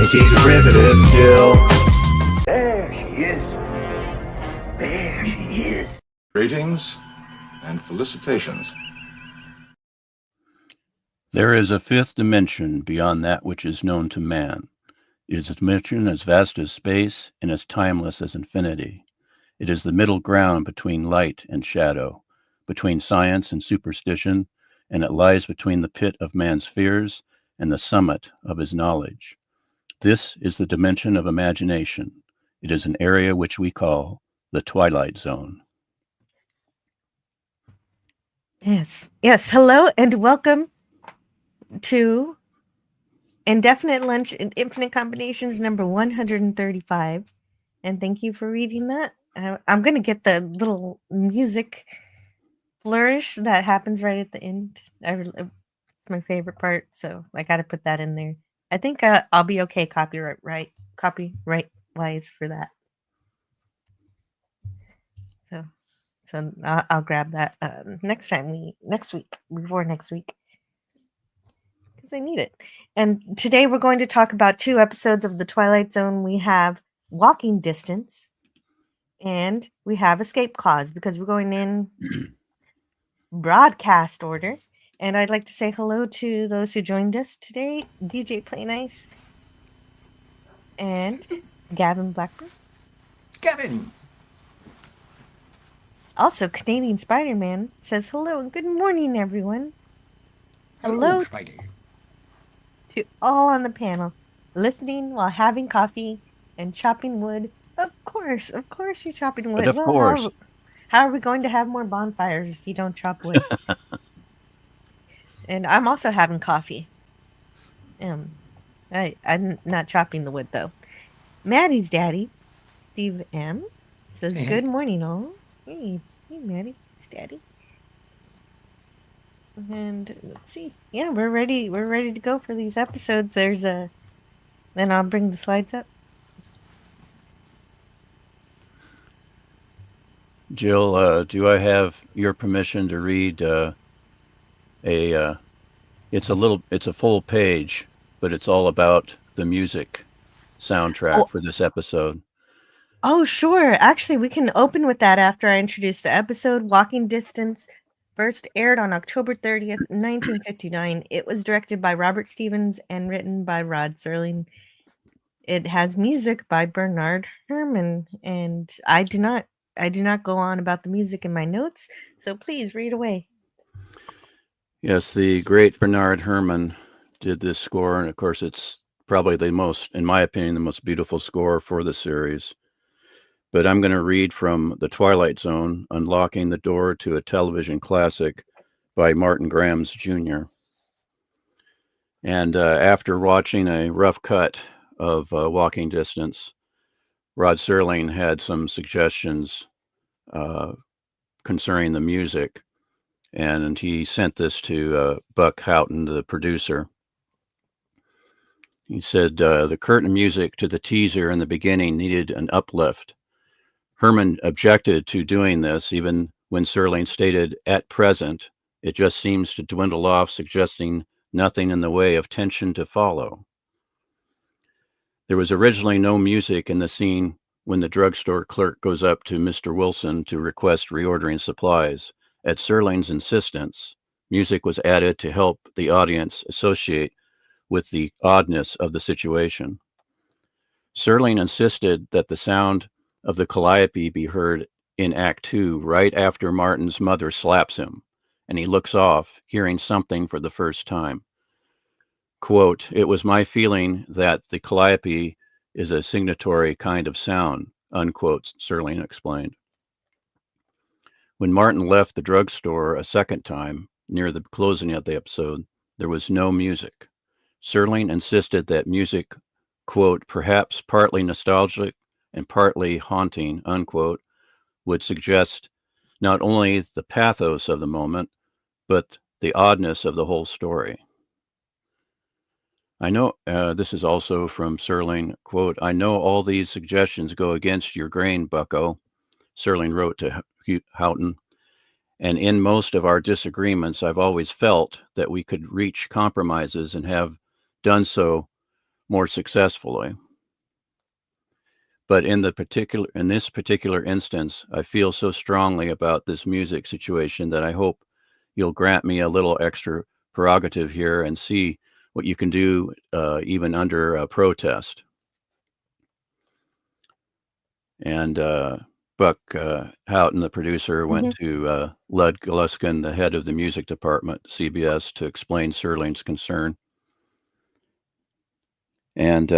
Anti-derivative Jill. There she is. There she is. Greetings and felicitations. There is a fifth dimension beyond that which is known to man. It is a dimension as vast as space and as timeless as infinity. It is the middle ground between light and shadow, between science and superstition, and it lies between the pit of man's fears and the summit of his knowledge. This is the dimension of imagination. It is an area which we call the Twilight Zone. Yes. Hello and welcome to Indefinite Lunch and Infinite Combinations number 135. And thank you for reading that. I'm going to get the little music flourish that happens right at the end. It's my favorite part, so I got to put that in there. I think I'll be okay copyright wise for that. So I'll grab that next week, because I need it. And today we're going to talk about 2 episodes of the Twilight Zone. We have Walking Distance, and we have Escape Clause, because we're going in broadcast order. And I'd like to say hello to those who joined us today: DJ Play Nice and Gavin Blackburn. Gavin. Also, Canadian Spider-Man says hello and good morning, everyone. Hello Spider. to all on the panel, listening while having coffee and chopping wood. Of course, you're chopping wood. But of course. How are we going to have more bonfires if you don't chop wood? And I'm also having coffee. I'm not chopping the wood, though. Maddie's daddy, Steve M., says, Good morning, all. Hey, Maddie. It's daddy. And let's see. Yeah, we're ready. We're ready to go for these episodes. Then I'll bring the slides up. Jill, do I have your permission to read it's a full page, but it's all about the music soundtrack for this episode. Oh, sure. Actually, we can open with that after I introduce the episode. Walking Distance first aired on October 30th, 1959. It was directed by Robert Stevens and written by Rod Serling. It has music by Bernard Herrmann, and I do not go on about the music in my notes, so please read away. Yes, the great Bernard Herrmann did this score, and of course it's probably in my opinion, the most beautiful score for the series. But I'm going to read from The Twilight Zone, Unlocking the Door to a Television Classic by Martin Grams Jr. And after watching a rough cut of Walking Distance, Rod Serling had some suggestions concerning the music, and he sent this to Buck Houghton, the producer. He said the curtain music to the teaser in the beginning needed an uplift. Herrmann objected to doing this, even when Serling stated, at present, it just seems to dwindle off, suggesting nothing in the way of tension to follow. There was originally no music in the scene when the drugstore clerk goes up to Mr. Wilson to request reordering supplies. At Serling's insistence, music was added to help the audience associate with the oddness of the situation. Serling insisted that the sound of the calliope be heard in Act 2 right after Martin's mother slaps him, and he looks off, hearing something for the first time. Quote, "It was my feeling that the calliope is a signatory kind of sound," unquote, Serling explained. When Martin left the drugstore a second time, near the closing of the episode, there was no music. Serling insisted that music, quote, perhaps partly nostalgic and partly haunting, unquote, would suggest not only the pathos of the moment, but the oddness of the whole story. I know, this is also from Serling, quote, "I know all these suggestions go against your grain, bucko," Serling wrote to Houghton, "and in most of our disagreements, I've always felt that we could reach compromises and have done so more successfully. But in this particular instance, I feel so strongly about this music situation that I hope you'll grant me a little extra prerogative here and see what you can do, even under protest. And Buck Houghton, the producer, went to Lud Gluskin, the head of the music department, CBS, to explain Serling's concern. And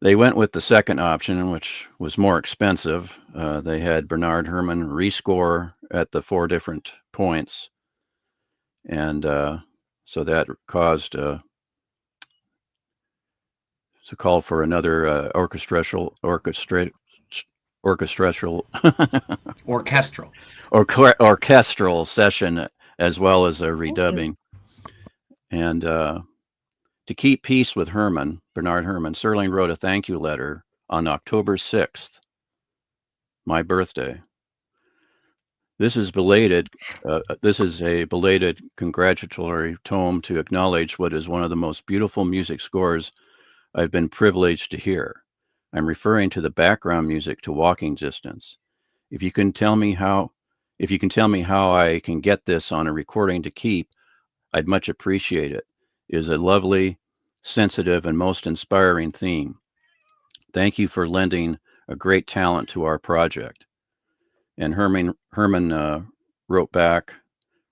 they went with the second option, which was more expensive. They had Bernard Herrmann rescore at the 4 different points. And so that caused to call for another orchestral orchestral session, as well as a redubbing. And to keep peace with Bernard Herrmann, Serling wrote a thank you letter on October 6th, my birthday. This is belated. This is a belated congratulatory tome to acknowledge what is one of the most beautiful music scores I've been privileged to hear. I'm referring to the background music to Walking Distance. If you can tell me how I can get this on a recording to keep, I'd much appreciate it. It is a lovely, sensitive, and most inspiring theme. Thank you for lending a great talent to our project. And Herrmann wrote back,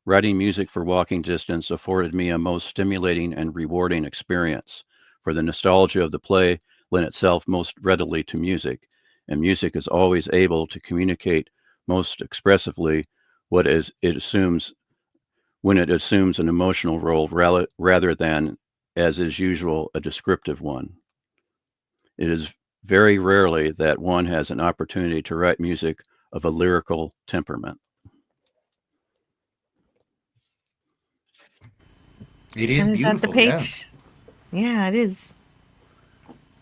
writing music for Walking Distance afforded me a most stimulating and rewarding experience, for the nostalgia of the play lent itself most readily to music, and music is always able to communicate most expressively when it assumes an emotional role rather than, as is usual, a descriptive one. It is very rarely that one has an opportunity to write music of a lyrical temperament. It is and beautiful. Is that the page? Yeah, it is.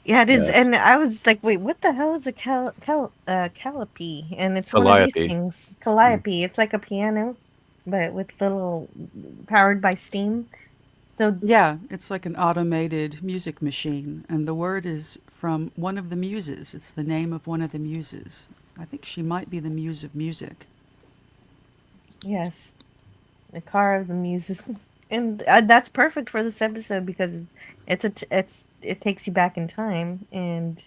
Yeah, it is. Yes. And I was like, wait, what the hell is a calliope? And it's one of these things. Calliope. It's like a piano, but with little powered by steam. So yeah, it's like an automated music machine. And the word is from one of the muses. It's the name of one of the muses. I think she might be the muse of music. Yes. The car of the muses. And that's perfect for this episode because it takes you back in time, and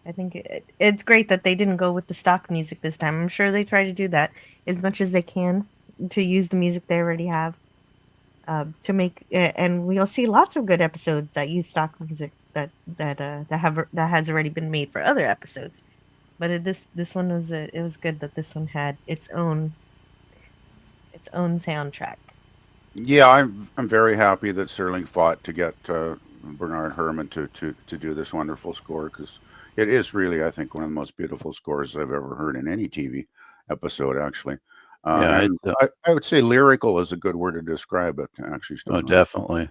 I think it's great that they didn't go with the stock music this time. I'm sure they try to do that as much as they can to use the music they already have to make, and we'll see lots of good episodes that use stock music that has already been made for other episodes. But this one was it was good that this one had its own soundtrack. Yeah, I'm very happy that Serling fought to get Bernard Herrmann to do this wonderful score, because it is really, I think, one of the most beautiful scores I've ever heard in any TV episode, actually. I would say lyrical is a good word to describe it, actually. Oh, definitely.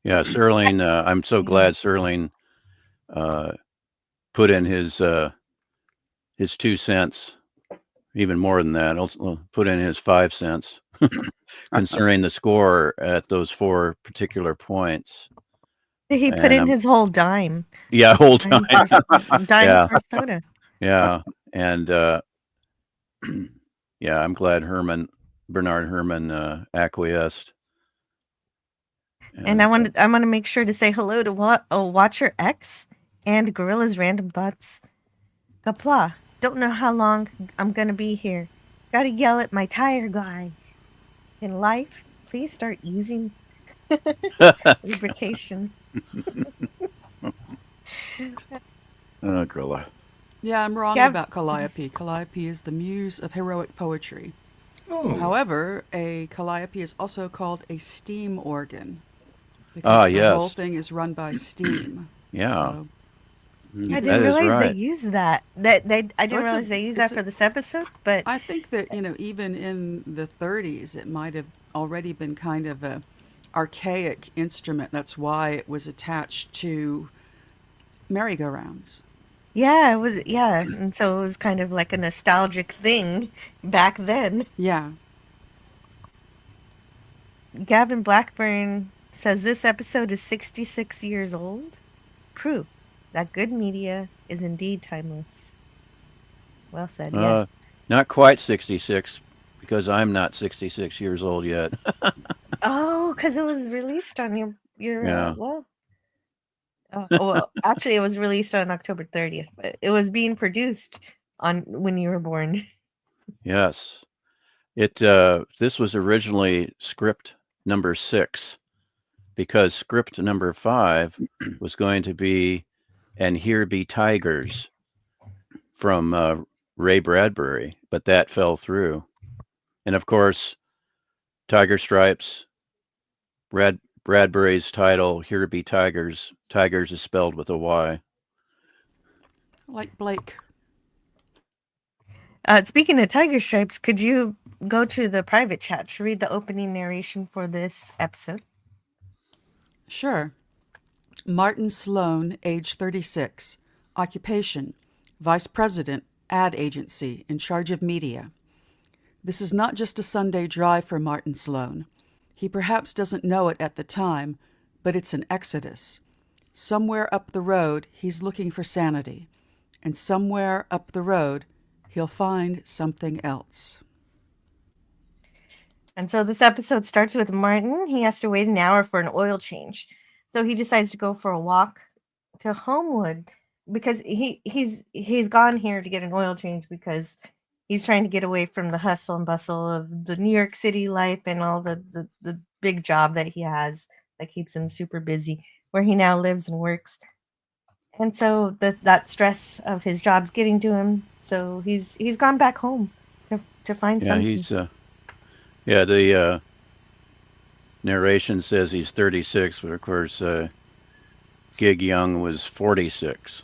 Yeah, Serling, I'm so glad Serling put in his 2 cents, even more than that. I'll put in his 5 cents concerning the score at those 4 particular points. He put in his whole dime. Yeah, whole dime. Dime for soda. Yeah, and yeah, I'm glad Bernard Herrmann acquiesced. And I want to make sure to say hello to Watcher X and Gorilla's Random Thoughts. Kapla. Don't know how long I'm gonna be here. Gotta yell at my tire guy. In life, please start using lubrication. Gorilla. Yeah, I'm wrong about Calliope. Calliope is the muse of heroic poetry. Oh. However, a calliope is also called a steam organ, because the whole thing is run by steam. Yeah. So, I didn't realize they used that. I didn't realize they used that for this episode. But I think that even in the 30s, it might have already been kind of a archaic instrument. That's why it was attached to merry-go-rounds. Yeah, it was. Yeah, and so it was kind of like a nostalgic thing back then. Yeah. Gavin Blackburn says this episode is 66 years old. Proof that good media is indeed timeless. Well said, yes. Not quite 66, because I'm not 66 years old yet. Oh, because it was released on your Yeah. well, actually, it was released on October 30th, but it was being produced on when you were born. Yes. This was originally script number 6, because script number 5 was going to be "And Here Be Tigers" from Ray Bradbury, but that fell through. And of course, Tiger Stripes, Bradbury's title, "Here Be Tigers." Tigers is spelled with a Y. Like Blake. Speaking of Tiger Stripes, could you go to the private chat to read the opening narration for this episode? Sure. Martin Sloan, age 36. Occupation, Vice President, Ad Agency, in charge of media. This is not just a Sunday drive for Martin Sloan. He perhaps doesn't know it at the time, but it's an exodus. Somewhere up the road, he's looking for sanity. And somewhere up the road, he'll find something else. And so this episode starts with Martin. He has to wait an hour for an oil change. So he decides to go for a walk to Homewood because he's gone here to get an oil change because he's trying to get away from the hustle and bustle of the New York City life and all the big job that he has that keeps him super busy, where he now lives and works. And so that stress of his job's getting to him. So he's gone back home to find something. The narration says he's 36, but of course, Gig Young was 46.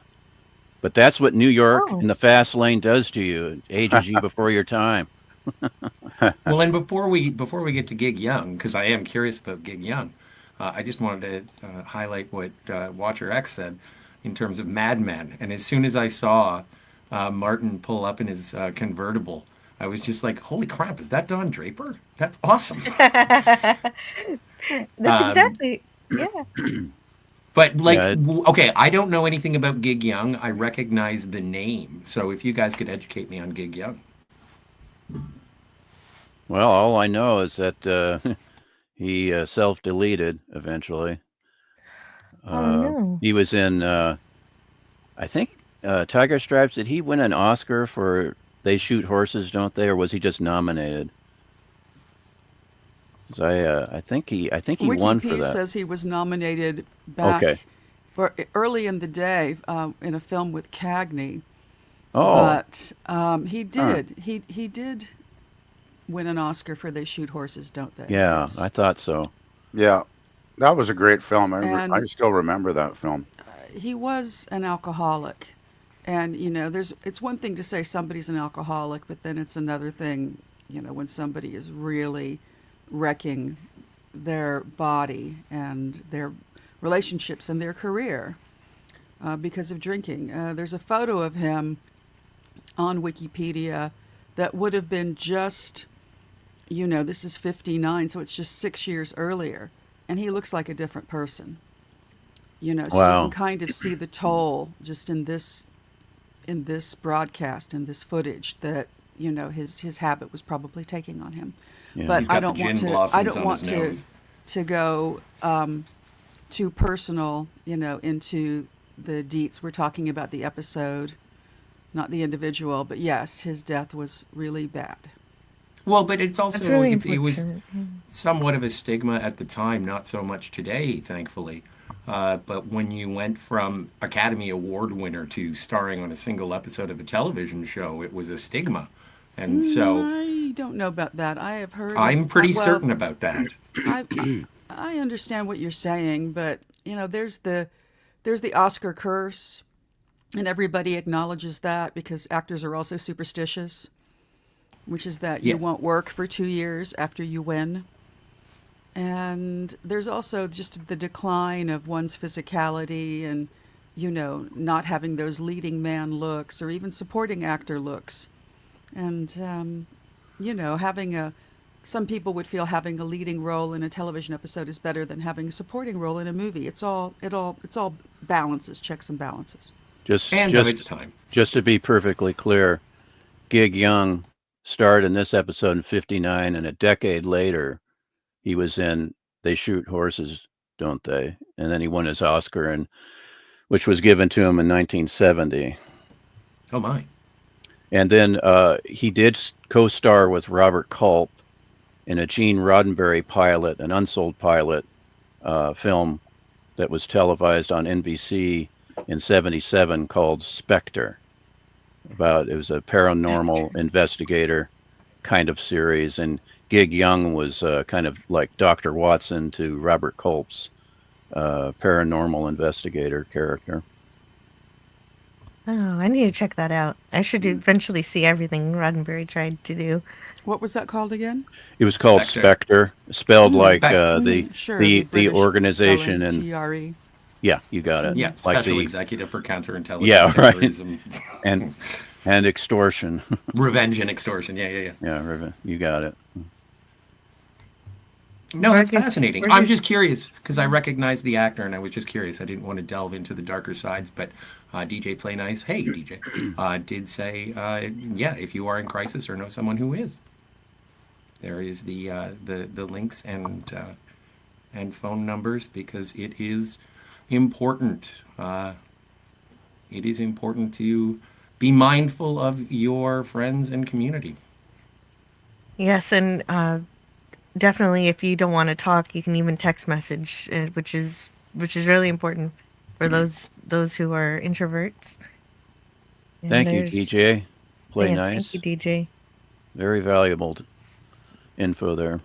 But that's what New York and the fast lane does to you. It ages you before your time. Well, and before we get to Gig Young, because I am curious about Gig Young, I just wanted to highlight what Watcher X said in terms of Mad Men. And as soon as I saw Martin pull up in his convertible, I was just like, holy crap, is that Don Draper? That's awesome. That's exactly, yeah. But okay, I don't know anything about Gig Young. I recognize the name. So if you guys could educate me on Gig Young. Well, all I know is that he self-deleted eventually. No. He was in, I think, Tiger Stripes. Did he win an Oscar for They Shoot Horses, Don't They? Or was he just nominated? I think he won for that. Wikipedia says he was nominated back for early in the day in a film with Cagney. But he did. He did win an Oscar for They Shoot Horses, Don't They? Yeah, Yes. I thought so. Yeah, that was a great film. I still remember that film. He was an alcoholic. And, it's one thing to say somebody's an alcoholic, but then it's another thing, when somebody is really wrecking their body and their relationships and their career because of drinking. There's a photo of him on Wikipedia that would have been just, this is 59, so it's just 6 years earlier. And he looks like a different person. So you can kind of see the toll just in this broadcast, in this footage that, his habit was probably taking on him. Yeah. But I don't want to go too personal, into the deets. We're talking about the episode, not the individual. But yes, his death was really bad. Well, but it's also really it was somewhat of a stigma at the time, not so much today, thankfully. But when you went from Academy Award winner to starring on a single episode of a television show, it was a stigma. And so I don't know about that. I have heard. I'm pretty certain about that. I understand what you're saying, but there's the Oscar curse, and everybody acknowledges that because actors are also superstitious, which is that you won't work for 2 years after you win. And there's also just the decline of one's physicality and, not having those leading man looks or even supporting actor looks. And, having a some people would feel having a leading role in a television episode is better than having a supporting role in a movie. It's all balances, checks and balances. Just of its time. Just to be perfectly clear, Gig Young starred in this episode in '59, and a decade later, he was in They Shoot Horses, Don't They? And then he won his Oscar, which was given to him in 1970. Oh my! And then he did co-star with Robert Culp in a Gene Roddenberry pilot, an unsold pilot film that was televised on NBC in '77 called Spectre. It was a paranormal investigator kind of series, and Gig Young was kind of like Dr. Watson to Robert Culp's paranormal investigator character. Oh, I need to check that out. I should eventually see everything Roddenberry tried to do. What was that called again? It was called Spectre, spelled like the organization and TRE. Yeah, you got it. Yeah, like Special Executive for Counterintelligence yeah, Terrorism. Right. and extortion. Revenge and extortion. Yeah. Yeah, you got it. No, that's fascinating. I'm just curious because I recognize the actor, and I was just curious. I didn't want to delve into the darker sides, but DJ Play Nice, hey DJ, did say, yeah, if you are in crisis or know someone who is, there is the links and phone numbers, because it is important. It is important to be mindful of your friends and community. Yes, and definitely, if you don't want to talk, you can even text message, which is really important for those who are introverts. And thank you, DJ. Play Nice. Thank you, DJ. Very valuable info there.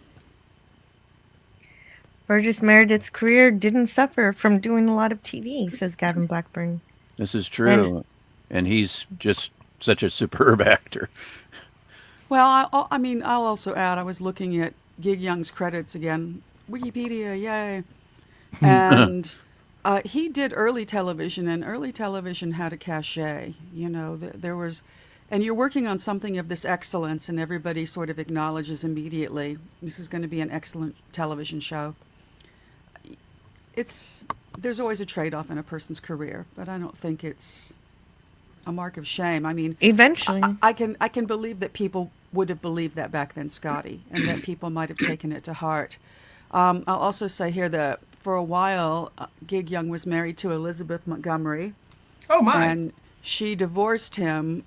Burgess Meredith's career didn't suffer from doing a lot of TV, says Gavin Blackburn. This is true, and he's just such a superb actor. Well, I'll also add, I was looking at Gig Young's credits again. Wikipedia, yay. And he did early television, and early television had a cachet. You know, there was, and you're working on something of this excellence, and everybody sort of acknowledges immediately, this is going to be an excellent television show. There's always a trade-off in a person's career, but I don't think it's a mark of shame. I mean, eventually, I can believe that people would have believed that back then, Scotty, and that people might have taken it to heart. I'll also say here that for a while, Gig Young was married to Elizabeth Montgomery. Oh my! And she divorced him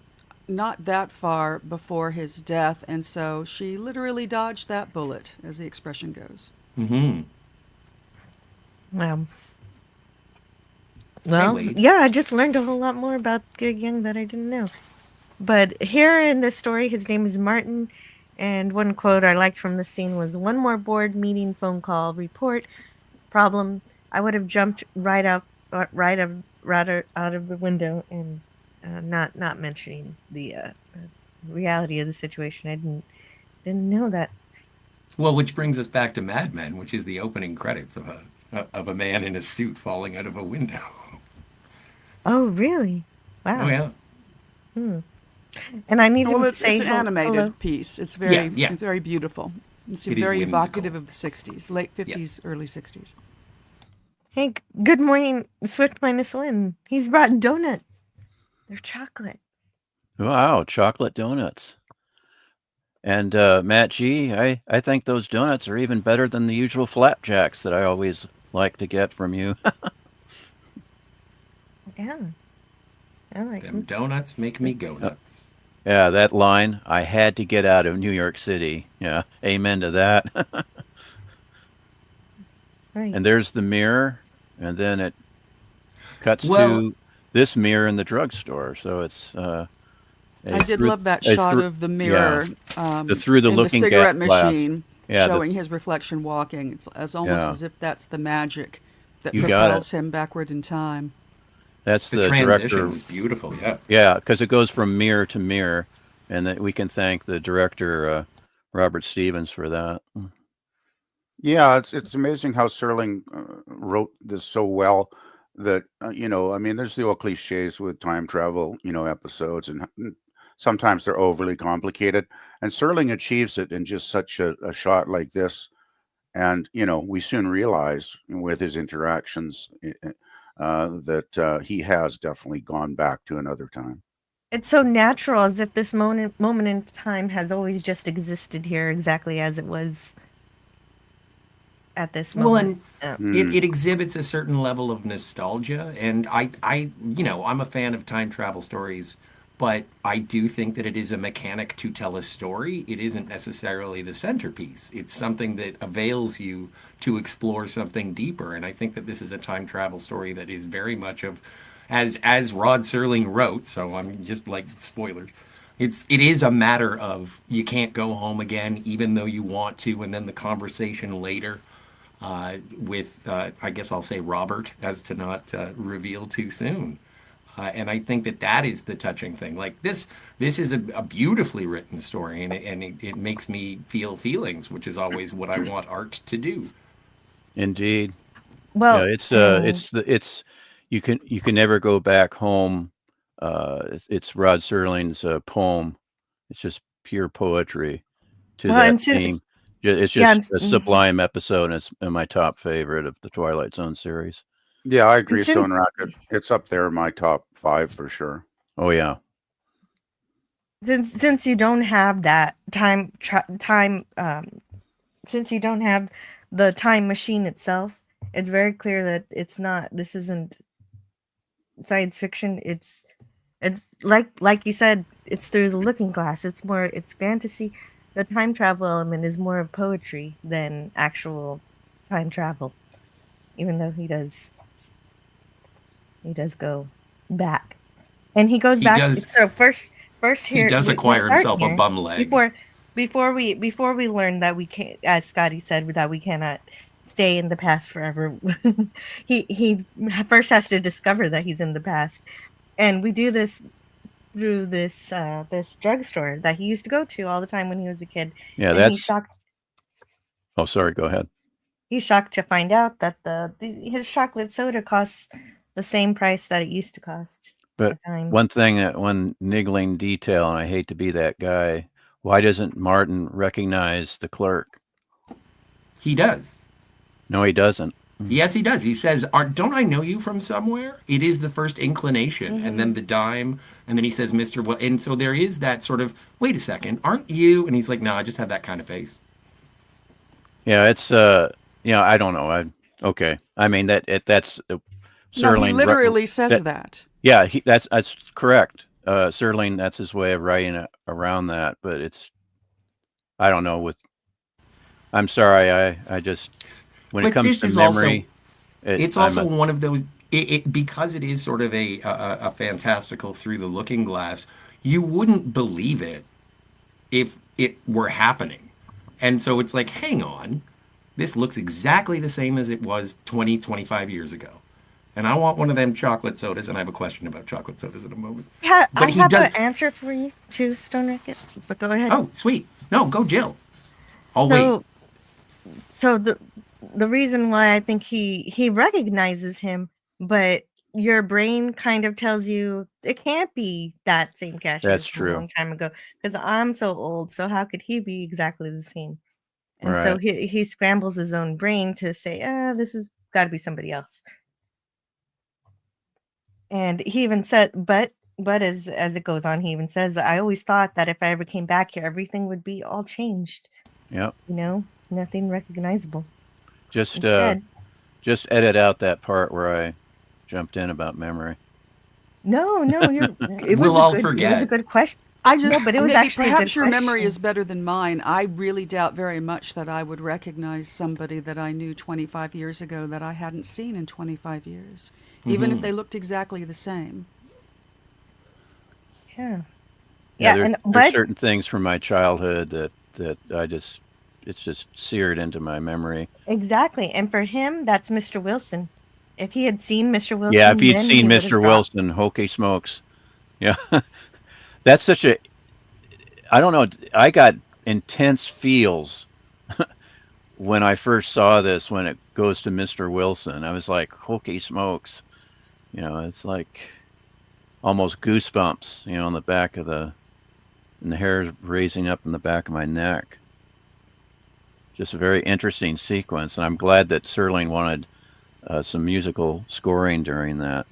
not that far before his death, and so she literally dodged that bullet, as the expression goes. Mm-hmm. Wow. Well, yeah, I just learned a whole lot more about Gig Young that I didn't know. But here in this story, his name is Martin, and one quote I liked from the scene was, "One more board meeting, phone call, report, problem. I would have jumped right out of the window," and not mentioning the reality of the situation. I didn't know that. Well, which brings us back to Mad Men, which is the opening credits of a man in a suit falling out of a window. Oh, really? Wow. Oh, yeah. And I need to say, it's an animated piece. It's very beautiful. It's very evocative of the 60s, late 50s, early 60s. Hey, good morning, Swift Minus One. He's brought donuts. They're chocolate. Wow, chocolate donuts. And Matt G, I think those donuts are even better than the usual flapjacks that I always like to get from you. Yeah. I like them. Donuts make me go nuts. Yeah, that line, I had to get out of New York City. Yeah, amen to that. Right. And there's the mirror, and then it cuts to this mirror in the drugstore. So it's... I did love that shot of the mirror through the looking cigarette machine, showing his reflection walking. It's almost as if that's the magic that propels him backward in time. That's the transition director. Was beautiful, yeah. Yeah, because it goes from mirror to mirror, and that we can thank the director Robert Stevens for that. Yeah, it's amazing how Serling wrote this so well that I mean, there's the old cliches with time travel, episodes, and sometimes they're overly complicated. And Serling achieves it in just such a shot like this. And, we soon realize with his interactions that he has definitely gone back to another time. It's so natural, as if this moment in time has always just existed here exactly as it was at this moment. Well, and it exhibits a certain level of nostalgia, and I'm a fan of time travel stories, but I do think that it is a mechanic to tell a story. It isn't necessarily the centerpiece. It's something that avails you to explore something deeper, and I think that this is a time travel story that is very much of, as Rod Serling wrote. So I'm just like spoilers. It is a matter of you can't go home again, even though you want to, and then the conversation later with, I guess I'll say Robert, as to not reveal too soon. And I think that is the touching thing. Like this is a beautifully written story, and it makes me feel feelings, which is always what I want art to do. Indeed. Well, yeah, it's you can never go back home. It's Rod Serling's poem. It's just pure poetry to that theme. It's just a sublime episode, and it's my top favorite of the Twilight Zone series. Yeah, I agree, Stone Rocket. It's up there in my top 5 for sure. Oh yeah. Since you don't have that since you don't have the time machine itself, it's very clear that this isn't science fiction. It's like you said, it's through the looking glass. It's fantasy. The time travel element is more of poetry than actual time travel, even though he does go back, and he goes back. So first here he does acquire himself a bum leg before we learn that we can't, as Scotty said, that we cannot stay in the past forever. he first has to discover that he's in the past, and we do this through this drugstore that he used to go to all the time when he was a kid. Yeah, and he's shocked. Oh, sorry. Go ahead. He's shocked to find out that his chocolate soda costs the same price that it used to cost. But one niggling detail, and I hate to be that guy. Why doesn't Martin recognize the clerk? He does. No, he doesn't. Yes, he does. He says, don't I know you from somewhere? It is the first inclination, and then the dime, and then he says, Mr. Well, and so there is that sort of, wait a second, aren't you? And he's like, no, I just have that kind of face. Yeah, it's, I don't know. Okay. I mean, that's Serling. No, he literally says that. Yeah, that's correct. Serling, that's his way of writing around that, but I don't know. I'm sorry, I just, when it comes to memory, it's also one of those. Because it is sort of a fantastical through the looking glass. You wouldn't believe it if it were happening, and so it's like, hang on, this looks exactly the same as it was 25 years ago. And I want one of them chocolate sodas, and I have a question about chocolate sodas in a moment. Yeah, I have an answer for you too, Stone Rocket. But go ahead. Oh, sweet. No, go, Jill. Wait. So the reason why I think he recognizes him, but your brain kind of tells you it can't be that same cashier. That's true. A long time ago, because I'm so old. So how could he be exactly the same? And right. So he scrambles his own brain to say, this has got to be somebody else. And he even said, but as it goes on, he even says, I always thought that if I ever came back here, everything would be all changed. Yep. Nothing recognizable. Just edit out that part where I jumped in about memory. No, we'll all forget. It was a good question. But it was actually perhaps your memory is better than mine. I really doubt very much that I would recognize somebody that I knew 25 years ago that I hadn't seen in 25 years, even if they looked exactly the same. Yeah. There's certain things from my childhood that it's just seared into my memory. Exactly. And for him, that's Mr. Wilson. If he had seen Mr. Wilson. Yeah, if he'd seen Mr. Wilson, holy smokes. Yeah. That's I don't know. I got intense feels when I first saw this, when it goes to Mr. Wilson. I was like, holy smokes. It's like almost goosebumps, on the back of the and the hair is raising up in the back of my neck. Just a very interesting sequence, and I'm glad that Serling wanted some musical scoring during that.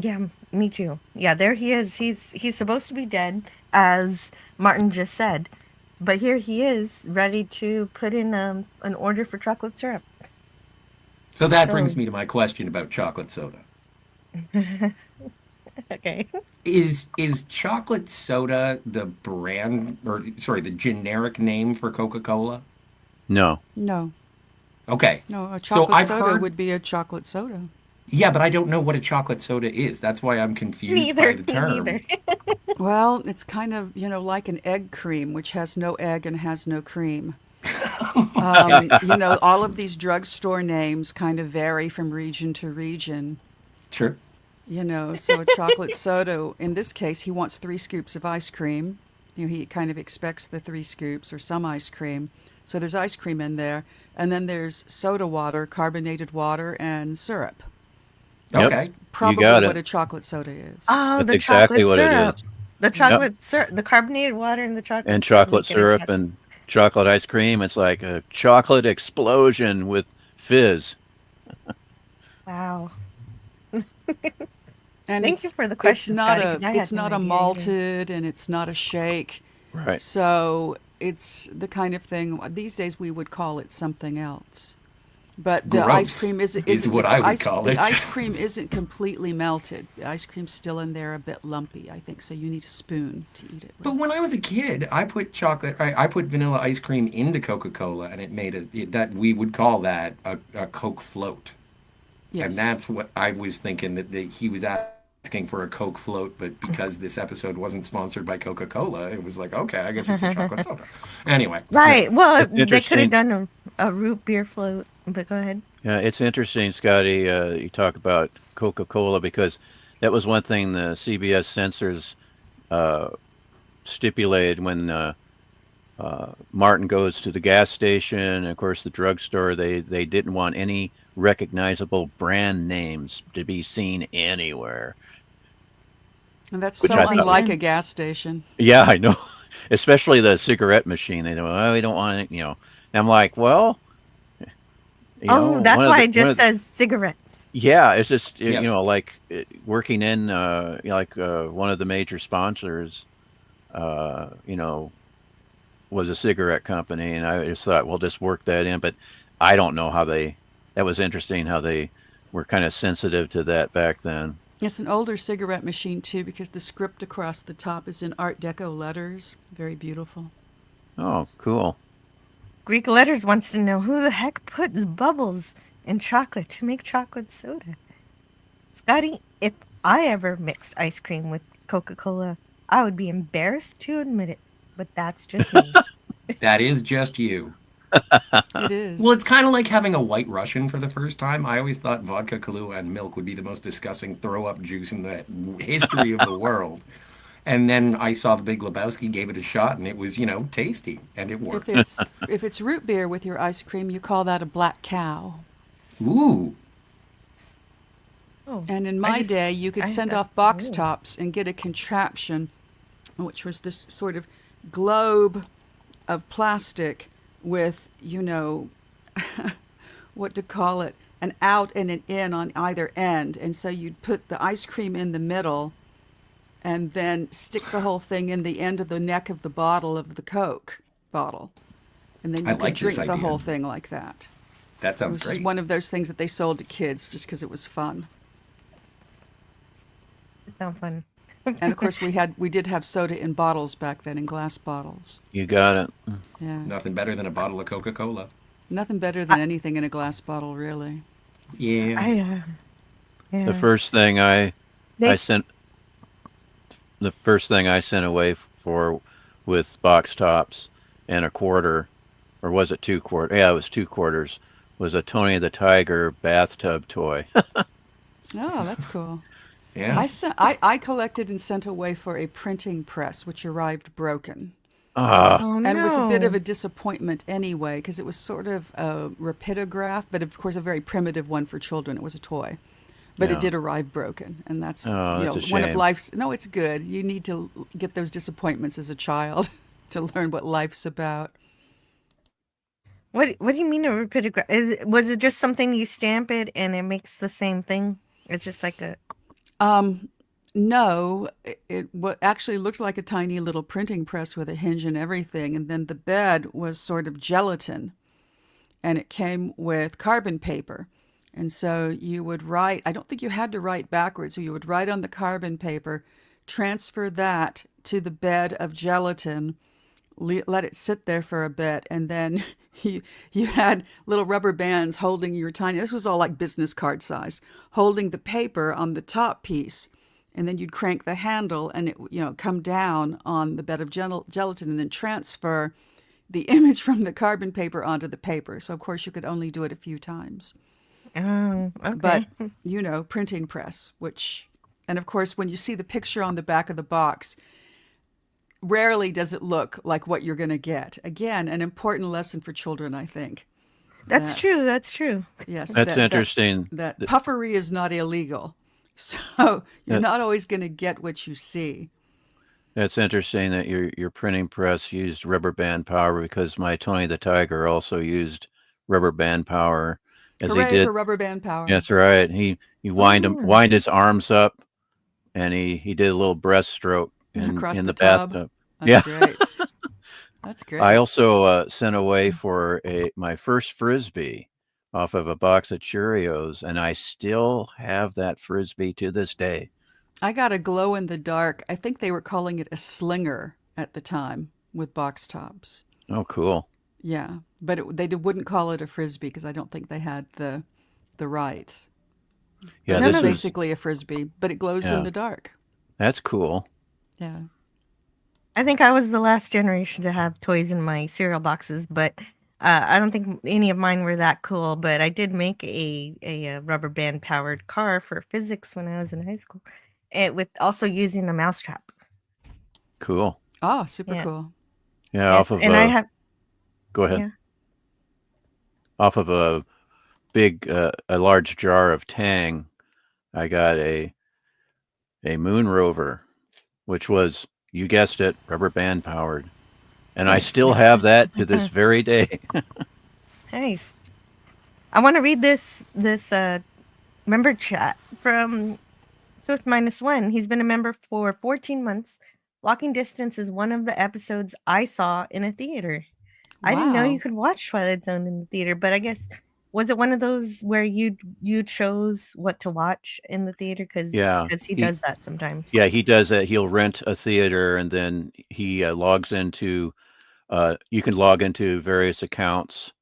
Yeah, me too. Yeah, there he is. He's supposed to be dead, as Martin just said, but here he is, ready to put in an order for chocolate syrup. So that brings me to my question about chocolate soda. Okay. Is chocolate soda the brand, or sorry, the generic name for Coca-Cola? No. No. Okay. No, a So chocolate I've soda heard, would be a chocolate soda. yeah, but I don't know what a chocolate soda is. That's why I'm confused by the term. Me neither. Well, it's kind of, like an egg cream, which has no egg and has no cream. All of these drugstore names kind of vary from region to region. Sure. So a chocolate soda, in this case, he wants 3 scoops of ice cream. He kind of expects the 3 scoops or some ice cream. So there's ice cream in there. And then there's soda water, carbonated water, and syrup. Okay. That's probably what a chocolate soda is. Oh, That's the exactly chocolate what syrup. it is. The chocolate syrup, the carbonated water and the chocolate And syrup chocolate make it a syrup chocolate. and chocolate ice cream. It's like a chocolate explosion with fizz. Wow. And Thank you for the question, Scotty, 'cause I had it's no not a idea either. malted and it's not a shake. Right. So it's the kind of thing these days we would call it something else. But the ice Gross cream is isn't what I would call the it. ice cream isn't completely melted. The ice cream's still in there a bit lumpy, I think. So you need a spoon to eat it But with. when I was a kid, I put I put vanilla ice cream into Coca-Cola, and it made that we would call that a Coke float. Yes. And that's what I was thinking, that he was asking for a Coke float, but because this episode wasn't sponsored by Coca-Cola, it was like, okay, I guess it's a chocolate soda. Anyway. Right. Well, It's they could have interesting. done a root beer float, but go ahead. Yeah, it's interesting, Scotty. You talk about Coca-Cola because that was one thing the CBS censors uh, stipulated when Martin goes to the gas station and, of course, the drugstore. They didn't want any recognizable brand names to be seen anywhere. And that's Which so I thought unlike was- a gas station. Yeah, I know. Especially the cigarette machine. They don't. Oh, we don't want it. And I'm like, well, Oh, that's one of why the I one just of said cigarettes. yeah, it's just Yes. like working in one of the major sponsors, uh, you know, was a cigarette company, and I just thought, well, just work that in. But I don't know how they. That was interesting how they were kind of sensitive to that back then. It's an older cigarette machine too, because the script across the top is in Art Deco letters. Very beautiful. Oh, cool. Greek Letters wants to know who the heck puts bubbles in chocolate to make chocolate soda. Scotty, if I ever mixed ice cream with Coca-Cola, I would be embarrassed to admit it, but that's just me. That is just you. It is. Well, it's kind of like having a White Russian for the first time. I always thought vodka, Kahlua, and milk would be the most disgusting throw-up juice in the history of the world. And then I saw the Big Lebowski, gave it a shot, and it was, tasty, and it worked. If it's root beer with your ice cream, you call that a black cow. Ooh. Oh, And in I my just- day, you could I send have- off box oh. tops and get a contraption, which was this sort of globe of plastic with, what to call it, an out and an in on either end. And so you'd put the ice cream in the middle and then stick the whole thing in the end of the neck of the bottle of the Coke bottle. And then I you could like this drink the idea. whole thing like that. That It sounds was just great. one of those things that they sold to kids just because it was fun. Sound fun. And of course, we did have soda in bottles back then, in glass bottles. You got it. Yeah, Nothing better than a bottle of Coca-Cola. nothing better than anything in a glass bottle, really. Yeah. Yeah. The first thing I They- sent away for with box tops and a quarter, or was it 2 quarters? Yeah, it was 2 quarters. Was a Tony the Tiger bathtub toy. Oh, that's cool. Yeah. I collected and sent away for a printing press, which arrived broken. Oh, And it was a bit of no. a disappointment anyway, because it was sort of a rapidograph, but of course a very primitive one for children. It was a toy. But it did arrive broken, and that's that's a one of shame. life's. No, it's good. You need to get those disappointments as a child to learn what life's about. What do you mean a rapidograph? Was it just something you stamp it and it makes the same thing? It's just like a. No, it what actually looked like a tiny little printing press with a hinge and everything, and then the bed was sort of gelatin, and it came with carbon paper. And so you would write, I don't think you had to write backwards, so you would write on the carbon paper, transfer that to the bed of gelatin, let it sit there for a bit, and then you had little rubber bands holding your tiny, this was all like business card size, holding the paper on the top piece. And then you'd crank the handle and it come down on the bed of gelatin and then transfer the image from the carbon paper onto the paper. So, of course, you could only do it a few times. Oh, okay. But, printing press, and of course, when you see the picture on the back of the box, rarely does it look like what you're going to get. Again, an important lesson for children, I think. That's true. That's true. Yes. That's interesting. That puffery is not illegal. So you're not always going to get what you see. That's interesting that your printing press used rubber band power, because my Tony the Tiger also used rubber band power. As Hooray he did for rubber band power. That's right. He wind his arms up, and he did a little breaststroke in the bathtub. That's great. That's great. I also sent away for my first Frisbee off of a box of Cheerios, and I still have that Frisbee to this day. I got a glow in the dark. I think they were calling it a slinger at the time with box tops. Oh, cool. Yeah, but they wouldn't call it a Frisbee because I don't think they had the rights. Yeah, this is basically a Frisbee, but it glows in the dark. That's cool. Yeah. I think I was the last generation to have toys in my cereal boxes, but I don't think any of mine were that cool. But I did make a rubber band powered car for physics when I was in high school, with also using a mousetrap. Cool. Oh, super cool. Yeah, yes. I have. Go ahead. Yeah. Off of a large jar of Tang, I got a Moon Rover, which was, you guessed it, rubber band powered. And I still have that to this very day. Nice. I want to read this member chat from Swift -1. He's been a member for 14 months. Walking Distance is one of the episodes I saw in a theater. Wow. I didn't know you could watch Twilight Zone in the theater, but I guess, was it one of those where you chose what to watch in the theater? Because he does that sometimes. Yeah, he does that. He'll rent a theater, and then he logs into, you can log into various accounts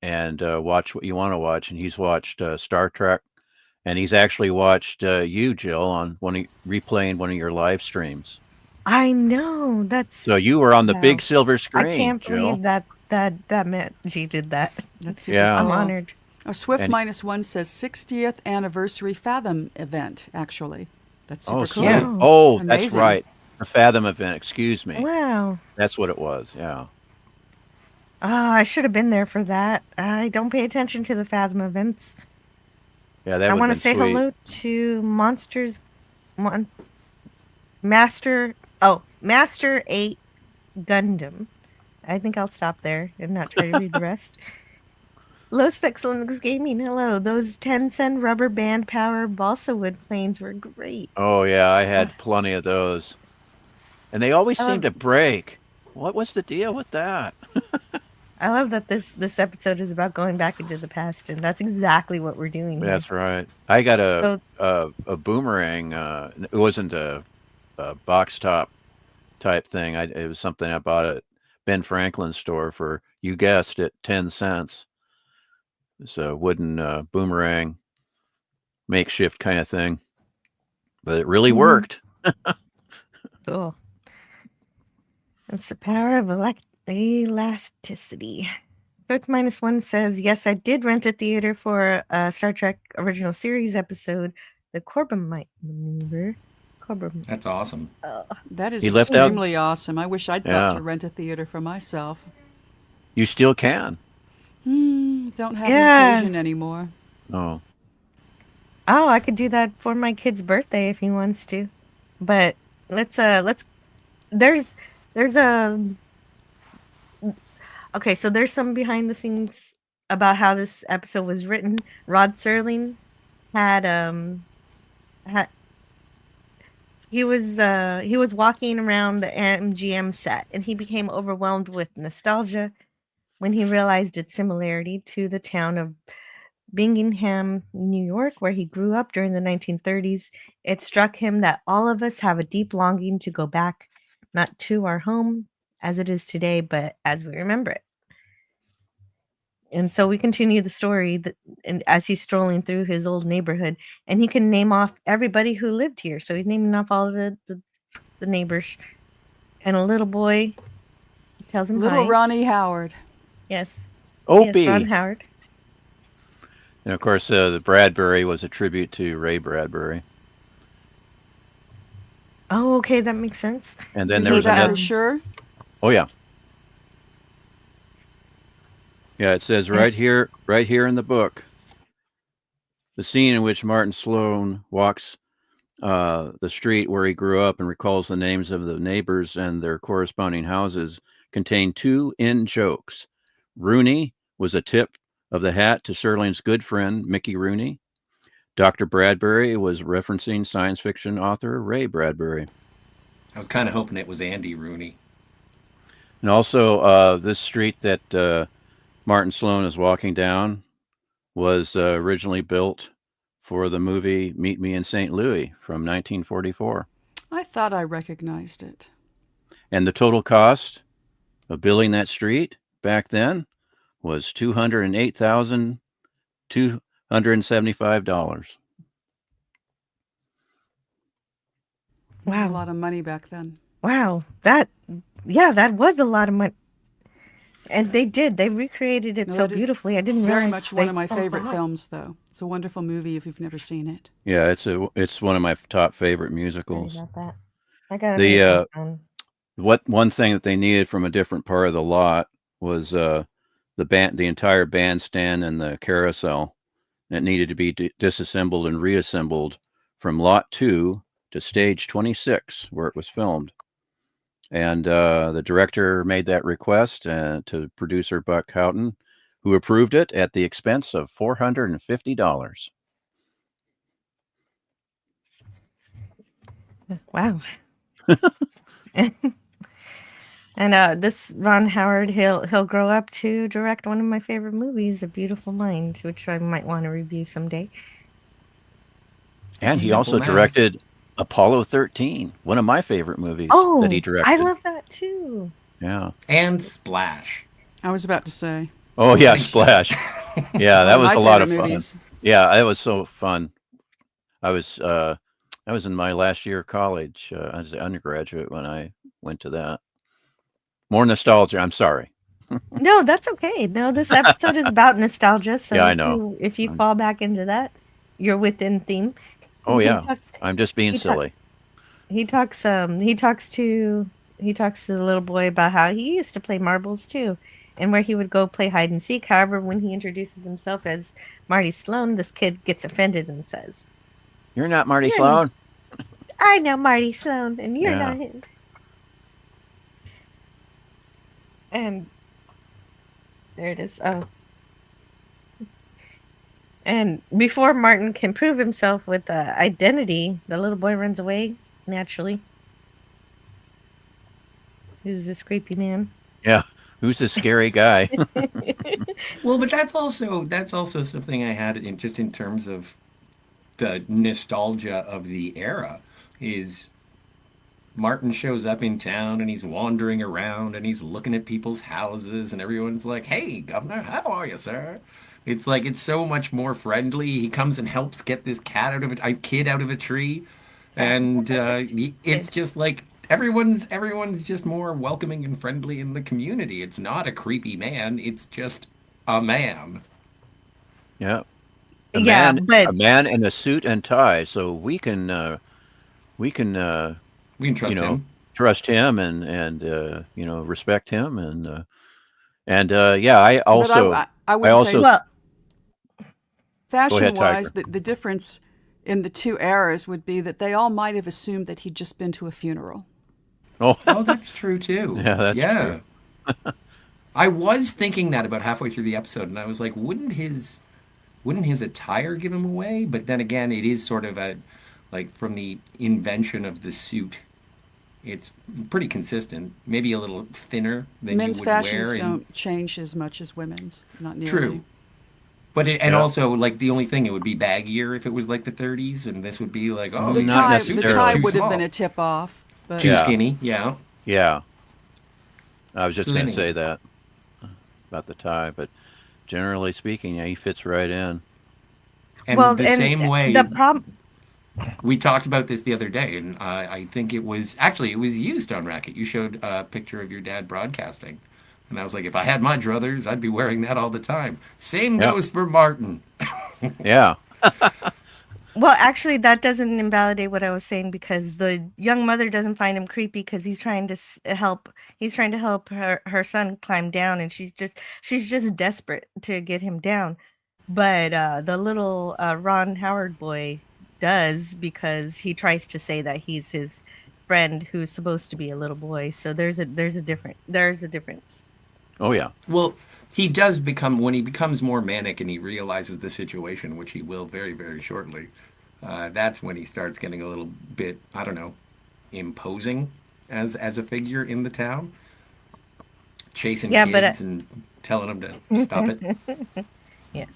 and watch what you want to watch. And he's watched Star Trek, and he's actually watched you, Jill, on replaying one of your live streams. I know, so you were on the big silver screen. I can't Jill. believe that meant she did that. That's super cool. I'm honored. Swift -1 says 60th anniversary Fathom event. Actually, that's super cool. Yeah. Oh, that's right. The Fathom event. Excuse me. Wow. That's what it was. Yeah. I should have been there for that. I don't pay attention to the Fathom events. Yeah, that. I want to say hello to Master 8 Gundam. I think I'll stop there and not try to read the rest. Low Specs Linux Gaming, hello. Those 10-cent rubber band power balsa wood planes were great. Oh, yeah, I had plenty of those. And they always seem to break. What was the deal with that? I love that this episode is about going back into the past, and that's exactly what we're doing here. That's right. I got a boomerang. It wasn't a box top type thing. It was something I bought at Ben Franklin's store for, you guessed it, 10 cents. It's a wooden boomerang makeshift kind of thing, but it really worked. Cool. It's the power of elasticity. Swift -1 says, yes, I did rent a theater for a Star Trek original series episode, the Corbomite maneuver. That's awesome. That is extremely awesome. I wish I'd thought to rent a theater for myself. You still can. Don't have an occasion anymore. Oh. Oh, I could do that for my kid's birthday if he wants to. But let's there's there's a okay, so there's some behind the scenes about how this episode was written. Rod Serling had had he was walking around the MGM set and he became overwhelmed with nostalgia when he realized its similarity to the town of Bingham, New York, where he grew up during the 1930s. It struck him that all of us have a deep longing to go back, not to our home as it is today, but as we remember it. And so we continue the story and as he's strolling through his old neighborhood, and he can name off everybody who lived here. So he's naming off all of the neighbors. And a little boy tells him Little hi. Ronnie Howard. Yes. Opie. Yes, Ron Howard. And of course, the Bradbury was a tribute to Ray Bradbury. Oh, okay, that makes sense. And then there was another. For sure. Oh yeah. Yeah, it says right here in the book, the scene in which Martin Sloan walks the street where he grew up and recalls the names of the neighbors and their corresponding houses contained two in-jokes. Rooney was a tip of the hat to Serling's good friend, Mickey Rooney. Dr. Bradbury was referencing science fiction author Ray Bradbury. I was kind of hoping it was Andy Rooney. And also, this street that Martin Sloan is walking down was originally built for the movie Meet Me in St. Louis from 1944. I thought I recognized it. And the total cost of building that street back then was $208,275. Wow. A lot of money back then. Wow. That was a lot of money. And they recreated it so beautifully. I didn't realize. Very much one of my favorite films, though. It's a wonderful movie if you've never seen it. Yeah, it's one of my top favorite musicals. I got that. I got it. One thing that they needed from a different part of the lot was the entire bandstand and the carousel. It needed to be disassembled and reassembled from lot 2 to stage 26 where it was filmed. And the director made that request to producer Buck Houghton, who approved it at the expense of $450. Wow. And this Ron Howard, he'll grow up to direct one of my favorite movies, A Beautiful Mind, which I might want to review someday. And he also directed Apollo 13, one of my favorite movies that he directed. I love that too. Yeah. And Splash. I was about to say. Oh yeah, Splash. Yeah, that was a lot of fun. Yeah, that was so fun. I was in my last year of college as an undergraduate when I went to that. More nostalgia. I'm sorry. No, that's okay. No, this episode is about nostalgia. So yeah, I know. If you fall back into that, you're within theme. Oh yeah, I'm just being silly. He talks to the little boy about how he used to play marbles too, and where he would go play hide and seek. However, when he introduces himself as Marty Sloan, this kid gets offended and says, "You're not Marty Sloan." I know Marty Sloan, and you're not him. And there it is. Oh. And before Martin can prove himself with identity, the little boy runs away naturally. Who's this creepy man? Yeah, who's this scary guy? Well, but that's also something I had in terms of the nostalgia of the era. Is Martin shows up in town and he's wandering around and he's looking at people's houses and everyone's like, "Hey, governor, how are you, sir?" It's like it's so much more friendly. He comes and helps get this kid out of a tree, and it's just like everyone's just more welcoming and friendly in the community. It's not a creepy man. It's just a man. Yeah, a man in a suit and tie. So we can trust him. Trust him and respect him and yeah. I would say, well, fashion-wise, the difference in the two eras would be that they all might have assumed that he'd just been to a funeral. Oh, that's true too. Yeah, that's true. I was thinking that about halfway through the episode, and I was like, wouldn't his attire give him away? But then again, it is sort of like from the invention of the suit, it's pretty consistent. Maybe a little thinner than Men's you would wear. fashions don't change as much as women's, not nearly. True. But also, like, the only thing, it would be baggier if it was like the 30s, and this would be like, oh, The not tie necessarily. would have been a tip off. But Too skinny, yeah. Yeah. I was just going to Slimming. say that about the tie, but generally speaking, yeah, he fits right in. And the same way, the problem. we talked about this the other day, and I think it was used on Racket. You showed a picture of your dad broadcasting. And I was like, if I had my druthers, I'd be wearing that all the time. Same goes for Martin. Yeah. Well, actually, that doesn't invalidate what I was saying, because the young mother doesn't find him creepy because he's trying to help. He's trying to help her son climb down, and she's just desperate to get him down. But the little Ron Howard boy does, because he tries to say that he's his friend who's supposed to be a little boy. So there's a difference. Oh, yeah. Well, he does become, when he becomes more manic and he realizes the situation, which he will very, very shortly, that's when he starts getting a little bit, I don't know, imposing as a figure in the town. Chasing kids and telling them to stop it. Yes.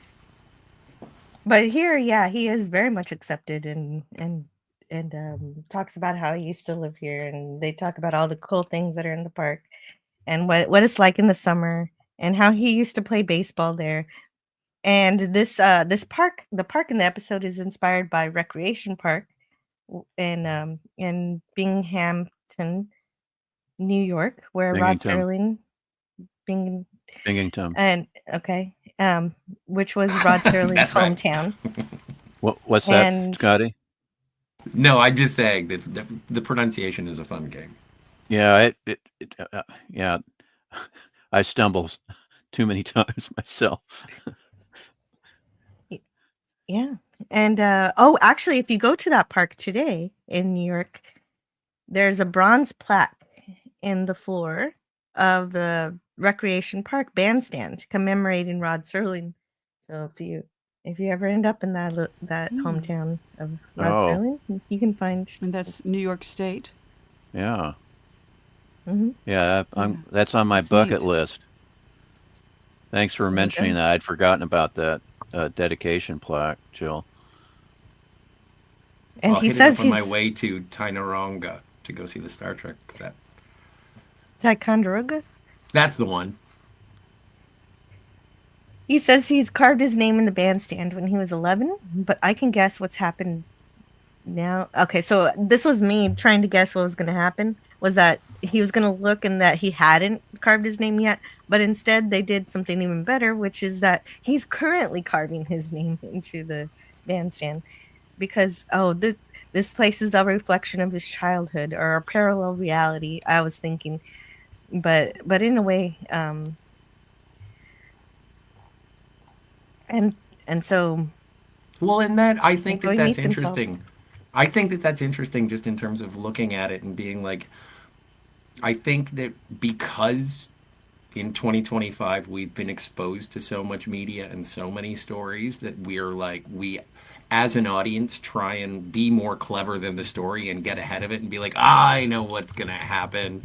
But here, he is very much accepted and talks about how he used to live here, and they talk about all the cool things that are in the park and what it's like in the summer, and how he used to play baseball there. And this park, the park in the episode, is inspired by Recreation Park in Binghamton, New York, where Rod Serling Binghamton. and which was Rod Serling's hometown. What's that, Scotty? No, I'm just saying that the pronunciation is a fun game. Yeah, yeah. I stumble too many times myself. Yeah. And actually, if you go to that park today in New York, there's a bronze plaque in the floor of the Recreation Park bandstand commemorating Rod Serling. So if you ever end up in that hometown of Rod Serling, you can find. And that's New York State. Yeah. Mm-hmm. Yeah, that's on my bucket list. Thanks for mentioning that. I'd forgotten about that dedication plaque, Jill. And I'll he hit says it up on my way to Ticonderoga to go see the Star Trek set. Ticonderoga? That's the one. He says he's carved his name in the bandstand when he was 11, but I can guess what's happened now. Okay, so this was me trying to guess what was going to happen, was that he was going to look and that he hadn't carved his name yet, but instead they did something even better, which is that he's currently carving his name into the bandstand, because this place is a reflection of his childhood, or a parallel reality, I was thinking, but in a way, and so, well, in that, I think that's interesting. Himself. I think that's interesting just in terms of looking at it and being like, I think that because in 2025 we've been exposed to so much media and so many stories that we as an audience try and be more clever than the story and get ahead of it and be like, I know what's going to happen.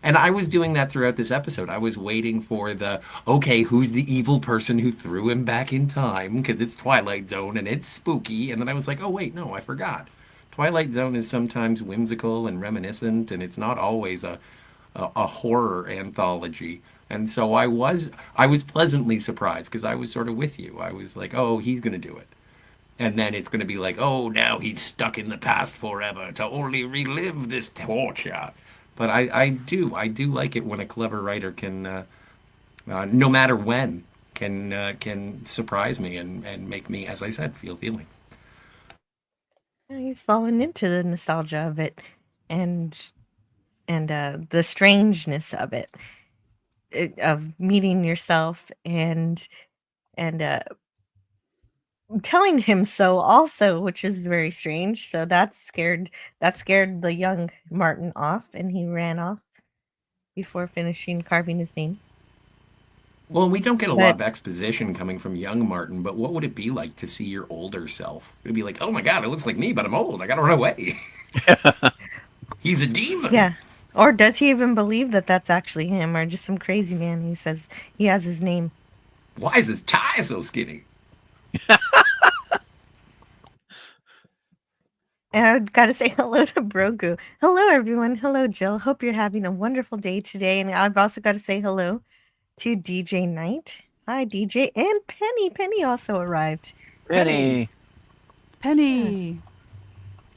And I was doing that throughout this episode. I was waiting for who's the evil person who threw him back in time, because it's Twilight Zone and it's spooky. And then I was like, oh, wait, no, I forgot. Twilight Zone is sometimes whimsical and reminiscent, and it's not always a horror anthology. And so I was pleasantly surprised, because I was sort of with you. I was like, oh, he's going to do it. And then it's going to be like, oh, now he's stuck in the past forever to only relive this torture. But I do like it when a clever writer can, no matter when, can surprise me and make me, as I said, feel feelings. He's fallen into the nostalgia of it, and the strangeness of it, of meeting yourself and telling him so also, which is very strange. So that scared the young Martin off, and he ran off before finishing carving his name. Well, we don't get a lot of exposition coming from young Martin, but what would it be like to see your older self? It'd be like, oh my God, it looks like me, but I'm old. I gotta run away. He's a demon. Yeah. Or does he even believe that that's actually him, or just some crazy man who says he has his name? Why is his tie so skinny? And I've got to say hello to Brogu. Hello, everyone. Hello, Jill. Hope you're having a wonderful day today. And I've also got to say hello to DJ Knight. Hi, DJ. And Penny. Penny also arrived. Penny. Penny.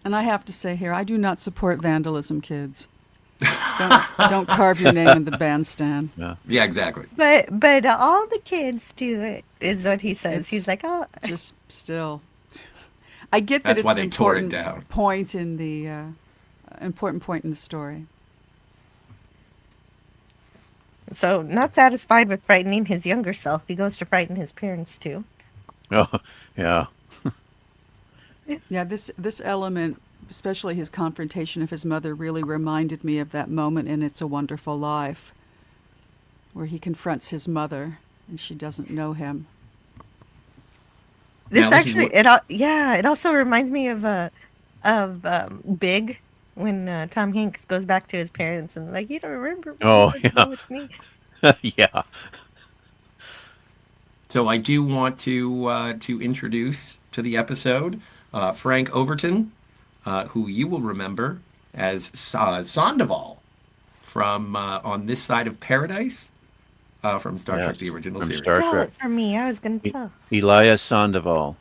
And I have to say here, I do not support vandalism, kids. Don't carve your name in the bandstand. Yeah, exactly. But all the kids do it, is what he says. He's like, oh. Just still. I get that That's it's why an they tore it important down. point in the important point in the story. So, not satisfied with frightening his younger self, he goes to frighten his parents too. Oh, yeah. Yeah, this element, especially his confrontation of his mother, really reminded me of that moment in It's a Wonderful Life, where he confronts his mother and she doesn't know him. This actually, it also reminds me of Big, when Tom Hanks goes back to his parents and like, you don't remember me, Oh, yeah. yeah. No, it's me. Yeah. So I do want to introduce to the episode Frank Overton, who you will remember as Sandoval from On This Side of Paradise from Star Trek: The Original Series. Star Tell Trek. it for me. I was going to tell. Elias Sandoval.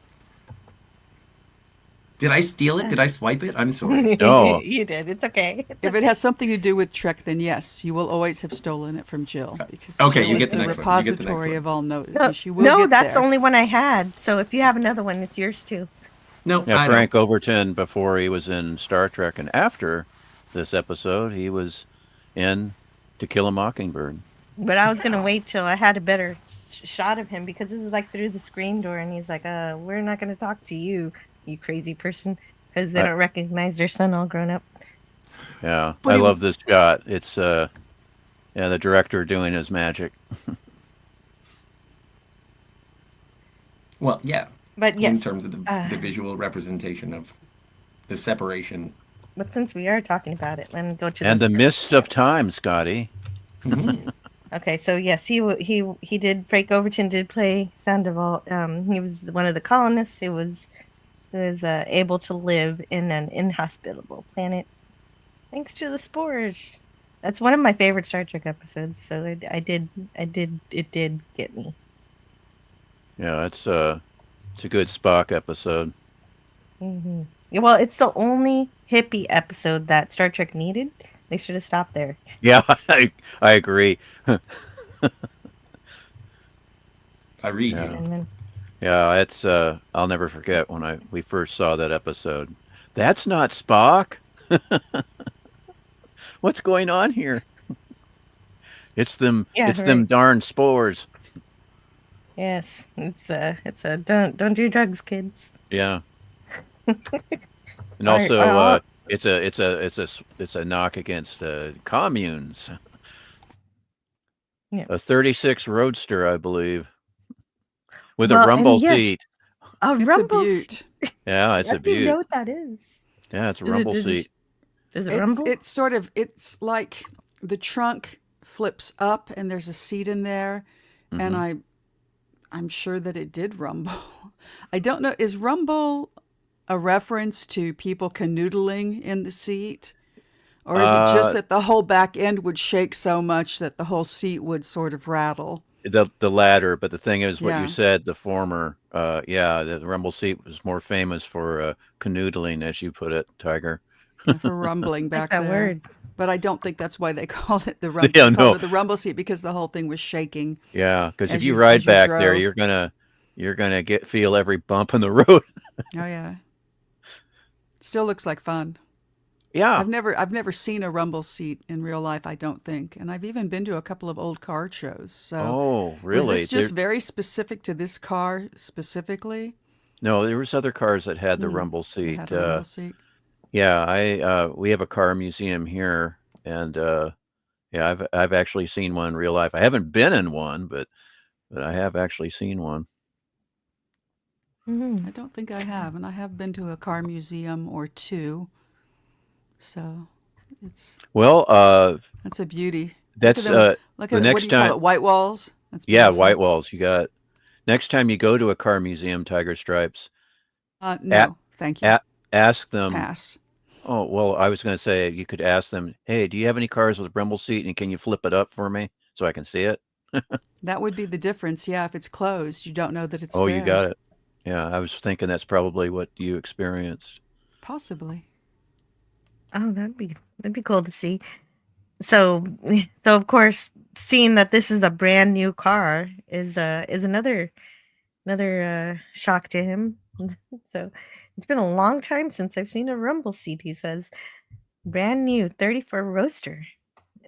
Did I steal it? Did I swipe it? I'm sorry. No. You did. It's okay. If it has something to do with Trek, then yes, you will always have stolen it from Jill. Because Okay, Jill you is get the next one. You get the next repository one. of all notes. No, You will get that's there. the only one I had. So if you have another one, it's yours too. No, Yeah, I Frank don't. Overton, before he was in Star Trek, and after this episode, he was in To Kill a Mockingbird. But I was going to wait till I had a better shot of him, because this is like through the screen door, and he's like, we're not going to talk to you, you crazy person, because they don't recognize their son all grown up. Yeah, But I he- love this shot. It's the director doing his magic. Well, yeah. But yes, In terms of the visual representation of the separation. but since we are talking about it, let me go to And the those- mist of time, Scotty. Okay, so yes, he did. Frank Overton did play Sandoval. He was one of the colonists who was able to live in an inhospitable planet thanks to the spores. That's one of my favorite Star Trek episodes. So it did get me. Yeah, it's a good Spock episode. Hmm. Yeah, well, it's the only hippie episode that Star Trek needed. They should have stopped there. Yeah, I agree. I read Yeah. you. And then Yeah, it's I'll never forget when we first saw that episode. That's not Spock. What's going on here? It's them. Yeah, it's them right. darn spores. yes, it's a don't do drugs, kids. Yeah. And All right, also, well, it's a knock against communes. Yeah. A 36 Roadster, I believe, with Well, a and rumble yes, seat. a It's rumble. a beaut. Yeah, it's a Let me know beaut. what that is. Yeah, it's a Is it- rumble does it- seat. Does it rumble? It's like the trunk flips up and there's a seat in there, and I'm sure that it did rumble. I don't know. Is rumble a reference to people canoodling in the seat? Or is it just that the whole back end would shake so much that the whole seat would sort of rattle? The latter, but the thing is, what Yeah. you said, the former, the rumble seat was more famous for canoodling, as you put it, Tiger. For rumbling back that there. word. But I don't think that's why they called it the rumble. Yeah, They called no. it the rumble seat because the whole thing was shaking. Yeah, because if As you you- ride as you back there, drove. you're gonna feel every bump in the road. Oh yeah. Still looks like fun. Yeah, I've never seen a rumble seat in real life, I don't think. And I've even been to a couple of old car shows. So Oh, was really? this just very specific to this car specifically? No, there was other cars that had the rumble They seat. had a rumble seat. Yeah, we have a car museum here, and yeah, I've actually seen one in real life. I haven't been in one, but I have actually seen one. I don't think I have, and I have been to a car museum or two. So it's that's a beauty. That's Look the at what next do you call time. it? White walls. That's Yeah, beautiful. white walls. You got next time you go to a car museum, Tiger Stripes. No, thank you. Ask them. Pass. Oh well, I was going to say you could ask them. Hey, do you have any cars with a rumble seat, and can you flip it up for me so I can see it? That would be the difference. Yeah, if it's closed, you don't know that it's Oh, there. you got it. Yeah, I was thinking that's probably what you experienced. Possibly. Oh, that'd be cool to see. So of course, seeing that this is a brand new car is another shock to him. So it's been a long time since I've seen a rumble seat. He says, brand new, 34 Roadster,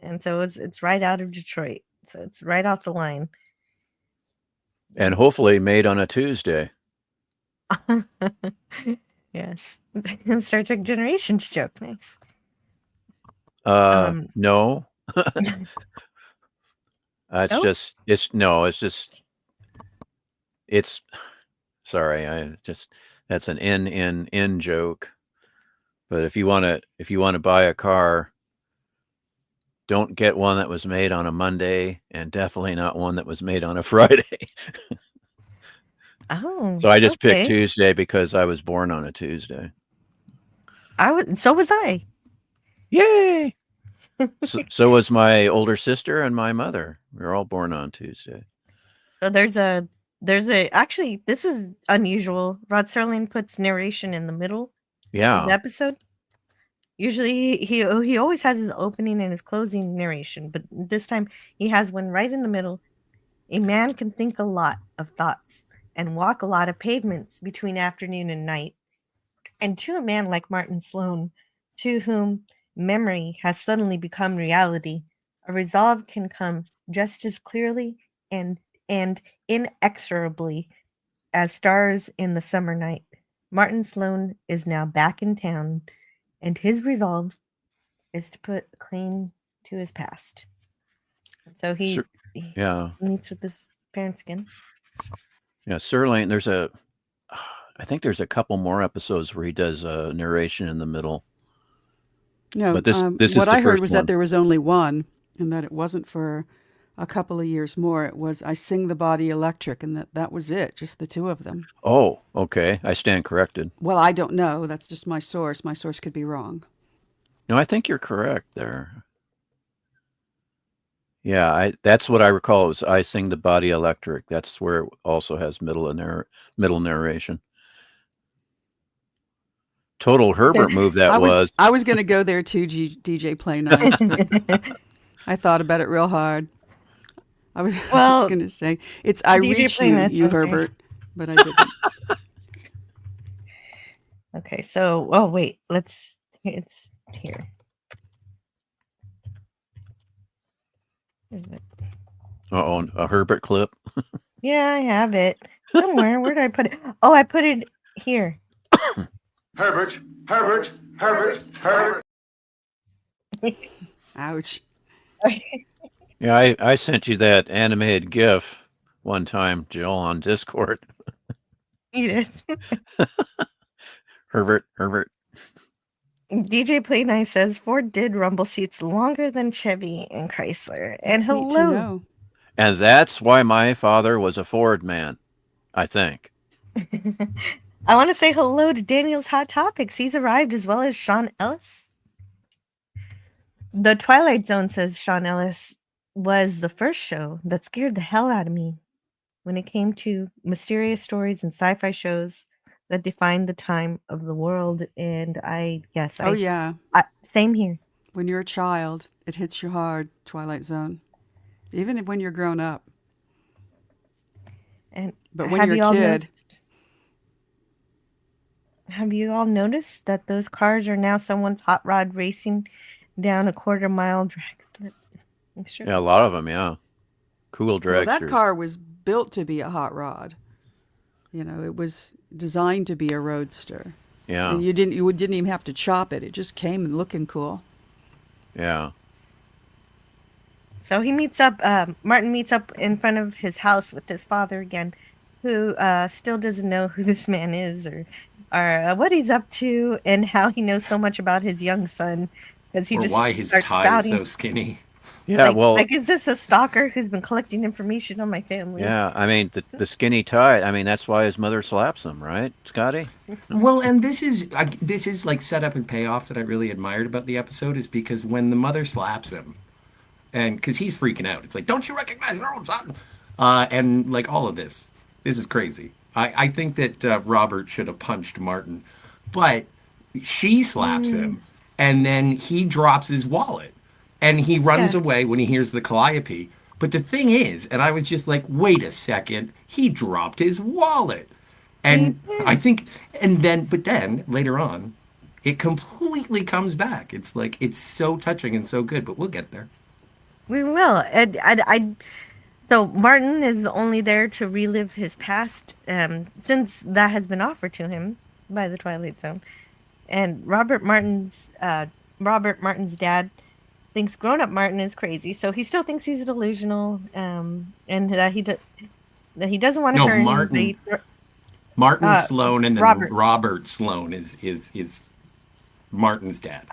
and so it's right out of Detroit. So it's right off the line. And hopefully made on a Tuesday. Yes. Star Trek Generations joke. Nice. No. Nope. It's sorry, that's an in joke. But if you want to buy a car, don't get one that was made on a Monday, and definitely not one that was made on a Friday. Oh. So I just picked Tuesday because I was born on a Tuesday. So was I. Yay! so was my older sister and my mother. We were all born on Tuesday. So actually, this is unusual. Rod Serling puts narration in the middle of the episode. Usually he always has his opening and his closing narration, but this time he has one right in the middle. A man can think a lot of thoughts and walk a lot of pavements between afternoon and night. And to a man like Martin Sloan, to whom memory has suddenly become reality, a resolve can come just as clearly and inexorably as stars in the summer night. Martin Sloan is now back in town, and his resolve is to put a claim to his past. So he meets with his parents again. Yeah, Serling, I think there's a couple more episodes where he does narration in the middle. No, but this is what I heard was one. that there was only one, and that it wasn't for a couple of years more. It was I Sing the Body Electric, and that was it, just the two of them. Oh, okay. I stand corrected. Well, I don't know. That's just my source. My source could be wrong. No, I think you're correct there. Yeah, that's what I recall is I Sing the Body Electric. That's where it also has middle narration. Total Herbert move that I was going to go there too, DJ Play Nice, but I thought about it real hard. I was going to say it's I DJ reach you Herbert, but I didn't. Okay, so wait, it's here. Uh-oh, a Herbert clip. Yeah, I have it somewhere. Where did I put it? Oh, I put it here. Herbert. Ouch. Yeah, I sent you that animated GIF one time, Jill, on Discord. You did. Herbert. DJ Play Nice says Ford did rumble seats longer than Chevy and Chrysler. And That's neat to know. And that's why my father was a Ford man, I think. I want to say hello to Daniel's Hot Topics. He's arrived, as well as Sean Ellis. The Twilight Zone, says Sean Ellis, was the first show that scared the hell out of me when it came to mysterious stories and sci-fi shows that defined the time of the world. And same here. When you're a child, it hits you hard, Twilight Zone. Even when you're grown up. But when you're a kid... Have you all noticed that those cars are now someone's hot rod racing down a quarter-mile drag strip? Sure. Yeah, a lot of them, yeah. Cool dragsters. Well, that car was built to be a hot rod. It was designed to be a roadster. Yeah. And you didn't even have to chop it. It just came looking cool. Yeah. So he meets up, Martin meets up in front of his house with his father again, who still doesn't know who this man is or what he's up to and how he knows so much about his young son. Because he or just why his starts tie spouting. is so skinny. Yeah, like, is this a stalker who's been collecting information on my family? yeah. I mean, the skinny tie. I mean, that's why his mother slaps him, right, Scotty? Well, and this is like setup and payoff that I really admired about the episode is because when the mother slaps him, and because he's freaking out, it's like, don't you recognize your own son? And like all of this is crazy. I think that Robert should have punched Martin, but she slaps him, and then he drops his wallet. And he runs away when he hears the calliope. But the thing is, and I was just like, wait a second, he dropped his wallet. And I think, but then later on, it completely comes back. It's like, it's so touching and so good, but we'll get there. We will. So Martin is only there to relive his past, since that has been offered to him by the Twilight Zone. And Robert Martin's dad thinks grown-up Martin is crazy, so he still thinks he's delusional, and that he doesn't want to hurt Martin. Martin Sloan, and then Robert Sloan is Martin's dad.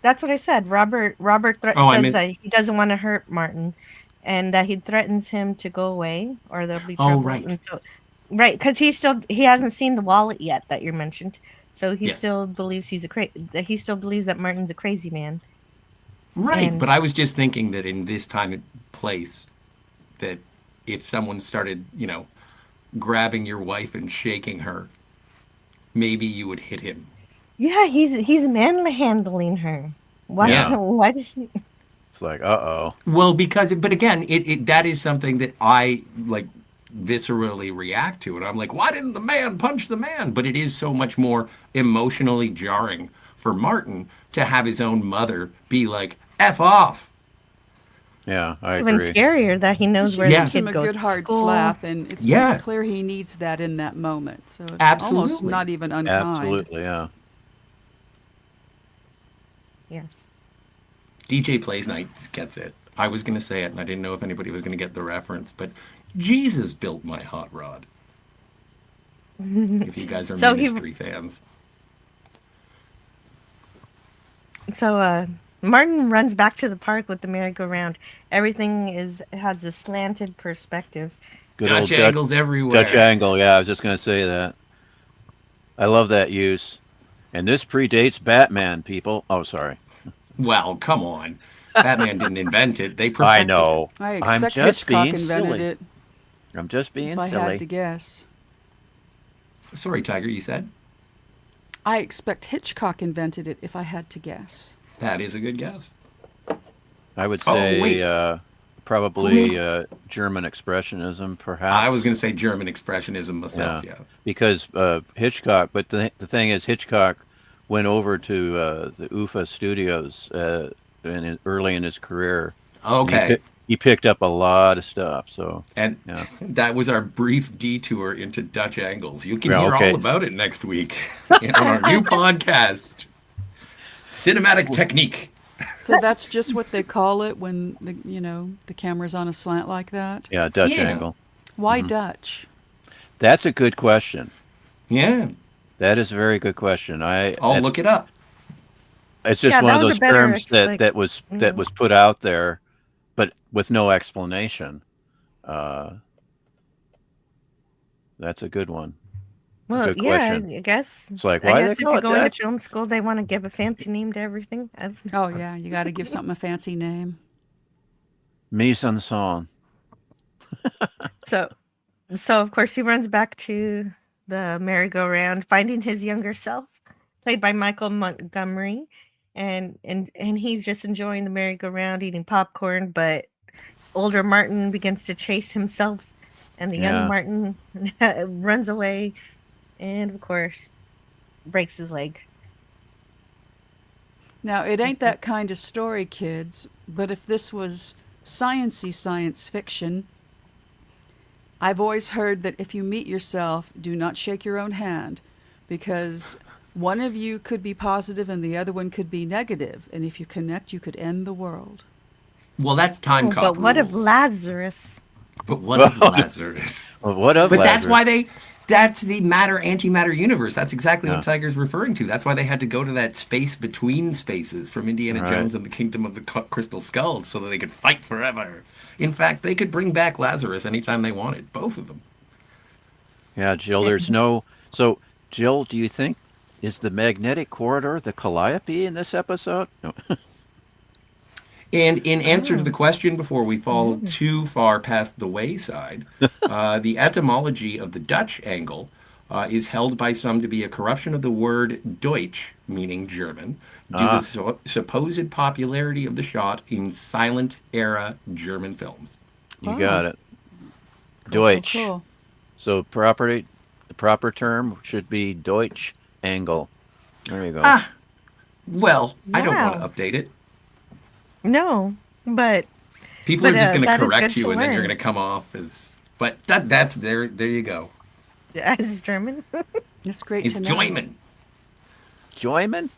That's what I said. Robert says that he doesn't want to hurt Martin, and that he threatens him to go away or there'll be trouble. Oh, right. Right, because he hasn't seen the wallet yet that you mentioned, so he still believes he still believes that Martin's a crazy man. Right, but I was just thinking that in this time and place, that if someone started, grabbing your wife and shaking her, maybe you would hit him. Yeah, he's manhandling her. Why? Yeah. Why does he? It's like, uh-oh. Well, but again, it that is something that I like viscerally react to, and I'm like, why didn't the man punch the man? But it is so much more emotionally jarring for Martin to have his own mother be like, F off. Yeah, I agree. Even scarier that he knows where the kid goes him a good hard school. slap, and it's pretty clear he needs that in that moment. So it's almost not even unkind. Absolutely, yeah. Yes. DJ Plays Nights gets it. I was going to say it, and I didn't know if anybody was going to get the reference, but Jesus built my hot rod. If you guys are Ministry fans. So Martin runs back to the park with the merry-go-round. Everything has a slanted perspective. Good Dutch angles everywhere. Dutch angle, yeah, I was just going to say that. I love that use. And this predates Batman, people. Oh, sorry. Well, come on. Batman didn't invent it. They perfected I know. I expect Hitchcock invented it. I'm just being silly. If I had to guess. Sorry, Tiger, you said? I expect Hitchcock invented it if I had to guess. That is a good guess. I would say probably German Expressionism, perhaps. I was going to say German Expressionism myself, yeah. Because Hitchcock, but the thing is, Hitchcock went over to the UFA studios early in his career. Okay. He picked up a lot of stuff. So that was our brief detour into Dutch angles. You can hear all about it next week on our new podcast, Cinematic Technique. So that's just what they call it when the camera's on a slant like that? Yeah, Dutch angle. Why Dutch? That's a good question. Yeah. That is a very good question. I'll look it up. It's just one of those terms that was put out there, but with no explanation. That's a good one. Well, good question. I guess. It's like, why if you go into film school, they want to give a fancy name to everything. Oh, yeah. You got to give something a fancy name. Mise en scène. So, of course, he runs back to the merry-go-round, finding his younger self, played by Michael Montgomery. And he's just enjoying the merry-go-round, eating popcorn, but older Martin begins to chase himself, and the young Martin runs away, and of course, breaks his leg. Now, it ain't that kind of story, kids, but if this was science fiction, I've always heard that if you meet yourself, do not shake your own hand, because one of you could be positive and the other one could be negative, and if you connect, you could end the world. Well, that's time cop But what of rules. Lazarus? But what of Lazarus? Well, what of But Lazarus? that's the matter-antimatter universe. That's exactly Yeah. what Tiger's referring to. That's why they had to go to that space between spaces from Indiana Right. Jones and the Kingdom of the Crystal Skull so that they could fight forever. In fact, they could bring back Lazarus anytime they wanted, both of them. Yeah, Jill, there's no. So, Jill, do you think is the magnetic corridor the Calliope in this episode? No. And in answer to the question, before we fall too far past the wayside, the etymology of the Dutch angle is held by some to be a corruption of the word Deutsch, meaning German, due to the supposed popularity of the shot in silent era German films. You Oh. got it. Cool, Deutsch. cool, cool. So the proper term should be Deutsch angle. There you go. Well, I don't Wow. want to update it. No, but People are just going to that is correct good you, to and then you're learn. going to come off as. But that's there. There you go. as German. It's great It's to know. Joyman. Joyman?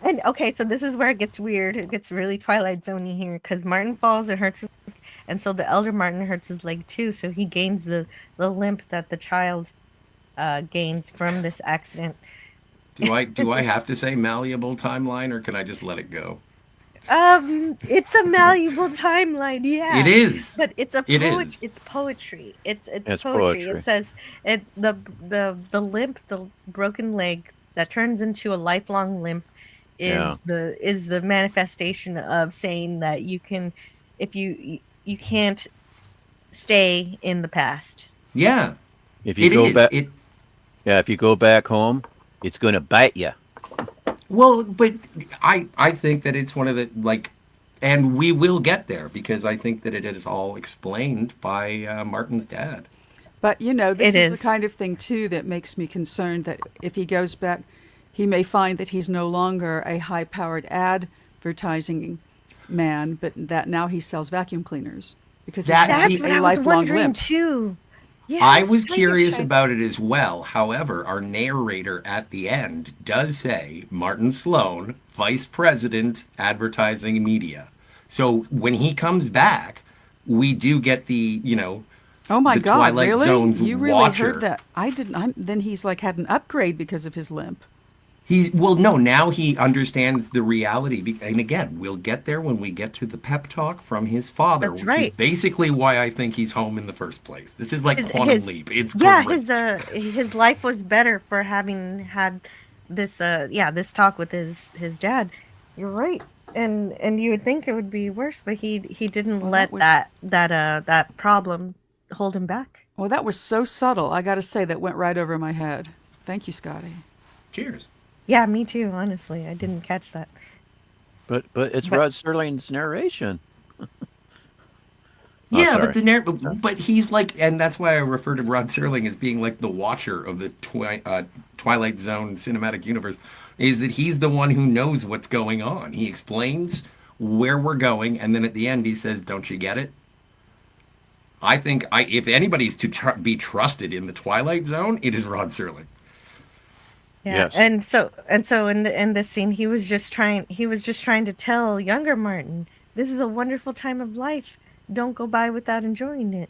And okay, so this is where it gets weird. It gets really Twilight Zone-y here because Martin falls and hurts his, and so the elder Martin hurts his leg too. So he gains the limp that the child gains from this accident. Do I have to say malleable timeline, or can I just let it go? It's a malleable timeline, yeah. It is. But it's It is. It's poetry. It's It's poetry. poetry. It says it's the limp, the broken leg that turns into a lifelong limp is Yeah. the manifestation of saying that you can, if you can't stay in the past. Yeah, If you it go is. back, It yeah, if you go back home, it's going to bite you. well, but I think that it's one of the and we will get there because I think that it is all explained by Martin's dad. But, this It is the is. kind of thing, too, that makes me concerned that if he goes back, he may find that he's no longer a high-powered advertising man, but that now he sells vacuum cleaners because he That- has That's see, what a I was lifelong wondering limp. too. Yeah, I it's was kind of curious shy- about it as well. However, our narrator at the end does say Martin Sloan, Vice President, Advertising Media. So when he comes back, we do get the, Oh my the God! Twilight Really? Zone's You really watcher. heard that? I didn't. Then he's like had an upgrade because of his limp. No, now he understands the reality. And again, we'll get there when we get to the pep talk from his father, That's which right. is basically why I think he's home in the first place. This is like His- Quantum his- Leap. It's yeah, great. his life was better for having had this this talk with his dad. You're right. And you would think it would be worse, but he didn't Well, let that that problem hold him back. Well, that was so subtle. I got to say that went right over my head. Thank you, Scotty. Cheers. Yeah, me too, honestly. I didn't catch that. But it's But- Rod Serling's narration. Yeah, sorry. but but he's like, and that's why I refer to Rod Serling as being like the watcher of the Twilight Zone cinematic universe, is that he's the one who knows what's going on. He explains where we're going, and then at the end he says, "Don't you get it?" I think if anybody's to be trusted in the Twilight Zone, it is Rod Serling. Yeah, Yes. and so in this scene, he was just trying to tell younger Martin, this is a wonderful time of life. Don't go by without enjoying it.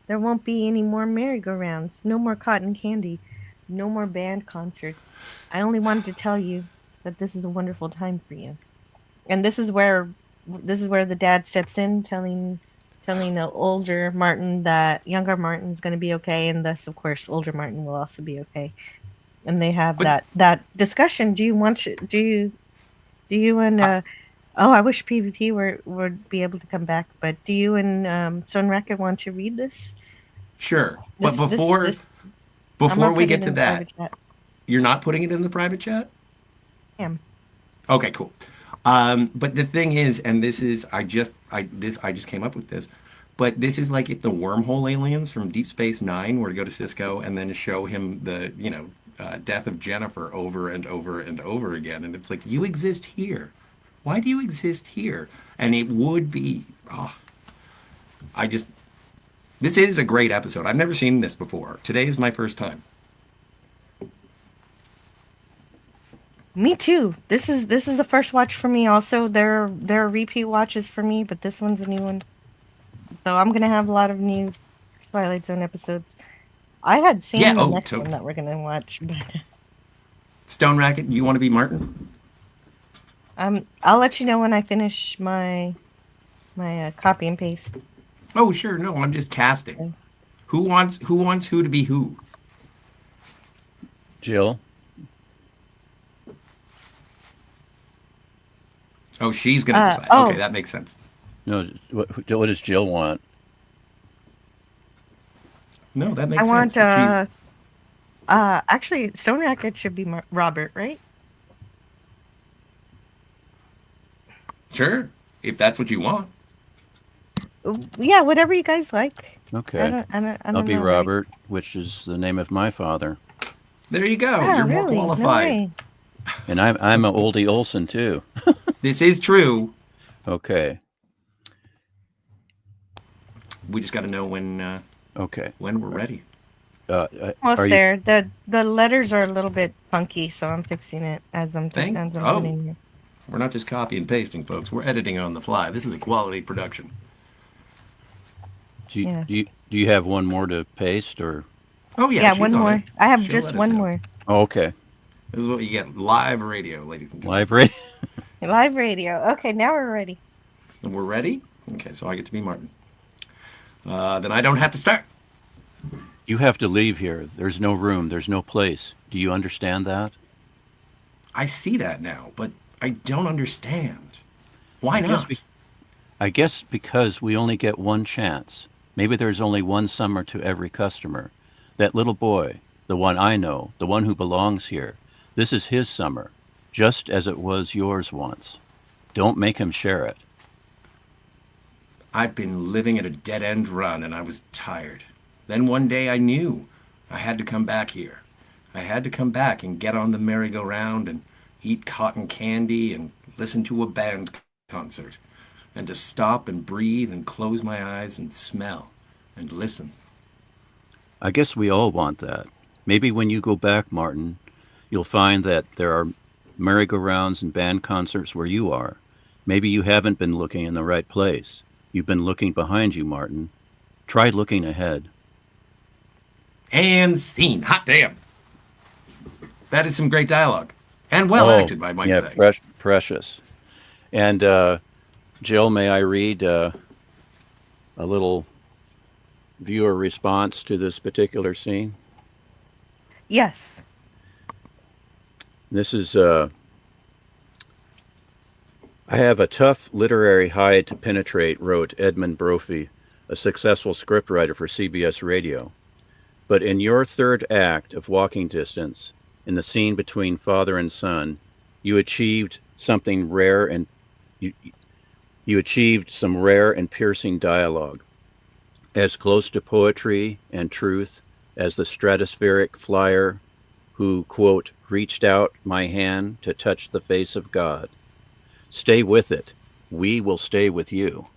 There won't be any more merry-go-rounds, no more cotton candy, no more band concerts. I only wanted to tell you that this is a wonderful time for you. And this is where the dad steps in, telling the older Martin that younger Martin's going to be okay, and thus, of course, older Martin will also be okay. And they have But- that discussion. Do you and I wish PvP would be able to come back, but do you and Sonreka want to read this? Sure, but This- before this- I'm before gonna we put get it to in the that, private chat. you're not putting it in the private chat? Am. Okay, cool. But the thing is, and this is, I just came up with this, but this is like if the wormhole aliens from Deep Space Nine were to go to Cisco and then show him the, death of Jennifer over and over and over again, and it's like, you exist here. Why do you exist here? And it would be, This is a great episode. I've never seen this before. Today is my first time. Me too. This is the first watch for me. Also, there are repeat watches for me, but this one's a new one. So I'm gonna have a lot of new Twilight Zone episodes. I had seen the next one that we're gonna watch, but Stone Racket, you want to be Martin? I'll let you know when I finish my copy and paste. Oh, sure. No, I'm just casting. Okay. Who wants who to be who? Jill. Oh, she's going to decide. Okay, that makes sense. No, what does Jill want? No, that makes sense. I want, actually, Stone Racket should be Robert, right? Sure, if that's what you want. Yeah, whatever you guys like. Okay. I'll be Robert, which is the name of my father. There you go. You're more qualified. No, and I'm an oldie Olsen too. This is true. Okay. We just got to know when. When we're ready. Almost there. The letters are a little bit funky, so I'm fixing it as I'm putting it. We're not just copy and pasting, folks. We're editing on the fly. This is a quality production. Do you have one more to paste or? Oh yeah, one more. I have just one more. Oh, okay. This is what you get: live radio, ladies and gentlemen. Live radio. Live radio. Okay, now we're ready. And we're ready. Okay, so I get to be Martin. Then I don't have to start. You have to leave here. There's no room. There's no place. Do you understand that? I see that now, but I don't understand. Why not? I guess because we only get one chance. Maybe there's only one summer to every customer. That little boy, the one I know, the one who belongs here, this is his summer, just as it was yours once. Don't make him share it. I'd been living at a dead-end run, and I was tired. Then one day I knew I had to come back here. I had to come back and get on the merry-go-round and eat cotton candy and listen to a band concert, and to stop and breathe and close my eyes and smell and listen. I guess we all want that. Maybe when you go back, Martin, you'll find that there are merry-go-rounds and band concerts where you are. Maybe you haven't been looking in the right place. You've been looking behind you, Martin. Try looking ahead. And scene. Hot damn. That is some great dialogue. And well acted, I might say. Yeah, precious. And Jill, may I read a little viewer response to this particular scene? Yes. This is... I have a tough literary hide to penetrate, wrote Edmund Brophy, a successful scriptwriter for CBS Radio. But in your third act of Walking Distance, in the scene between father and son, you achieved something rare, and you achieved some rare and piercing dialogue, as close to poetry and truth as the stratospheric flyer who, quote, reached out my hand to touch the face of God. Stay with it. We will stay with you.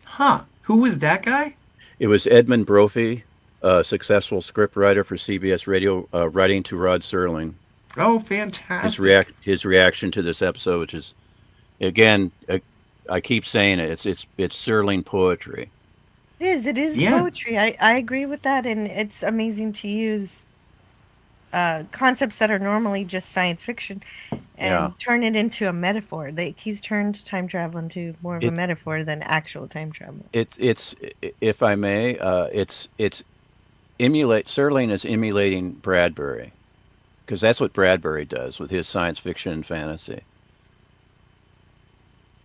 Huh. Who was that guy? It was Edmund Brophy, a successful scriptwriter for CBS Radio, writing to Rod Serling. Oh, fantastic. His reaction to this episode, which is, again, I keep saying it, it's Serling poetry. It is poetry. I agree with that, and it's amazing to use concepts that are normally just science fiction and turn it into a metaphor. He's turned time travel into more of a metaphor than actual time travel. It's if I may, it's Serling is emulating Bradbury, because that's what Bradbury does with his science fiction and fantasy.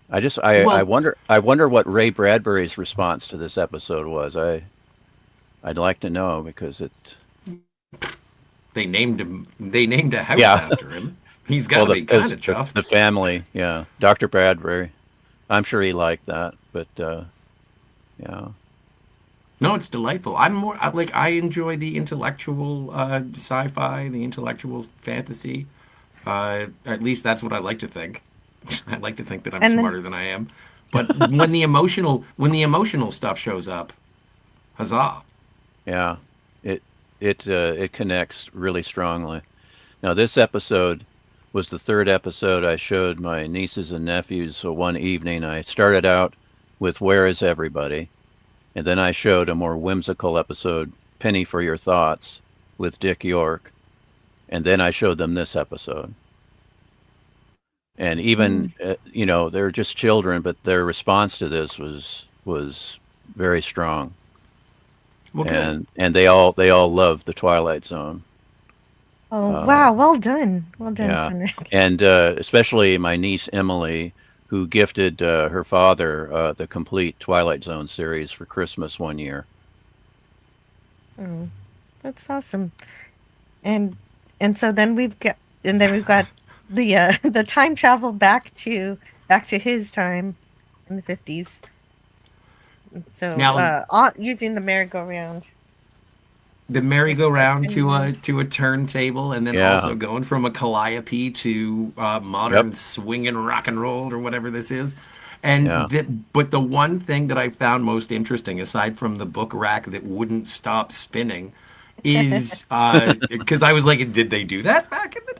I wonder what Ray Bradbury's response to this episode was. I'd like to know, because they named a house after him. He's got to be kind of chuffed. The family, yeah. Dr. Bradbury. I'm sure he liked that, but yeah. No, it's delightful. I enjoy the intellectual sci-fi, the intellectual fantasy. At least that's what I like to think. I like to think that I'm smarter than I am. But when the emotional stuff shows up, huzzah! Yeah, it connects really strongly. Now, this episode was the third episode I showed my nieces and nephews. So one evening, I started out with "Where Is Everybody," and then I showed a more whimsical episode, "Penny for Your Thoughts," with Dick York, and then I showed them this episode. And even they're just children, but their response to this was very strong. Okay. And they all love the Twilight Zone. Oh, wow. Well done. Well done, Yeah, Svenrik. and especially my niece Emily, who gifted her father the complete Twilight Zone series for Christmas one year. Oh, that's awesome. And so then we've got the the time travel back to his time in the 50s. So Now- using the merry-go-round. The merry-go-round to a turntable, and then Yeah. also going from a calliope to modern swinging rock and roll or whatever this is. And Yeah. but the one thing that I found most interesting, aside from the book rack that wouldn't stop spinning, is because I was like, did they do that back in the day?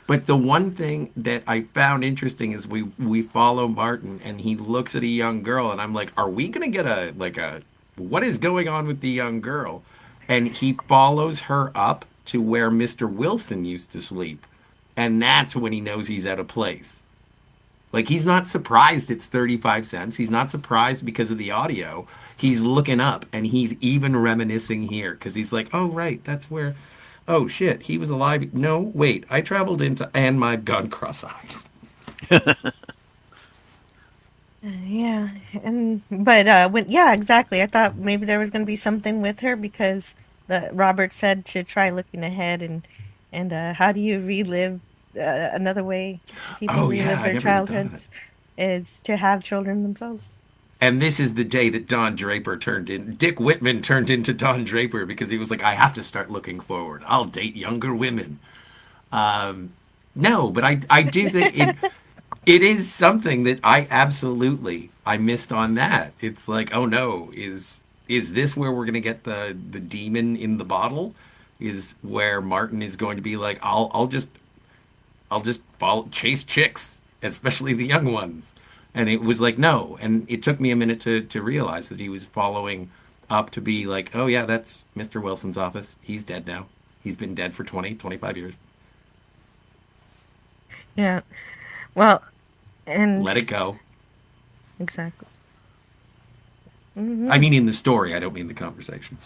But the one thing that I found interesting is we follow Martin, and he looks at a young girl, and I'm like, are we gonna get a what is going on with the young girl? And he follows her up to where Mr. Wilson used to sleep, and that's when he knows he's out of place. Like, he's not surprised it's 35 cents. He's not surprised because of the audio. He's looking up, and he's even reminiscing here because he's like, oh, right, that's where, oh, shit, he was alive. No, wait, I traveled into, and my gun cross-eyed. Yeah, exactly. I thought maybe there was going to be something with her because Robert said to try looking ahead and how do you relive another way people relive their childhoods is to have children themselves. And this is the day that Dick Whitman turned into Don Draper because he was like, I have to start looking forward. I'll date younger women. No, but I do think it is something that I missed on that. It's like, oh no, is this where we're gonna get the demon in the bottle? Is where Martin is going to be like, I'll just chase chicks, especially the young ones. And it was like, no. And it took me a minute to realize that he was following up to be like, oh yeah, that's Mr. Wilson's office. He's dead now. He's been dead for 25 years. Yeah. Well, and let it go. Exactly. I mean, in the story, I don't mean the conversation.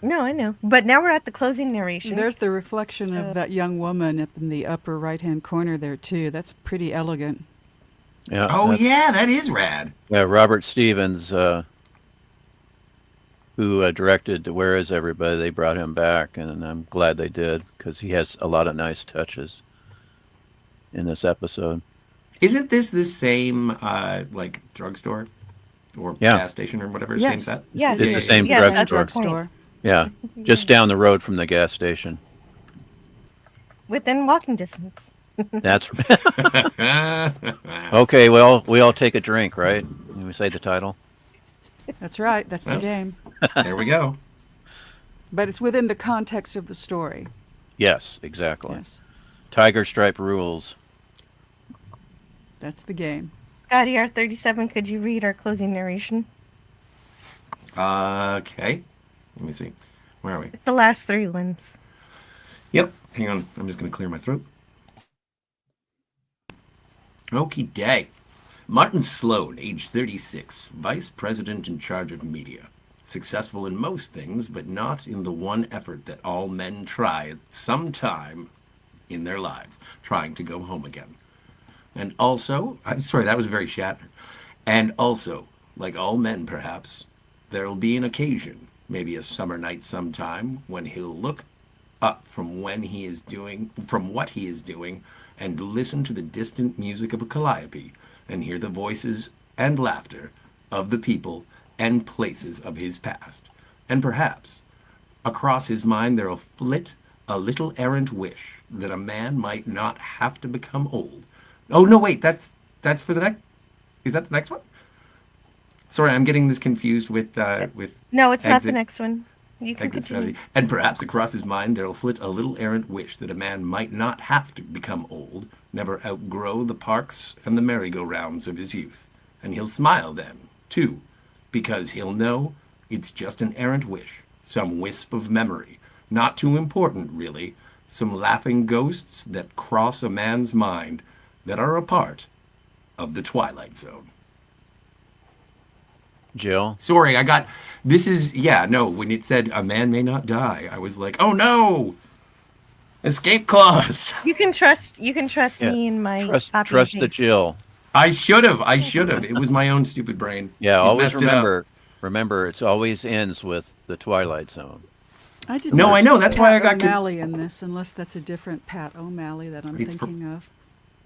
No, I know. But now we're at the closing narration. There's the reflection of that young woman up in the upper right-hand corner there, too. That's pretty elegant. Yeah. Oh, yeah, that is rad. Yeah, Robert Stevens, who directed Where Is Everybody, they brought him back, and I'm glad they did, because he has a lot of nice touches in this episode. Isn't this the same, like, drugstore? Or gas station or whatever? Yes. Same set? Yeah, It's the same drugstore. Yeah, just down the road from the gas station. Within walking distance. That's okay. Well, we all take a drink, right? We say the title. That's right. That's the game. There we go. But it's within the context of the story. Yes, exactly. Yes. Tiger Stripe rules. That's the game. Scotty R37, could you read our closing narration? Okay. Let me see. Where are we? It's the last three ones. Yep. Hang on. I'm just going to clear my throat. Okie day. Martin Sloan, age 36, vice president in charge of media. Successful in most things, but not in the one effort that all men try at some time in their lives, trying to go home again. And also, I'm sorry, that was very Shatner. And also, like all men perhaps, there'll be an occasion, maybe a summer night sometime, when he'll look up from what he is doing, and listen to the distant music of a calliope, and hear the voices and laughter of the people and places of his past. And perhaps, across his mind there'll flit a little errant wish that a man might not have to become old. Oh, no, wait, that's for the next... Is that the next one? Sorry, I'm getting this confused with No, it's not the exit. next one. You can Exit continue. strategy. And perhaps across his mind there'll flit a little errant wish that a man might not have to become old, never outgrow the parks and the merry-go-rounds of his youth. And he'll smile then, too, because he'll know it's just an errant wish, some wisp of memory, not too important, really, some laughing ghosts that cross a man's mind that are a part of the Twilight Zone. Jill? Sorry, when it said a man may not die, I was like, oh no! Escape clause. You can trust Yeah. me and my Trust copy trust and the paste. Jill. I should have. It was my own stupid brain. Yeah, It always messed it up. remember it always ends with the Twilight Zone. I did No, not I know, see that's why I Pat got con- O'Malley in this, unless that's a different Pat O'Malley that I'm It's thinking of.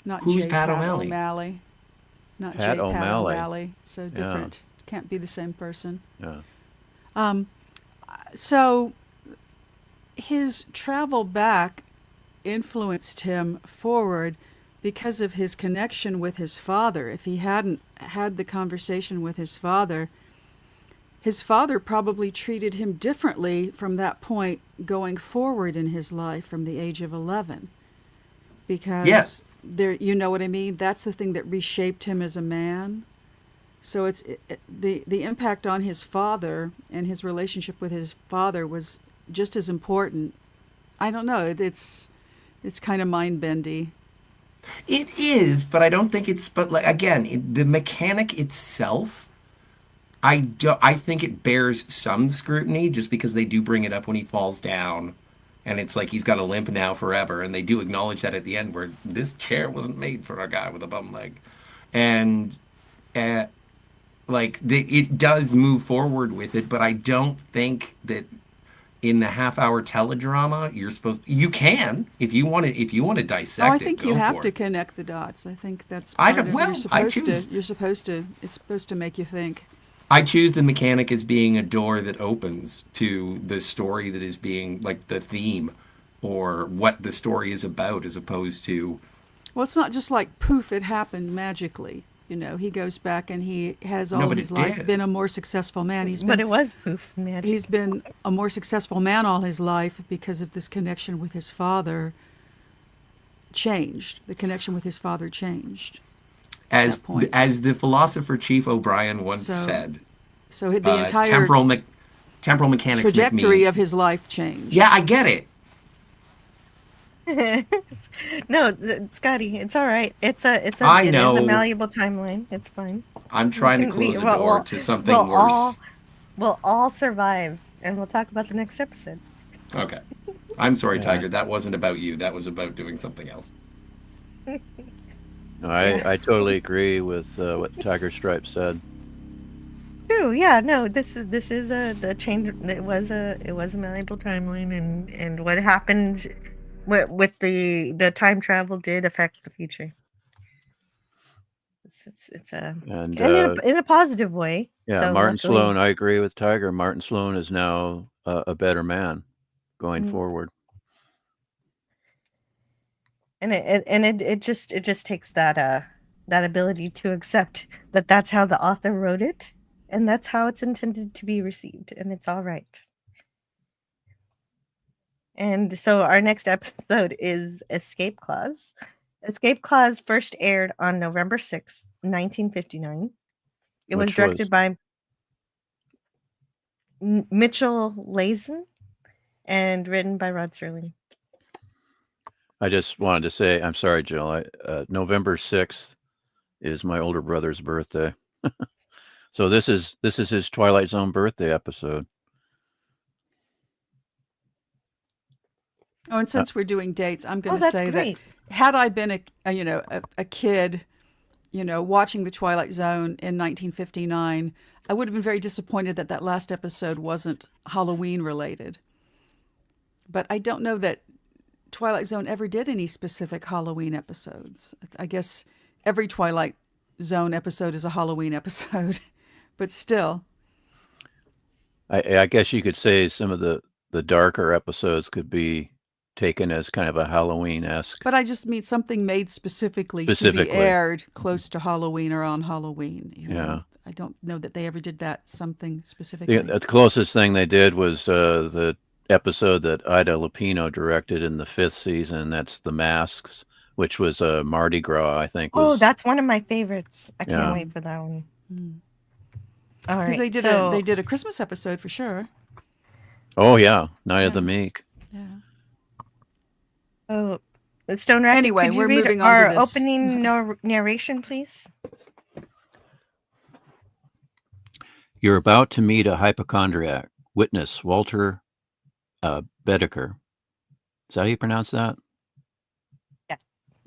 Not Who's J. Pat Pat O'Malley? O'Malley. Not Pat J. Pat O'Malley. O'Malley. So different. Can't be the same person. Yeah. So his travel back influenced him forward because of his connection with his father. If he hadn't had the conversation with his father probably treated him differently from that point going forward in his life from the age of 11. Because there, you know what I mean? That's the thing that reshaped him as a man. So the impact on his father and his relationship with his father was just as important. I don't know. It's kind of mind-bendy. It is, but I don't think it's. But like again, the mechanic itself, I think it bears some scrutiny just because they do bring it up when he falls down, and it's like he's got a limp now forever, and they do acknowledge that at the end where this chair wasn't made for a guy with a bum leg, and it does move forward with it, but I don't think that in the half-hour teledrama you can if you want to dissect Oh, I it. think Go you have for to it. connect the dots. I think that's I part don't- of well, I it's choose- supposed to make you think. I choose the mechanic as being a door that opens to the story that is being like the theme or what the story is about as opposed to Well, it's not just like poof, it happened magically. You know, he goes back and he has all but his it life did. been a more successful man. But it was poof magic. He's been a more successful man all his life because of this connection with his father changed. The connection with his father changed. as that point. as the philosopher Chief O'Brien once So, said, So the entire temporal mechanics make trajectory me. of his life changed. Yeah, I get it. No, Scotty, it's all right. It is I a know. malleable timeline. It's fine. I'm trying to close the door to something worse. We'll all survive, and we'll talk about the next episode. Okay. I'm sorry, Yeah. Tiger. That wasn't about you. That was about doing something else. No, I totally agree with what Tiger Stripe said. True. Yeah. No. This is the change. It was a malleable timeline, and what happened with the time travel did affect the future. It's a And in a positive way. yeah, So Martin luckily- Sloan, I agree with Tiger. Martin Sloan is now a better man going forward. And it just takes that ability to accept that that's how the author wrote it, and that's how it's intended to be received, and it's all right. And so our next episode is Escape Clause. Escape Clause first aired on November 6th, 1959. It was Which directed was- by Mitchell Lazen and written by Rod Serling. I just wanted to say, I'm sorry, Jill. November 6th is my older brother's birthday. So this is his Twilight Zone birthday episode. Oh, and since we're doing dates, I'm going to that's say great. that had I been a kid, watching the Twilight Zone in 1959, I would have been very disappointed that that last episode wasn't Halloween related. But I don't know that Twilight Zone ever did any specific Halloween episodes. I guess every Twilight Zone episode is a Halloween episode, but still. I guess you could say some of the darker episodes could be taken as kind of a Halloween-esque. But I just mean something made specifically to be aired close to Halloween or on Halloween. Yeah. I don't know that they ever did that, something specifically. The closest thing they did was the episode that Ida Lupino directed in the 5th season. That's The Masks, which was Mardi Gras, I think. Oh, that's one of my favorites. I can't Yeah. wait for that one. All Because right. they did a Christmas episode for sure. Oh, yeah. Night of the Meek. Yeah. Oh, Stone Racket, Anyway, could you we're read moving on our to this. opening narration, please? You're about to meet a hypochondriac. Witness Walter Bedecker. Is that how you pronounce that? Yeah.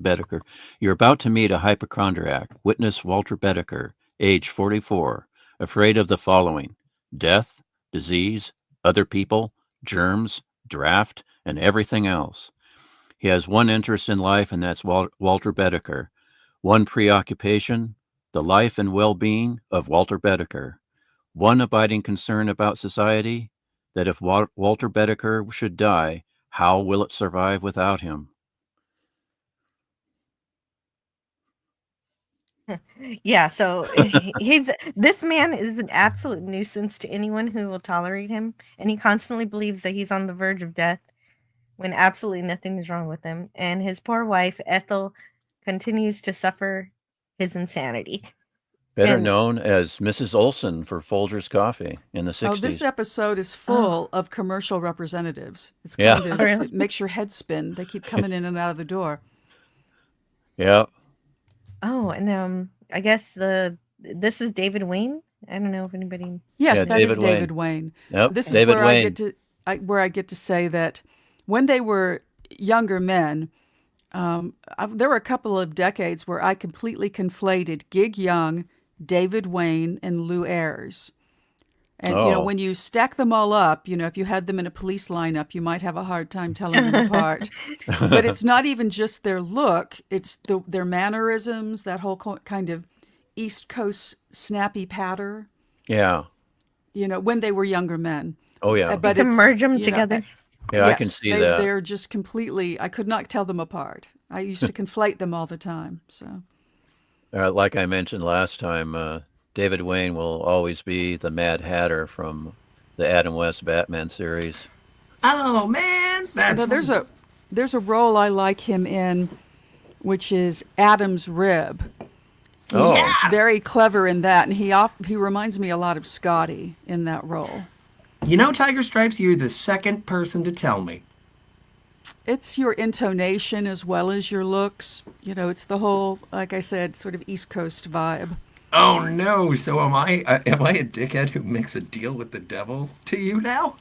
Bedecker. You're about to meet a hypochondriac. Witness Walter Bedecker, age 44, afraid of the following: death, disease, other people, germs, draft, and everything else. He has one interest in life, and that's Walter Bedecker. One preoccupation, the life and well-being of Walter Bedecker. One abiding concern about society, that if Walter Bedecker should die, how will it survive without him? Yeah, so this man is an absolute nuisance to anyone who will tolerate him, and he constantly believes that he's on the verge of death when absolutely nothing is wrong with him. And his poor wife, Ethel, continues to suffer his insanity. Better known as Mrs. Olson for Folgers Coffee in the 60s. Oh, this episode is full of commercial representatives. It's kind of, it makes your head spin. They keep coming in and out of the door. Yeah. Oh, and I guess this is David Wayne. I don't know if anybody. Yes, that is David Wayne. Yep. This is David where Wayne. I get to say that when they were younger men, there were a couple of decades where I completely conflated Gig Young, David Wayne, and Lou Ayres. And, when you stack them all up, if you had them in a police lineup, you might have a hard time telling them apart. But it's not even just their look. It's their mannerisms, that whole kind of East Coast snappy patter. Yeah. When they were younger men. Oh, yeah. But you can merge them together. Yeah, yes, I can see that. They're just completely, I could not tell them apart. I used to conflate them all the time. So, like I mentioned last time, David Wayne will always be the Mad Hatter from the Adam West Batman series. Oh man, there's a role I like him in, which is Adam's Rib. He's very clever in that, and he reminds me a lot of Scotty in that role. Tiger Stripes, you're the second person to tell me. It's your intonation as well as your looks. It's the whole, like I said, sort of East Coast vibe. Oh no! So am I a dickhead who makes a deal with the devil to you now?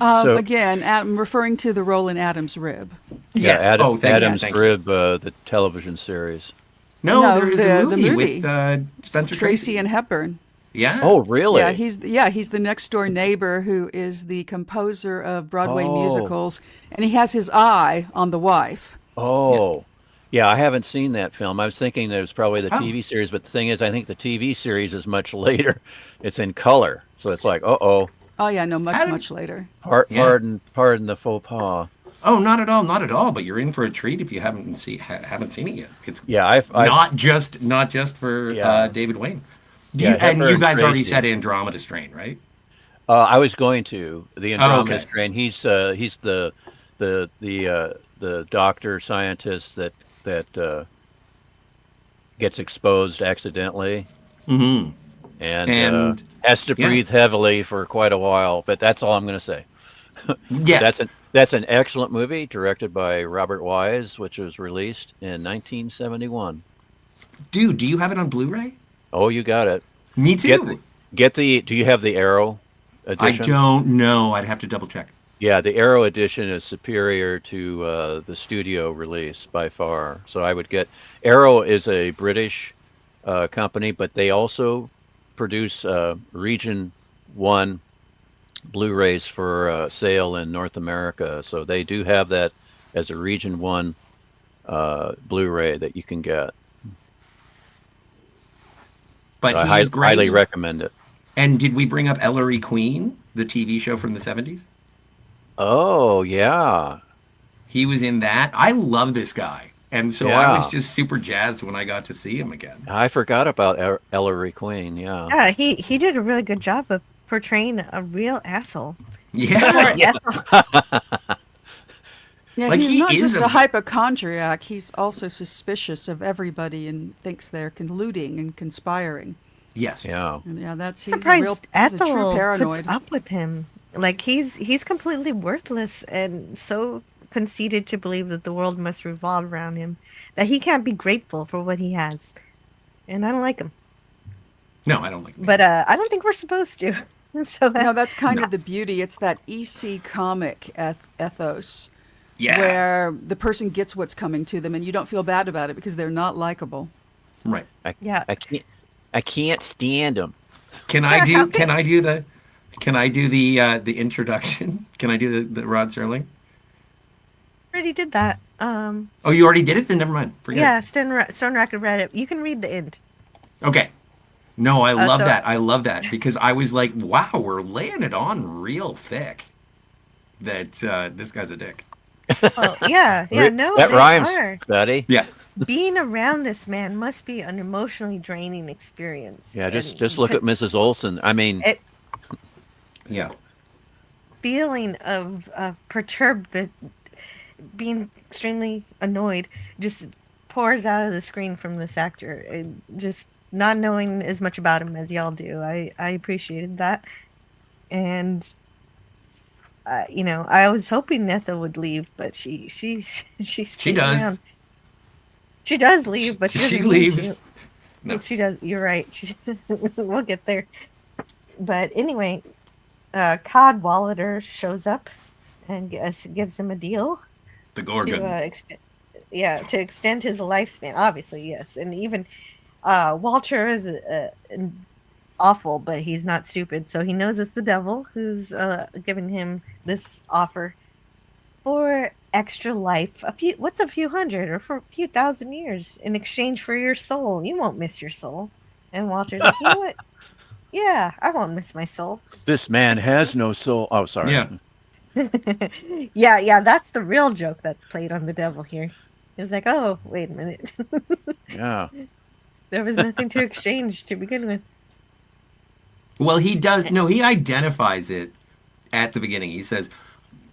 Again, I'm referring to the role in Adam's Rib. Yeah, Adam's Rib, the television series. No, there is a movie with Spencer Tracy and Hepburn. Yeah. Oh, really? Yeah, he's the next door neighbor who is the composer of Broadway musicals, and he has his eye on the wife. Oh. Yes. Yeah, I haven't seen that film. I was thinking that it was probably the TV series, but the thing is, I think the TV series is much later. It's in color, so it's like, Oh yeah, no, much later. Pardon the faux pas. Oh, not at all. But you're in for a treat if you haven't seen it yet. It's I've not just for David Wayne. You guys already said Andromeda Strain, right? I was going to the Andromeda Strain. He's the doctor scientist that gets exposed accidentally, and has to breathe heavily for quite a while. But that's all I'm going to say. Yeah, that's an excellent movie directed by Robert Wise, which was released in 1971. Dude, do you have it on Blu-ray? Oh, you got it. Me too. Do you have the Arrow edition? I don't know. I'd have to double check. Yeah, the Arrow edition is superior to the studio release by far. So I would get Arrow is a British company, but they also produce Region 1 Blu-rays for sale in North America. So they do have that as a Region 1 Blu-ray that you can get. But I highly recommend it. And did we bring up Ellery Queen, the TV show from the 70s? Oh, yeah. He was in that. I love this guy. And so I was Yeah. just super jazzed when I got to see him again. I forgot about Ellery Queen. Yeah. Yeah, he did a really good job of portraying a real asshole. Yeah. Poor Yeah. Ethel. Yeah, Like, he's he not is just a- a hypochondriac. He's also suspicious of everybody and thinks they're colluding and conspiring. Yes. Yeah. And yeah, he's a Surprised true Ethel paranoid. puts up with him. Like he's completely worthless and so conceited to believe that the world must revolve around him that he can't be grateful for what he has. And I don't like him. No, I don't like him. But I don't think we're supposed to. So No, that's kind No. of the beauty. It's that EC comic ethos Yeah. where the person gets what's coming to them and you don't feel bad about it because they're not likable. Right. yeah. I can't stand him. Can I do the introduction? Can I do the Rod Serling? Already did that. Oh, you already did it? Then never mind. Forget Yeah, Stone Racket read it. You can read the end. it. Okay. No, I love so- that. I love that because I was like, wow, we're laying it on real thick that this guy's a dick. Oh, yeah, no, that they rhymes, are. Betty. Yeah. Being around this man must be an emotionally draining experience. Yeah, just And look at Mrs. Olsen. I mean, It, Yeah. feeling of perturbed, but being extremely annoyed, just pours out of the screen from this actor. And just not knowing as much about him as y'all do, I appreciated that. And I was hoping Netha would leave, but she stayed does. around. She does leave, but she She doesn't need leaves. to. No. She does. You're right. We'll get there. But anyway, Cadwallader shows up and gives him a deal The to Gorgon. to extend his lifespan. Obviously, yes, and even Walter is awful, but he's not stupid, so he knows it's the devil who's giving him this offer for extra life. What's a few hundred or for a few thousand years in exchange for your soul? You won't miss your soul. And Walter's like, you know what? Yeah, I won't miss my soul. this man has no soul. Oh, sorry. Yeah. yeah, that's the real joke that's played on the devil here. It's like, oh, wait a minute. Yeah. There was nothing to exchange to begin with. Well, he does. No, he identifies it at the beginning. He says,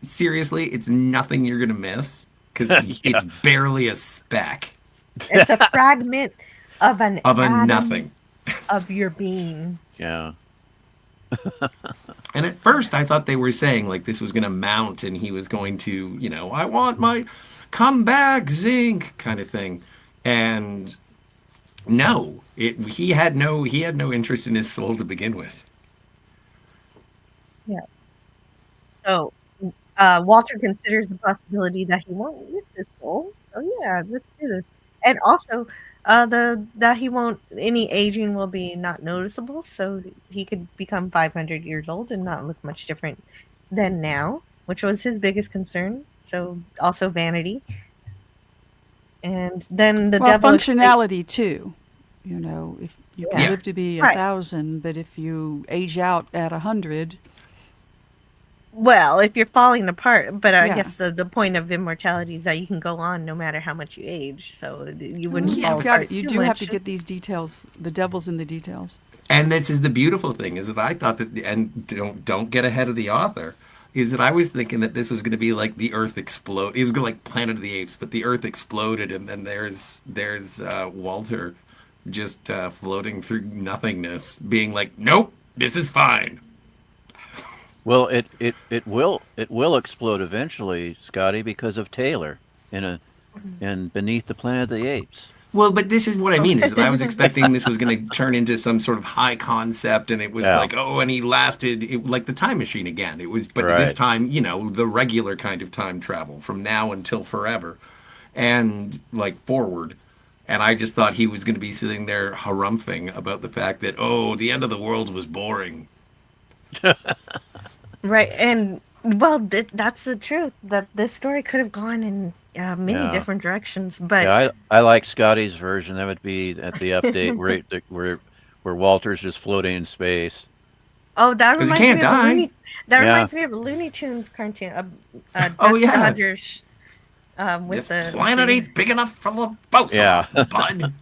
seriously, it's nothing you're going to miss because it's barely a speck It's a fragment of an of a atom nothing. of your being. Yeah. And at first, I thought they were saying like this was going to mount and he was going to, I want my come back, Zinc kind of thing. And no, he had no interest in his soul to begin with. Yeah. So Walter considers the possibility that he won't miss his soul. Oh yeah, let's do this. And also that he won't any aging will be not noticeable, so he could become 500 years old and not look much different than now, which was his biggest concern. So also vanity. And then the devil functionality too. If you can Yeah. live to be Right. 1,000, but if you age out at 100, Well, if you're falling apart, but I Yeah. guess the point of immortality is that you can go on no matter how much you age, so you wouldn't Yeah, fall you apart. you too do have much. to get these details. The devil's in the details. And this is the beautiful thing is that I thought that, and don't get ahead of the author, is that I was thinking that this was going to be like the Earth explode. It was going to like Planet of the Apes, but the Earth exploded, and then there's Walter just floating through nothingness, being like, "Nope, this is fine." Well, it will explode eventually, Scotty, because of Taylor in Beneath the Planet of the Apes. Well, but this is what I mean is that I was expecting this was going to turn into some sort of high concept, and it was Yeah. like, oh, and he lasted like the time machine again. It was, but Right. this time, the regular kind of time travel from now until forever, and like forward. And I just thought he was going to be sitting there harumphing about the fact that, oh, the end of the world was boring. Right, and well, that's the truth. That this story could have gone in many Yeah. different directions, but Yeah, I like Scotty's version. That would be at the update where Walter's just floating in space. oh, that 'Cause he reminds can't me of a die. Looney. That Yeah. reminds me of a Looney Tunes cartoon. Oh, Duck yeah. Dodgers with this the planet ain't big enough for the both of us, bud.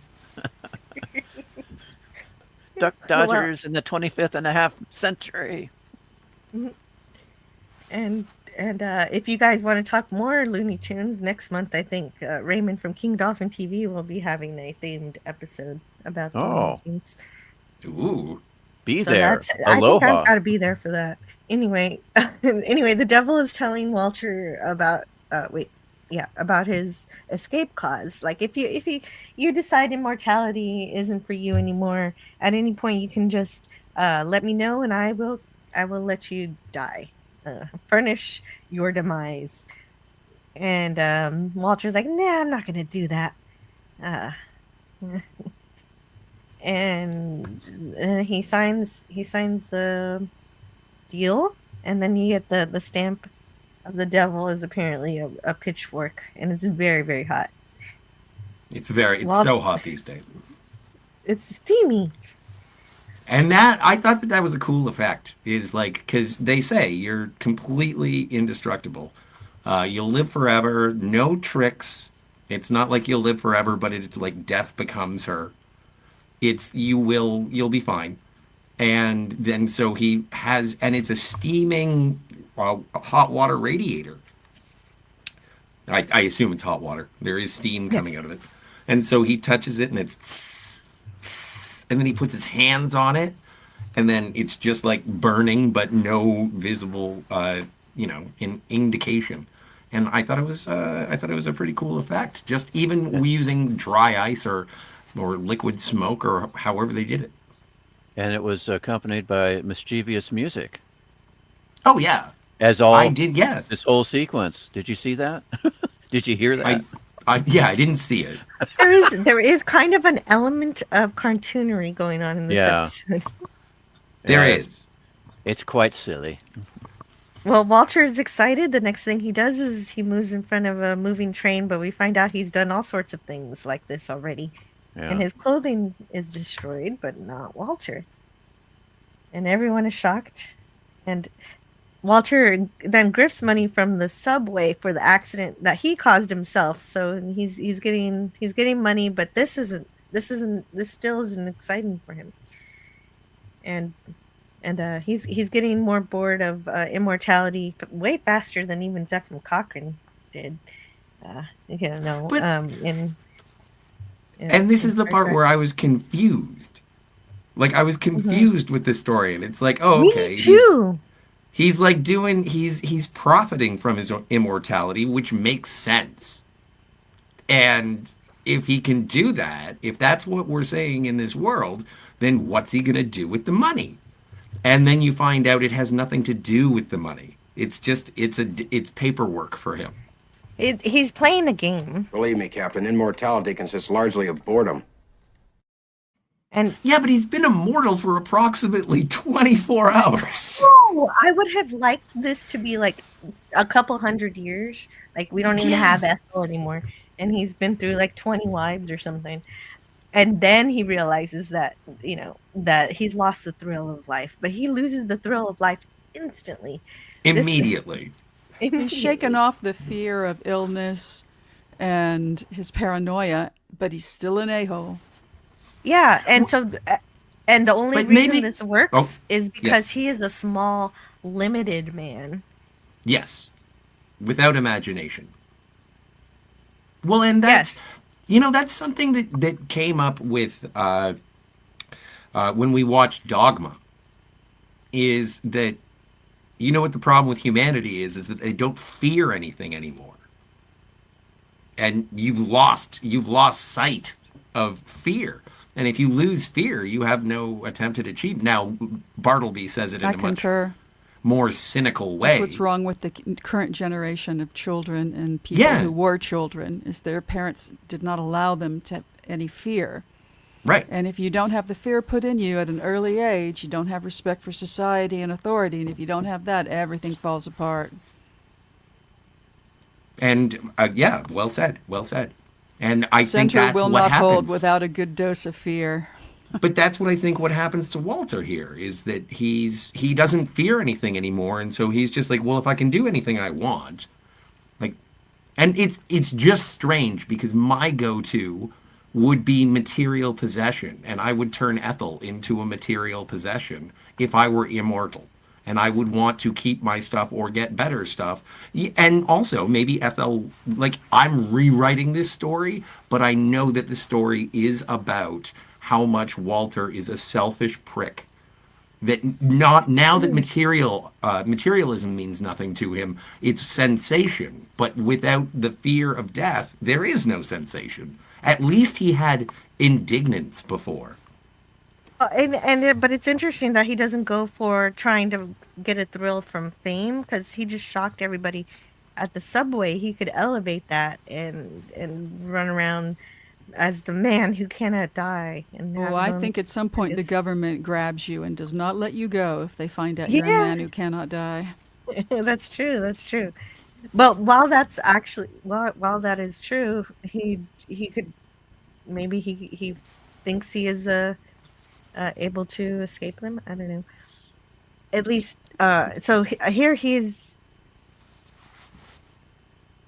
Duck Dodgers in the 25th and a half century. And if you guys want to talk more Looney Tunes next month, I think Raymond from King Dolphin TV will be having a themed episode about the Looney Tunes. Ooh, be there. I think I've got to be there for that. Anyway, the devil is telling Walter about about his escape clause. Like if you decide immortality isn't for you anymore, at any point you can just let me know, and I will let you die. Furnish your demise. And Walter's like, nah, I'm not gonna do that. And he signs the deal, and then you get the stamp of the devil is apparently a pitchfork, and it's very, very hot. It's so hot these days. It's steamy. And I thought that was a cool effect, is like, because they say you're completely indestructible. You'll live forever, no tricks. It's not like you'll live forever, but it's like death becomes her. You'll be fine. And then so he has, and it's a steaming hot water radiator. I assume it's hot water. There is steam coming out of it. And so he touches it, and and then he puts his hands on it, and then it's just like burning, but no visible, indication. And I thought it was a pretty cool effect. Just even using dry ice or liquid smoke or however they did it. And it was accompanied by mischievous music. Oh yeah, I did. Yeah, this whole sequence. Did you see that? Did you hear that? I didn't see it. There is kind of an element of cartoonery going on in this episode. There is. It's quite silly. Well, Walter is excited. The next thing he does is he moves in front of a moving train, but we find out he's done all sorts of things like this already. Yeah. And his clothing is destroyed, but not Walter. And everyone is shocked. And Walter then grifts money from the subway for the accident that he caused himself. So he's getting money, but this still isn't exciting for him. And he's getting more bored of immortality way faster than even Zephram Cochrane did. And this is the part where I was confused. Like, I was confused with this story, and it's like, oh, okay. Me too. He's like he's profiting from his immortality, which makes sense. And if he can do that, if that's what we're saying in this world, then what's he going to do with the money? And then you find out it has nothing to do with the money. It's just, it's paperwork for him. He's playing a game. Believe me, Captain, immortality consists largely of boredom. And yeah, but he's been immortal for approximately 24 hours. No, I would have liked this to be like a couple hundred years. Like, we don't even have Ethel anymore. And he's been through like 20 wives or something. And then he realizes that, that he's lost the thrill of life. But he loses the thrill of life instantly. Immediately. He's shaken off the fear of illness and his paranoia, but he's still an a-hole. Yeah, and the only reason this works is because he is a small, limited man. Yes, without imagination. Well, and that's that's something that came up with when we watched Dogma. Is that what the problem with humanity is that they don't fear anything anymore, and you've lost sight of fear. And if you lose fear, you have no attempt at achievement. Now, Bartleby says it in a much more cynical way. That's what's wrong with the current generation of children and people who were children, is their parents did not allow them to have any fear. Right. And if you don't have the fear put in you at an early age, you don't have respect for society and authority. And if you don't have that, everything falls apart. And well said. Well said. And I think Center that's will what not happens. hold without a good dose of fear. But that's what I think what happens to Walter here is that he doesn't fear anything anymore, and so he's just like, well, if I can do anything I want, like, And it's just strange because my go-to would be material possession, and I would turn Ethel into a material possession if I were immortal. And I would want to keep my stuff or get better stuff. And also, maybe Ethel, like, I'm rewriting this story, but I know that the story is about how much Walter is a selfish prick, that not now that materialism means nothing to him, it's sensation, but without the fear of death there is no sensation. At least he had indignance before. But it's interesting that he doesn't go for trying to get a thrill from fame, because he just shocked everybody at the subway. He could elevate that and run around as the man who cannot die. And I think at some point the government grabs you and does not let you go if they find out you're a man who cannot die. That's true. That's true. But while that is true, he could, maybe he thinks he is able to escape them. I don't know. At least, so here he's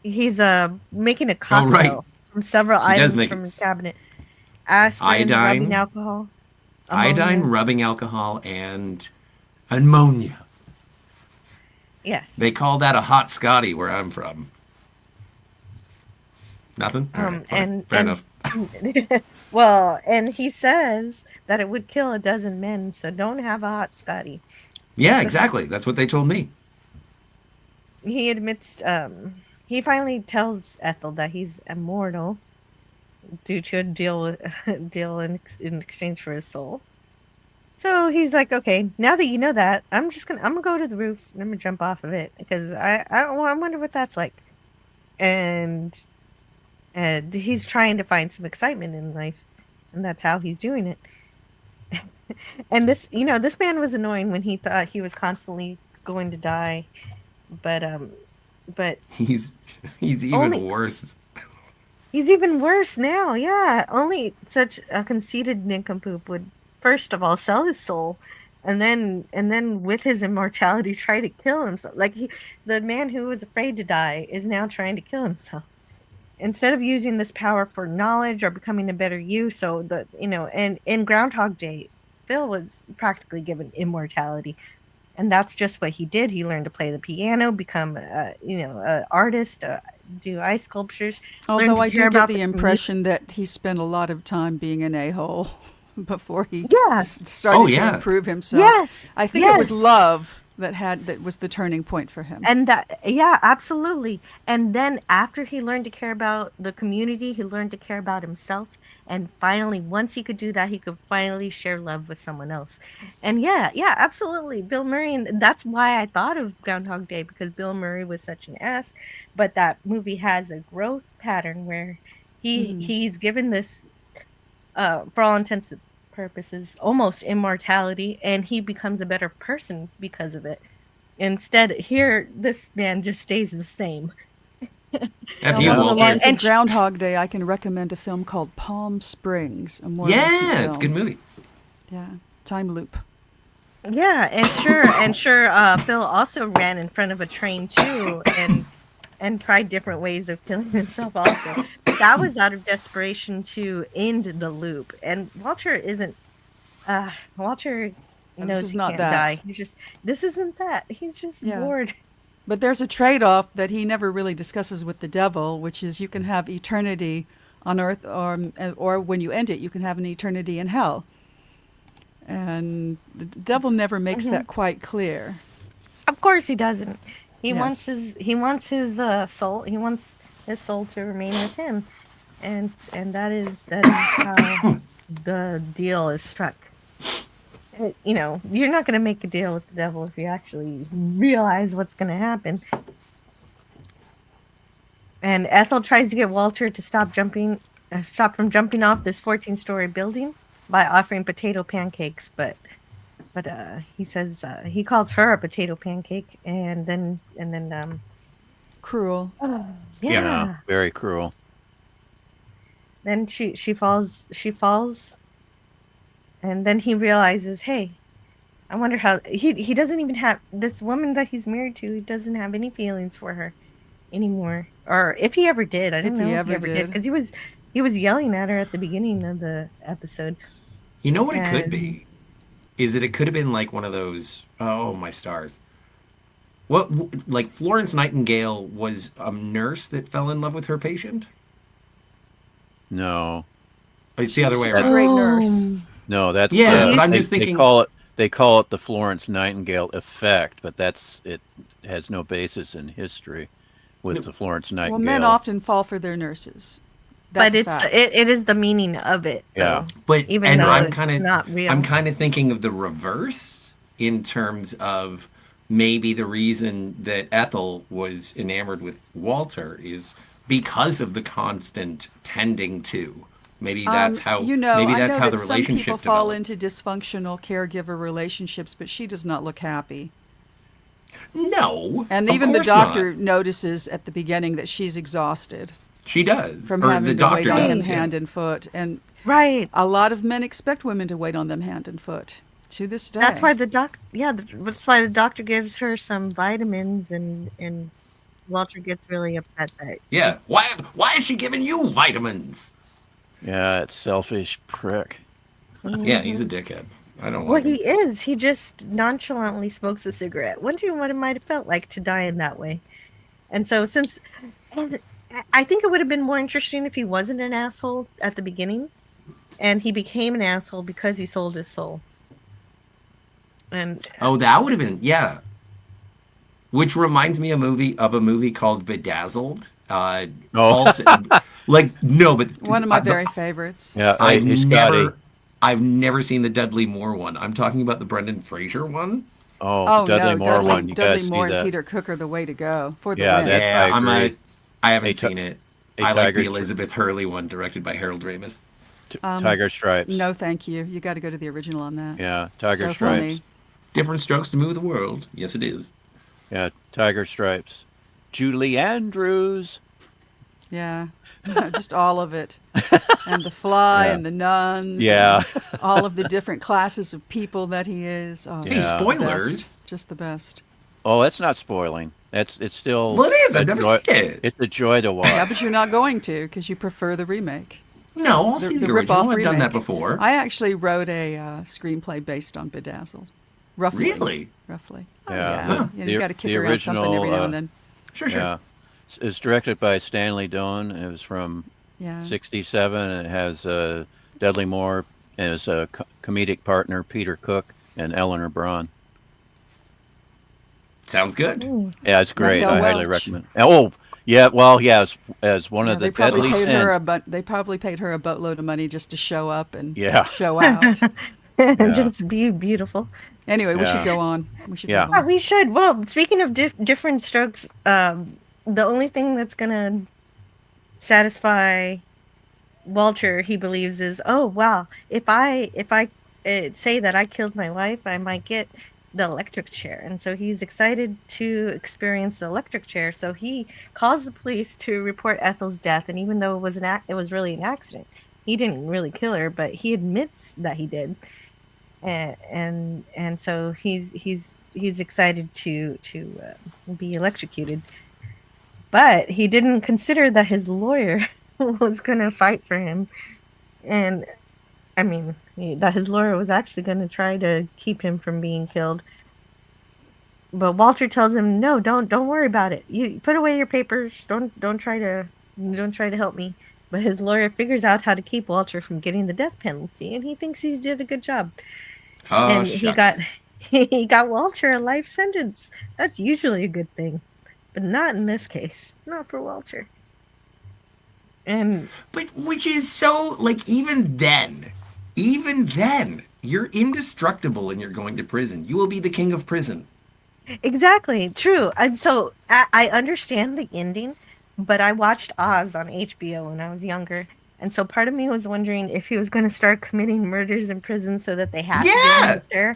making a cocktail from several items from his cabinet. Aspirin, rubbing alcohol. Iodine, rubbing alcohol, and ammonia. Yes. They call that a hot Scotty where I'm from. Nothing? Right, fair enough. Well, and he says that it would kill a dozen men, so don't have a hot Scotty. Yeah, exactly. That's what they told me. He admits, he finally tells Ethel that he's immortal due to a deal in exchange for his soul. So he's like, okay, now that you know that, I'm gonna go to the roof and I'm gonna jump off of it, because I wonder what that's like. And he's trying to find some excitement in life, and that's how he's doing it. And this man was annoying when he thought he was constantly going to die, but he's even worse. He's even worse now. Yeah, only such a conceited nincompoop would first of all sell his soul, and then with his immortality try to kill himself. Like the man who was afraid to die is now trying to kill himself instead of using this power for knowledge or becoming a better you. So and in Groundhog Day, Phil was practically given immortality, and that's just what he did. He learned to play the piano, become an artist, do ice sculptures. Although I do get the impression that he spent a lot of time being an a-hole before he started to improve himself. Yes, I think it was love that was the turning point for him. And absolutely. And then after he learned to care about the community, he learned to care about himself. And finally, once he could do that, he could finally share love with someone else. And yeah, absolutely. Bill Murray, and that's why I thought of Groundhog Day, because Bill Murray was such an ass. But that movie has a growth pattern where he's given this, for all intents and purposes, almost immortality, and he becomes a better person because of it. Instead, here, this man just stays the same. And Groundhog Day, I can recommend a film called Palm Springs. It's a good movie. Yeah, time loop. Yeah, and sure, Phil also ran in front of a train too, and tried different ways of killing himself also. But that was out of desperation to end the loop. And Walter isn't. Walter knows he can't die. This isn't that. He's just bored. But there's a trade-off that he never really discusses with the devil, which is you can have eternity on Earth, or when you end it, you can have an eternity in hell. And the devil never makes that quite clear. Of course he doesn't. He wants his soul. He wants his soul to remain with him, and that is how the deal is struck. You're not going to make a deal with the devil if you actually realize what's going to happen. And Ethel tries to get Walter to stop from jumping off this 14-story building by offering potato pancakes, but he says he calls her a potato pancake, and then cruel. Yeah, very cruel. Then she falls. And then he realizes, hey, I wonder how he doesn't even have this woman that he's married to. He doesn't have any feelings for her, anymore, or if he ever did. I don't know he if ever he ever did, did. because he was yelling at her at the beginning of the episode. You know what it could And be? Is that it could have been like one of those, oh my stars. What, like Florence Nightingale was a nurse that fell in love with her patient? No, It's the other way Just a around. great nurse. no, that's Yeah, you- but I'm they, just thinking, they call it the Florence Nightingale effect, but it has no basis in history with the Florence Well, Nightingale. men often fall for their nurses. That's but a it's fact. it is the meaning of it, Yeah. though. but Even and though I'm it's kind of not real. I'm kind of thinking of the reverse in terms of maybe the reason that Ethel was enamored with Walter is because of the constant tending to. Maybe that's how You know, maybe I that's know how that the some people relationship fall developed. into dysfunctional caregiver relationships, but she does not look happy. No, And of even the course not. doctor notices at the beginning that she's exhausted She does, from or having the to doctor wait on him does. Yeah. hand and foot. And Right. a lot of men expect women to wait on them hand and foot to this day. That's why that's why the doctor gives her some vitamins, and Walter gets really upset that Yeah. Why is she giving you vitamins? Yeah, it's selfish prick. Yeah, he's a dickhead. I don't Well, like him. he is. He just nonchalantly smokes a cigarette, wondering what it might have felt like to die in that way. And so, and I think it would have been more interesting if he wasn't an asshole at the beginning, and he became an asshole because he sold his soul. And Oh, that would have been, yeah. Which reminds me of a movie called Bedazzled. Oh. Also, like no, but one of my the- very favorites. Yeah, I've hey, Scotty. I've never seen the Dudley Moore one. I'm talking about the Brendan Fraser one. Oh, Oh, the Dudley no, Moore one. You Dudley gotta Moore see and that. Peter Cook are the way to go for the Yeah, win. that's- Yeah, I agree. I haven't Hey, seen it. hey, I like Tiger the Stri- Elizabeth Hurley one, directed by Harold Ramis. Tiger Stripes. No, thank you. You got to go to the original on that. Yeah, Tiger So Stripes. funny. Different strokes to move the world. Yes, it is. Yeah, Tiger Stripes. Julie Andrews. Yeah, just all of it. And the fly Yeah. and the nuns. Yeah. and all of the different classes of people that he is. Oh, Hey, Yeah. the spoilers. best. Just the best. Oh, that's not spoiling. It's still. Well, it is. I've a never joy- seen it. It's a joy to watch. Yeah, but you're not going to because you prefer the remake. No, I'll see the rip-off original. I've done that remake. before. I actually wrote a screenplay based on Bedazzled. Roughly. Really? Roughly. Yeah. Oh, yeah. Huh. You The- got to kick the around something every original, now and then. Sure, sure. Yeah. It's directed by Stanley Donen. It was from Yeah. 67, and it has Dudley Moore as a comedic partner, Peter Cook, and Eleanor Braun. Sounds good. Yeah, it's great. Raquel I highly Welch. recommend. Oh, yeah. Well, yeah, as one Yeah, of the they probably deadly paid her sins. they probably paid her a boatload of money just to show up and Yeah. show out. just be beautiful. Anyway, we Yeah. should go on. We should Yeah. go Yeah, on. we should. Well, speaking of different strokes, the only thing that's gonna satisfy Walter, he believes, is, oh wow, if I say that I killed my wife, I might get the electric chair, and so he's excited to experience the electric chair. So he calls the police to report Ethel's death, and even though it was it was really an accident, he didn't really kill her, but he admits that he did. And so he's excited to be electrocuted, but he didn't consider that his lawyer was gonna fight for him, and I mean that his lawyer was actually gonna try to keep him from being killed. But Walter tells him, no, don't worry about it. You put away your papers. Don't try to help me. But his lawyer figures out how to keep Walter from getting the death penalty, and he thinks he's did a good job. Oh, And shucks. he got Walter a life sentence. That's usually a good thing, but not in this case. Not for Walter. And But which is so, like, even then, you're indestructible and you're going to prison. You will be the king of prison. exactly, true. And so I understand the ending, but I watched Oz on HBO when I was younger. And so part of me was wondering if he was going to start committing murders in prison so that they had to Yeah! give him a chair.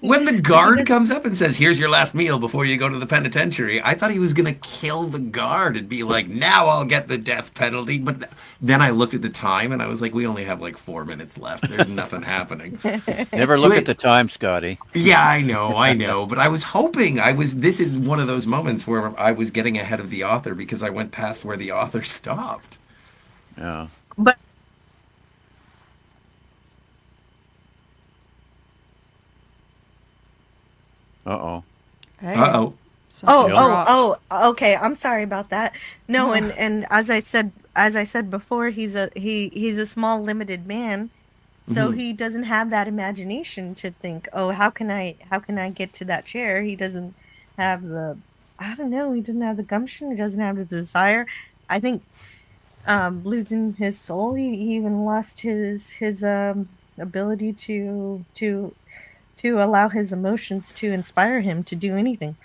When the guard comes up and says, "Here's your last meal before you go to the penitentiary," I thought he was going to kill the guard and be like, "Now I'll get the death penalty." But then I looked at the time and I was like, "We only have like 4 minutes left. There's nothing happening." Never look at the time, Scotty. Yeah, I know. But I was hoping this is one of those moments where I was getting ahead of the author because I went past where the author stopped. Yeah. But Uh-oh. Hey, Uh-oh. something dropped. okay. I'm sorry about that. No, and as I said before, he's a small, limited man, so he doesn't have that imagination to think, oh, how can I get to that chair? He doesn't have I don't know. He doesn't have the gumption. He doesn't have the desire. I think losing his soul, he even lost his ability to allow his emotions to inspire him to do anything.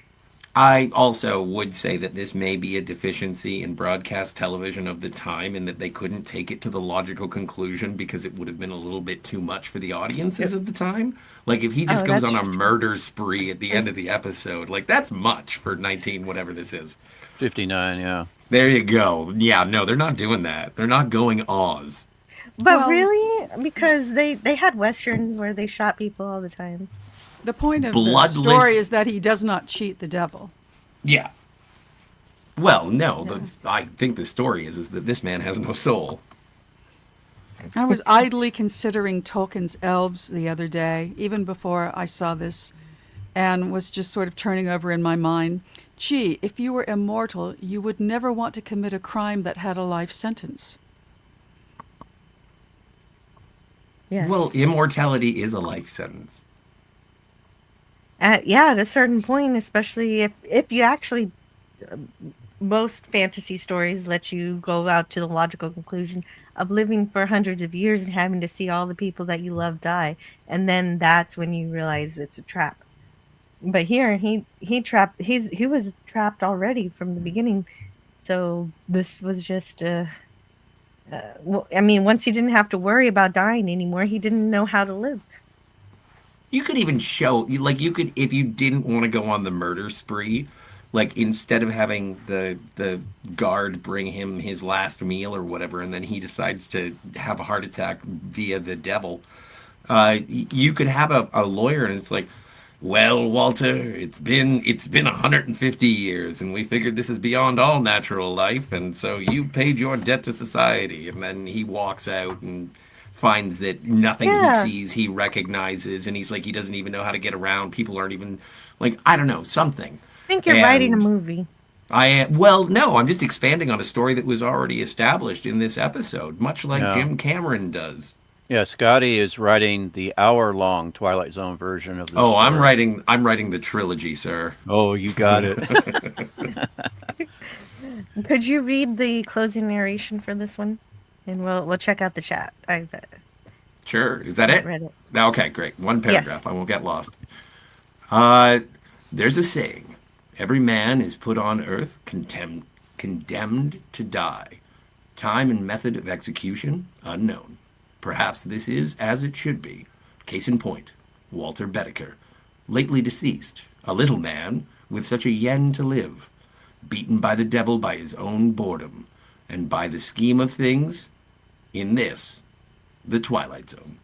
I also would say that this may be a deficiency in broadcast television of the time and that they couldn't take it to the logical conclusion because it would have been a little bit too much for the audiences of the time. Like if he just goes on a murder spree at the end of the episode, like that's much for 19 whatever this is. 59, yeah. There you go. Yeah, no, they're not doing that. They're not going Oz. But really, because they had westerns where they shot people all the time. The point of Bloodless. the story is that he does not cheat the devil. Yeah. Well, no, I think the story is that this man has no soul. I was idly considering Tolkien's elves the other day, even before I saw this, and was just sort of turning over in my mind. Gee, if you were immortal, you would never want to commit a crime that had a life sentence. Yes. Well, immortality is a life sentence. At a certain point, especially if you actually, most fantasy stories let you go out to the logical conclusion of living for hundreds of years and having to see all the people that you love die, and then that's when you realize it's a trap. But here, he was trapped already from the beginning, so this was just once he didn't have to worry about dying anymore, he didn't know how to live. You could even show, if you didn't want to go on the murder spree, like instead of having the guard bring him his last meal or whatever, and then he decides to have a heart attack via the devil, you could have a lawyer, and it's like, well, Walter, it's been 150 years, and we figured this is beyond all natural life, and so you paid your debt to society. And then he walks out and finds that nothing he sees he recognizes, and he's like, he doesn't even know how to get around. People aren't even, like, I don't know, something. I think you're writing a movie. No, I'm just expanding on a story that was already established in this episode, much like Jim Cameron does. Yeah, Scotty is writing the hour-long Twilight Zone version of the story. I'm writing the trilogy, sir. Oh, you got it. Could you read the closing narration for this one? And we'll check out the chat. Sure. Is that it? Read it. Okay, great. One paragraph. Yes. I won't get lost. There's a saying. Every man is put on earth condemned to die. Time and method of execution unknown. Perhaps this is as it should be. Case in point, Walter Bedecker, lately deceased, a little man with such a yen to live, beaten by the devil by his own boredom, and by the scheme of things, in this, the Twilight Zone.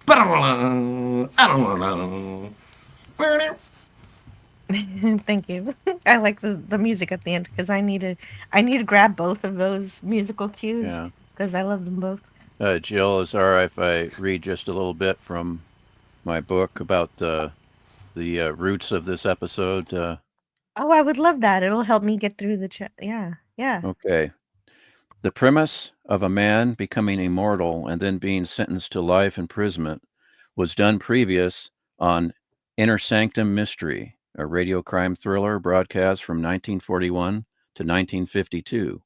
Thank you. I like the music at the end because I need to grab both of those musical cues because I love them both. Jill, is it all right if I read just a little bit from my book about the roots of this episode? Oh, I would love that. It'll help me get through the chat. Yeah. Okay. The premise of a man becoming immortal and then being sentenced to life imprisonment was done previous on Inner Sanctum Mystery, a radio crime thriller broadcast from 1941 to 1952.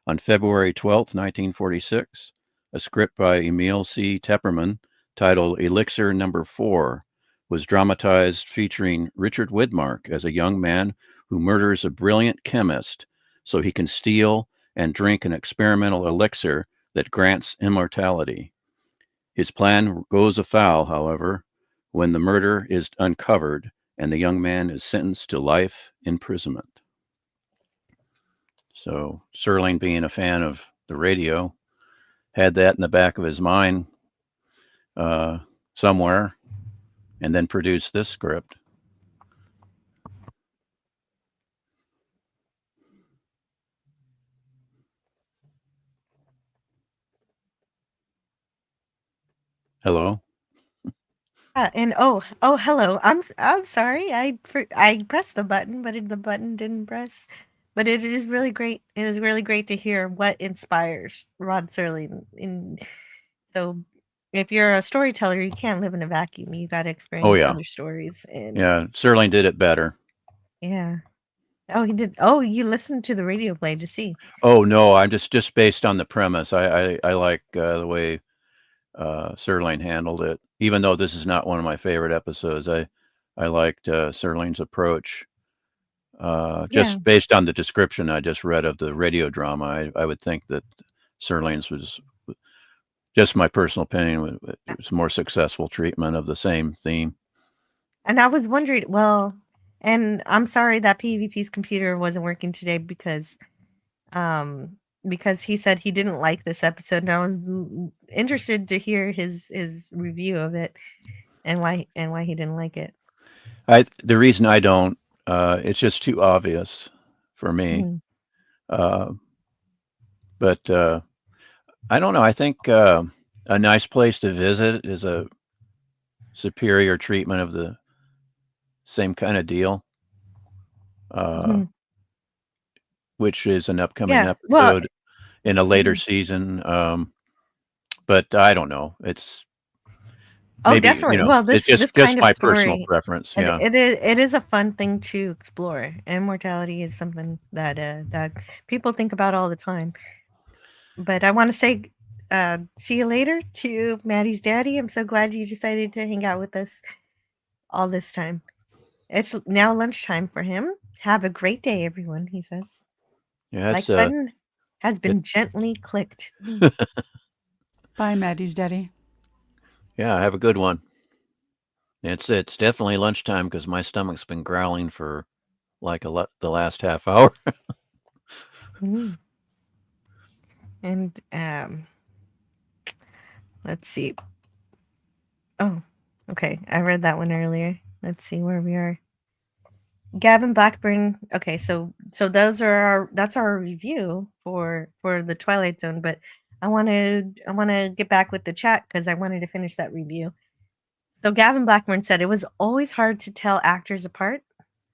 On February 12th, 1946, a script by Emil C. Tepperman titled Elixir No. 4 was dramatized featuring Richard Widmark as a young man who murders a brilliant chemist so he can steal and drink an experimental elixir that grants immortality. His plan goes afoul, however, when the murder is uncovered and the young man is sentenced to life imprisonment. So Serling, being a fan of the radio, had that in the back of his mind somewhere, and then produced this script. Hello. And hello. I'm sorry. I pressed the button, but the button didn't press. But it is really great. It is really great to hear what inspires Rod Serling. So, if you're a storyteller, you can't live in a vacuum. You got to experience other stories. And yeah, Serling did it better. Yeah. Oh, he did. Oh, you listened to the radio play to see. Oh no, I'm just based on the premise. I like the way Serling handled it. Even though this is not one of my favorite episodes, I liked Serling's approach. Just based on the description I just read of the radio drama, I would think that Serling's was, just my personal opinion, it was more successful treatment of the same theme. And I was wondering, well, and I'm sorry that PvP's computer wasn't working today because he said he didn't like this episode, and I was interested to hear his review of it and why he didn't like it. The reason I don't, it's just too obvious for me. But I don't know. I think a nice place to visit is a superior treatment of the same kind of deal, which is an upcoming episode in a later season. But I don't know. It's maybe, definitely. Well, this just kind of my story, personal preference. Yeah, it is a fun thing to explore. Immortality is something that people think about all the time. But I want to say, see you later to Maddie's daddy. I'm so glad you decided to hang out with us all this time. It's now lunchtime for him. Have a great day, everyone, he says. Yeah, like button has been gently clicked. Bye, Maddie's daddy. Yeah, have a good one. It's definitely lunchtime because my stomach's been growling for like the last half hour. And let's see. Oh, okay. I read that one earlier. Let's see where we are. Gavin Blackburn. Okay, so that's our review for the Twilight Zone. But I want to get back with the chat because I wanted to finish that review. So Gavin Blackburn said it was always hard to tell actors apart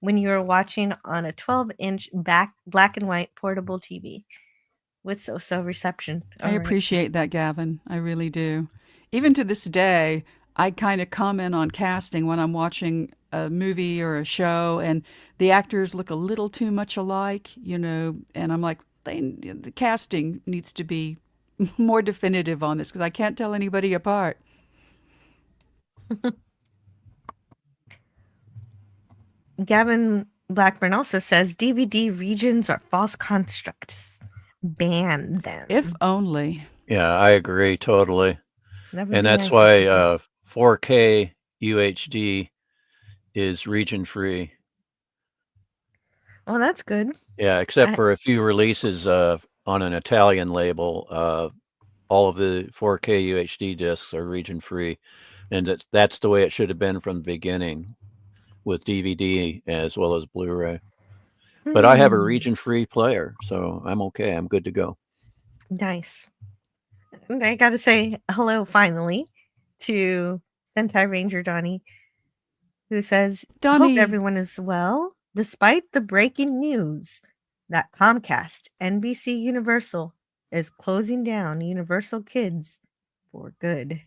when you were watching on a 12-inch black and white portable TV with so reception. I appreciate that, Gavin. I really do. Even to this day, I kind of comment on casting when I'm watching a movie or a show and the actors look a little too much alike, and I'm like, the casting needs to be more definitive on this because I can't tell anybody apart. Gavin Blackburn also says DVD regions are false constructs. Ban them. If only. Yeah, I agree totally. And that's why 4K UHD is region free. Well, that's good. Yeah, except for a few releases on an Italian label, all of the 4K UHD discs are region free, and that's the way it should have been from the beginning, with DVD as well as Blu-ray. But I have a region free player, so I'm okay. I'm good to go. Nice. I got to say hello finally to Sentai Ranger Donnie, who says, Donnie, hope everyone is well, despite the breaking news that Comcast NBC Universal is closing down Universal Kids for good.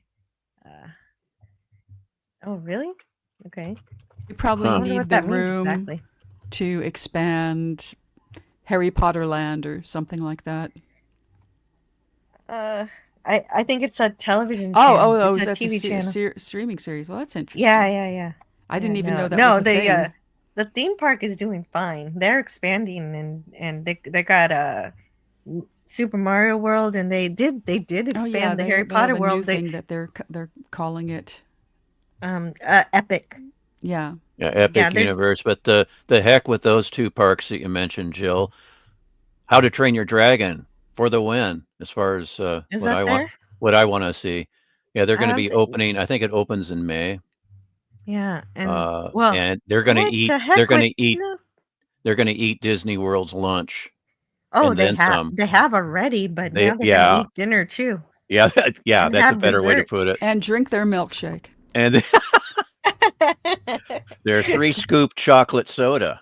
Oh, really? Okay. You probably need the room to expand Harry Potter Land or something like that. I think it's a television channel. Oh, it's that's TV channel. Streaming series. Well, that's interesting. Yeah. I didn't even know that was a thing. The theme park is doing fine. They're expanding and they got a Super Mario World, and they did expand the Harry Potter world. Thing that they're calling it. Epic. Yeah. Yeah, Epic Universe. But the heck with those two parks that you mentioned, Jill. How to Train Your Dragon for the win, as far as Is what that I want there? what I want to see. Yeah, they're going to be opening. I think it opens in May. Yeah, and And they're going to what eat. the heck They're going with to eat. They're going to eat Disney World's lunch, Oh, and then some. they have already, but now they're gonna Yeah, eat dinner too yeah, yeah. and That's a have better way to dessert. put it. And drink their milkshake. And their 3-scoop chocolate soda.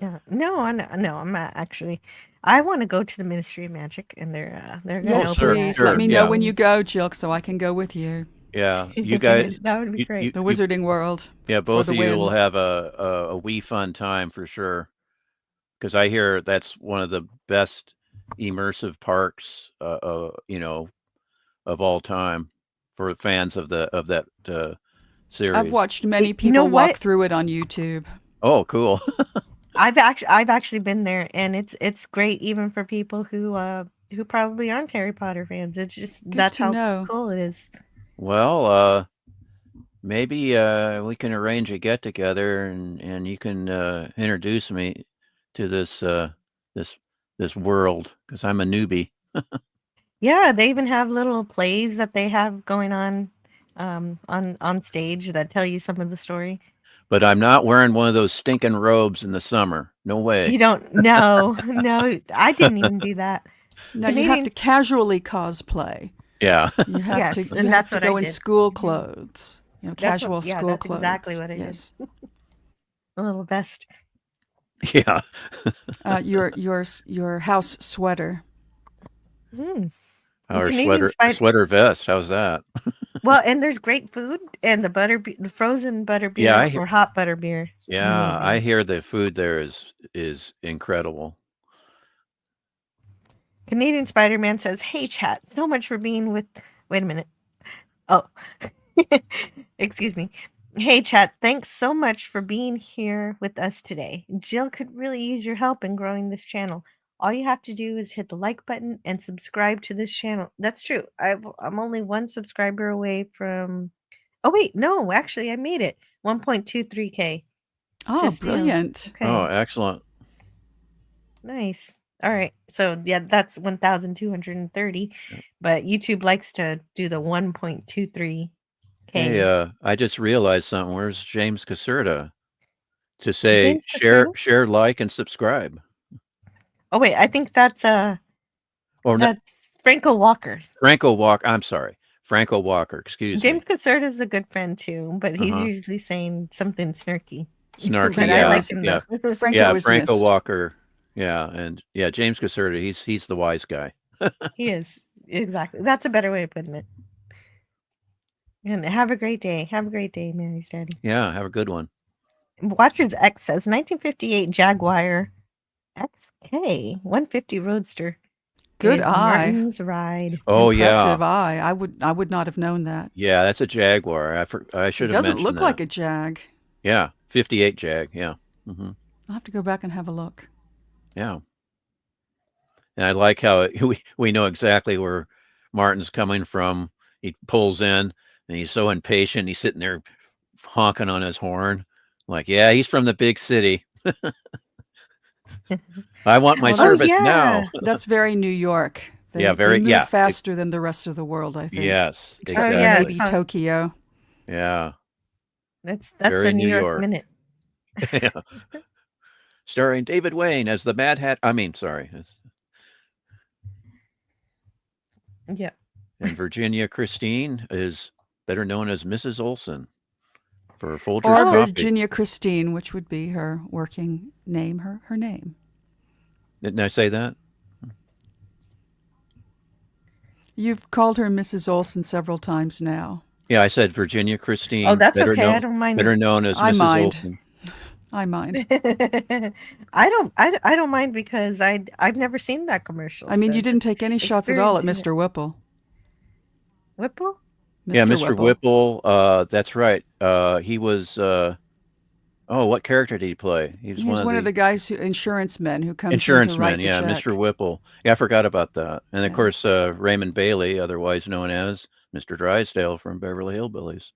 Yeah, no, I'm not actually. I want to go to the Ministry of Magic, and they're gonna Yes, open please. Sure, Let me yeah. know when you go, Jill, so I can go with you. Yeah, you guys. that would be great. The Wizarding World. Yeah, both of you win. will have a wee fun time for sure. Because I hear that's one of the best immersive parks, you know, of all time for fans of that series. I've watched many people You know walk what? through it on YouTube. Oh, cool. I've actually been there, and it's great even for people who probably aren't Harry Potter fans. It's just Good that's to how know. cool it is. Well, maybe we can arrange a get together, and you can introduce me to this world, because I'm a newbie. Yeah, they even have little plays that they have going on stage that tell you some of the story. But I'm not wearing one of those stinking robes in the summer. No way. You don't no, I didn't even do that. No, you have to casually cosplay. Yeah. You have Yes, to, and you that's have to what I go in did. school clothes. You know, That's casual what- yeah, school that's clothes. exactly what I did. Yes. A little vest. Yeah. Your house sweater. Mm. Our Canadian sweater vest. How's that? Well, and there's great food and the frozen butter beer Yeah, I hear- or hot butter beer. It's Yeah, amazing. I hear the food there is incredible. Canadian Spider-Man says, "Hey chat, so much for being with wait a minute. Oh. Excuse me. Hey chat, thanks so much for being here with us today. Jill could really use your help in growing this channel. All you have to do is hit the like button and subscribe to this channel." That's true. I'm only one subscriber away from Oh wait, no, actually I made it. 1.23k. Oh, Just, you know, brilliant. okay. Oh, excellent. Nice. All right. So yeah, that's 1,230. But YouTube likes to do the 1.23k. Hey, I just realized something. Where's James Caserta to say James share, Caserta? like, and subscribe? Oh wait, I think that's Oh, no, that's Franco Walker. Franco Walker. I'm sorry, Franco Walker. Excuse James me. Caserta is a good friend too, but he's Uh-huh. usually saying something snarky. Snarky. But Yeah, I like him yeah, though. Franco is Franco missed. Walker. Yeah, and yeah, James Caserta. He's the wise guy. He is. Exactly. That's a better way of putting it. And have a great day. Have a great day, Mary's daddy. Yeah, have a good one. Watchers X says 1958 Jaguar XK 150 Roadster. Good is eye. Martin's ride. Oh Impressive yeah, eye. I would not have known that. yeah. That's a Jaguar. I It should have doesn't mentioned look that. like a Jag. Yeah, 58 Jag. Yeah. Hmm. I'll have to go back and have a look. Yeah. And I like how we know exactly where Martin's coming from. He pulls in and he's so impatient. He's sitting there honking on his horn. Like, yeah, he's from the big city. I want my service now. That's very New York. They, Yeah, very- they move yeah. faster than the rest of the world, I think. Yes, Except Oh, for yeah, maybe it's fun. Tokyo. Yeah. That's Very a New New York, York. minute. Yeah. Starring David Wayne as the Mad Hat. I mean, sorry. Yeah. And Virginia Christine is better known as Mrs. Olson for Folger's Or Coffee. Virginia Christine, which would be her working name, her name. Didn't I say that? You've called her Mrs. Olson several times now. Yeah, I said Virginia Christine. Oh, that's better okay. known- I don't mind. Better known as I Mrs. mind. Olson. I mind. I don't mind because I've never seen that commercial. I mean, so you didn't take any shots at all at experiencing Mr. Whipple. Whipple? Yeah, Mr. Whipple. That's right. He was. What character did he play? He was He's one of the guys insurance men who comes insurance in to write men. the Yeah, check. Mr. Whipple. Yeah, I forgot about that. And of Yeah. course, Raymond Bailey, otherwise known as Mr. Drysdale from Beverly Hillbillies.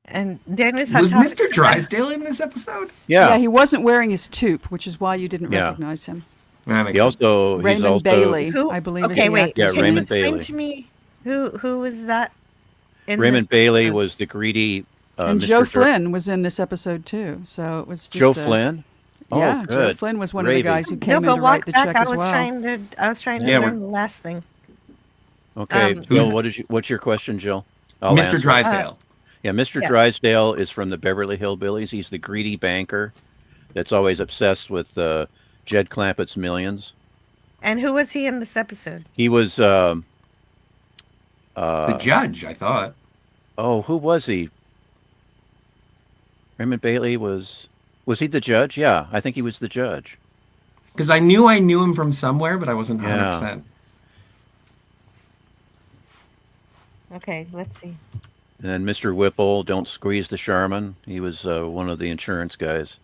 And Daniel's Was Hot Topic Mr. said- Drysdale in this episode? Yeah, he wasn't wearing his toque, which is why you didn't recognize him. That makes He sense. also Raymond Bailey, Who? I believe. Okay, is the wait. actor's Yeah, Can Raymond you explain Bailey. to me who was that? In Raymond this Bailey episode? was the greedy. And Mr. Joe Flynn was in this episode too, so it was just Joe Flynn. Yeah, Oh, Joe good. Flynn was one Gravy. of the guys who No, came in but to write walk the back. check I as was well. trying to. I was trying to Yeah, learn the last thing. Okay, Um, Jill, what's your question, Jill? I'll Mr. answer. Drysdale. Yeah, Mr. Yes. Drysdale is from the Beverly Hillbillies. He's the greedy banker that's always obsessed with Jed Clampett's millions. And who was he in this episode? He was The judge, I thought. who was he? Raymond Bailey was he the judge? Yeah, I think he was the judge. Because I knew him from somewhere, but I wasn't 100%. Okay, let's see. And then Mr. Whipple, don't squeeze the Charmin. He was one of the insurance guys.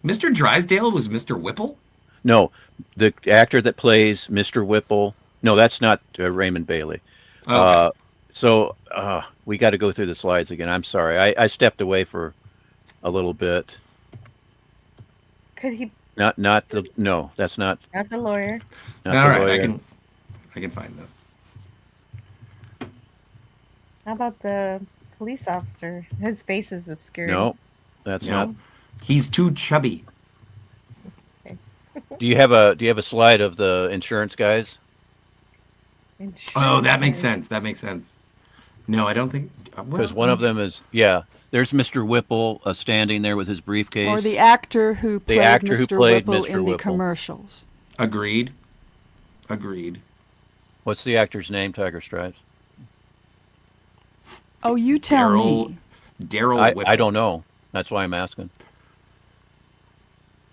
Mr. Drysdale was Mr. Whipple? No, the actor that plays Mr. Whipple. No, that's not Raymond Bailey. Okay. So we got to go through the slides again. I'm sorry. I stepped away for a little bit. Could he? Not the no. That's not. Not the lawyer. Not All the right, lawyer. I can find this. How about the police officer? His face is obscured. No, that's No. not. He's too chubby. Do you have a slide of the insurance guys? Oh, that makes sense. That makes sense. No, I don't think. Because one of them is There's Mr. Whipple standing there with his briefcase. Or the actor who played Mr. Whipple Mr. in the Whipple. commercials. Agreed. What's the actor's name? Tiger Stripes. Oh, you tell me. Daryl Whipple. I don't know. That's why I'm asking.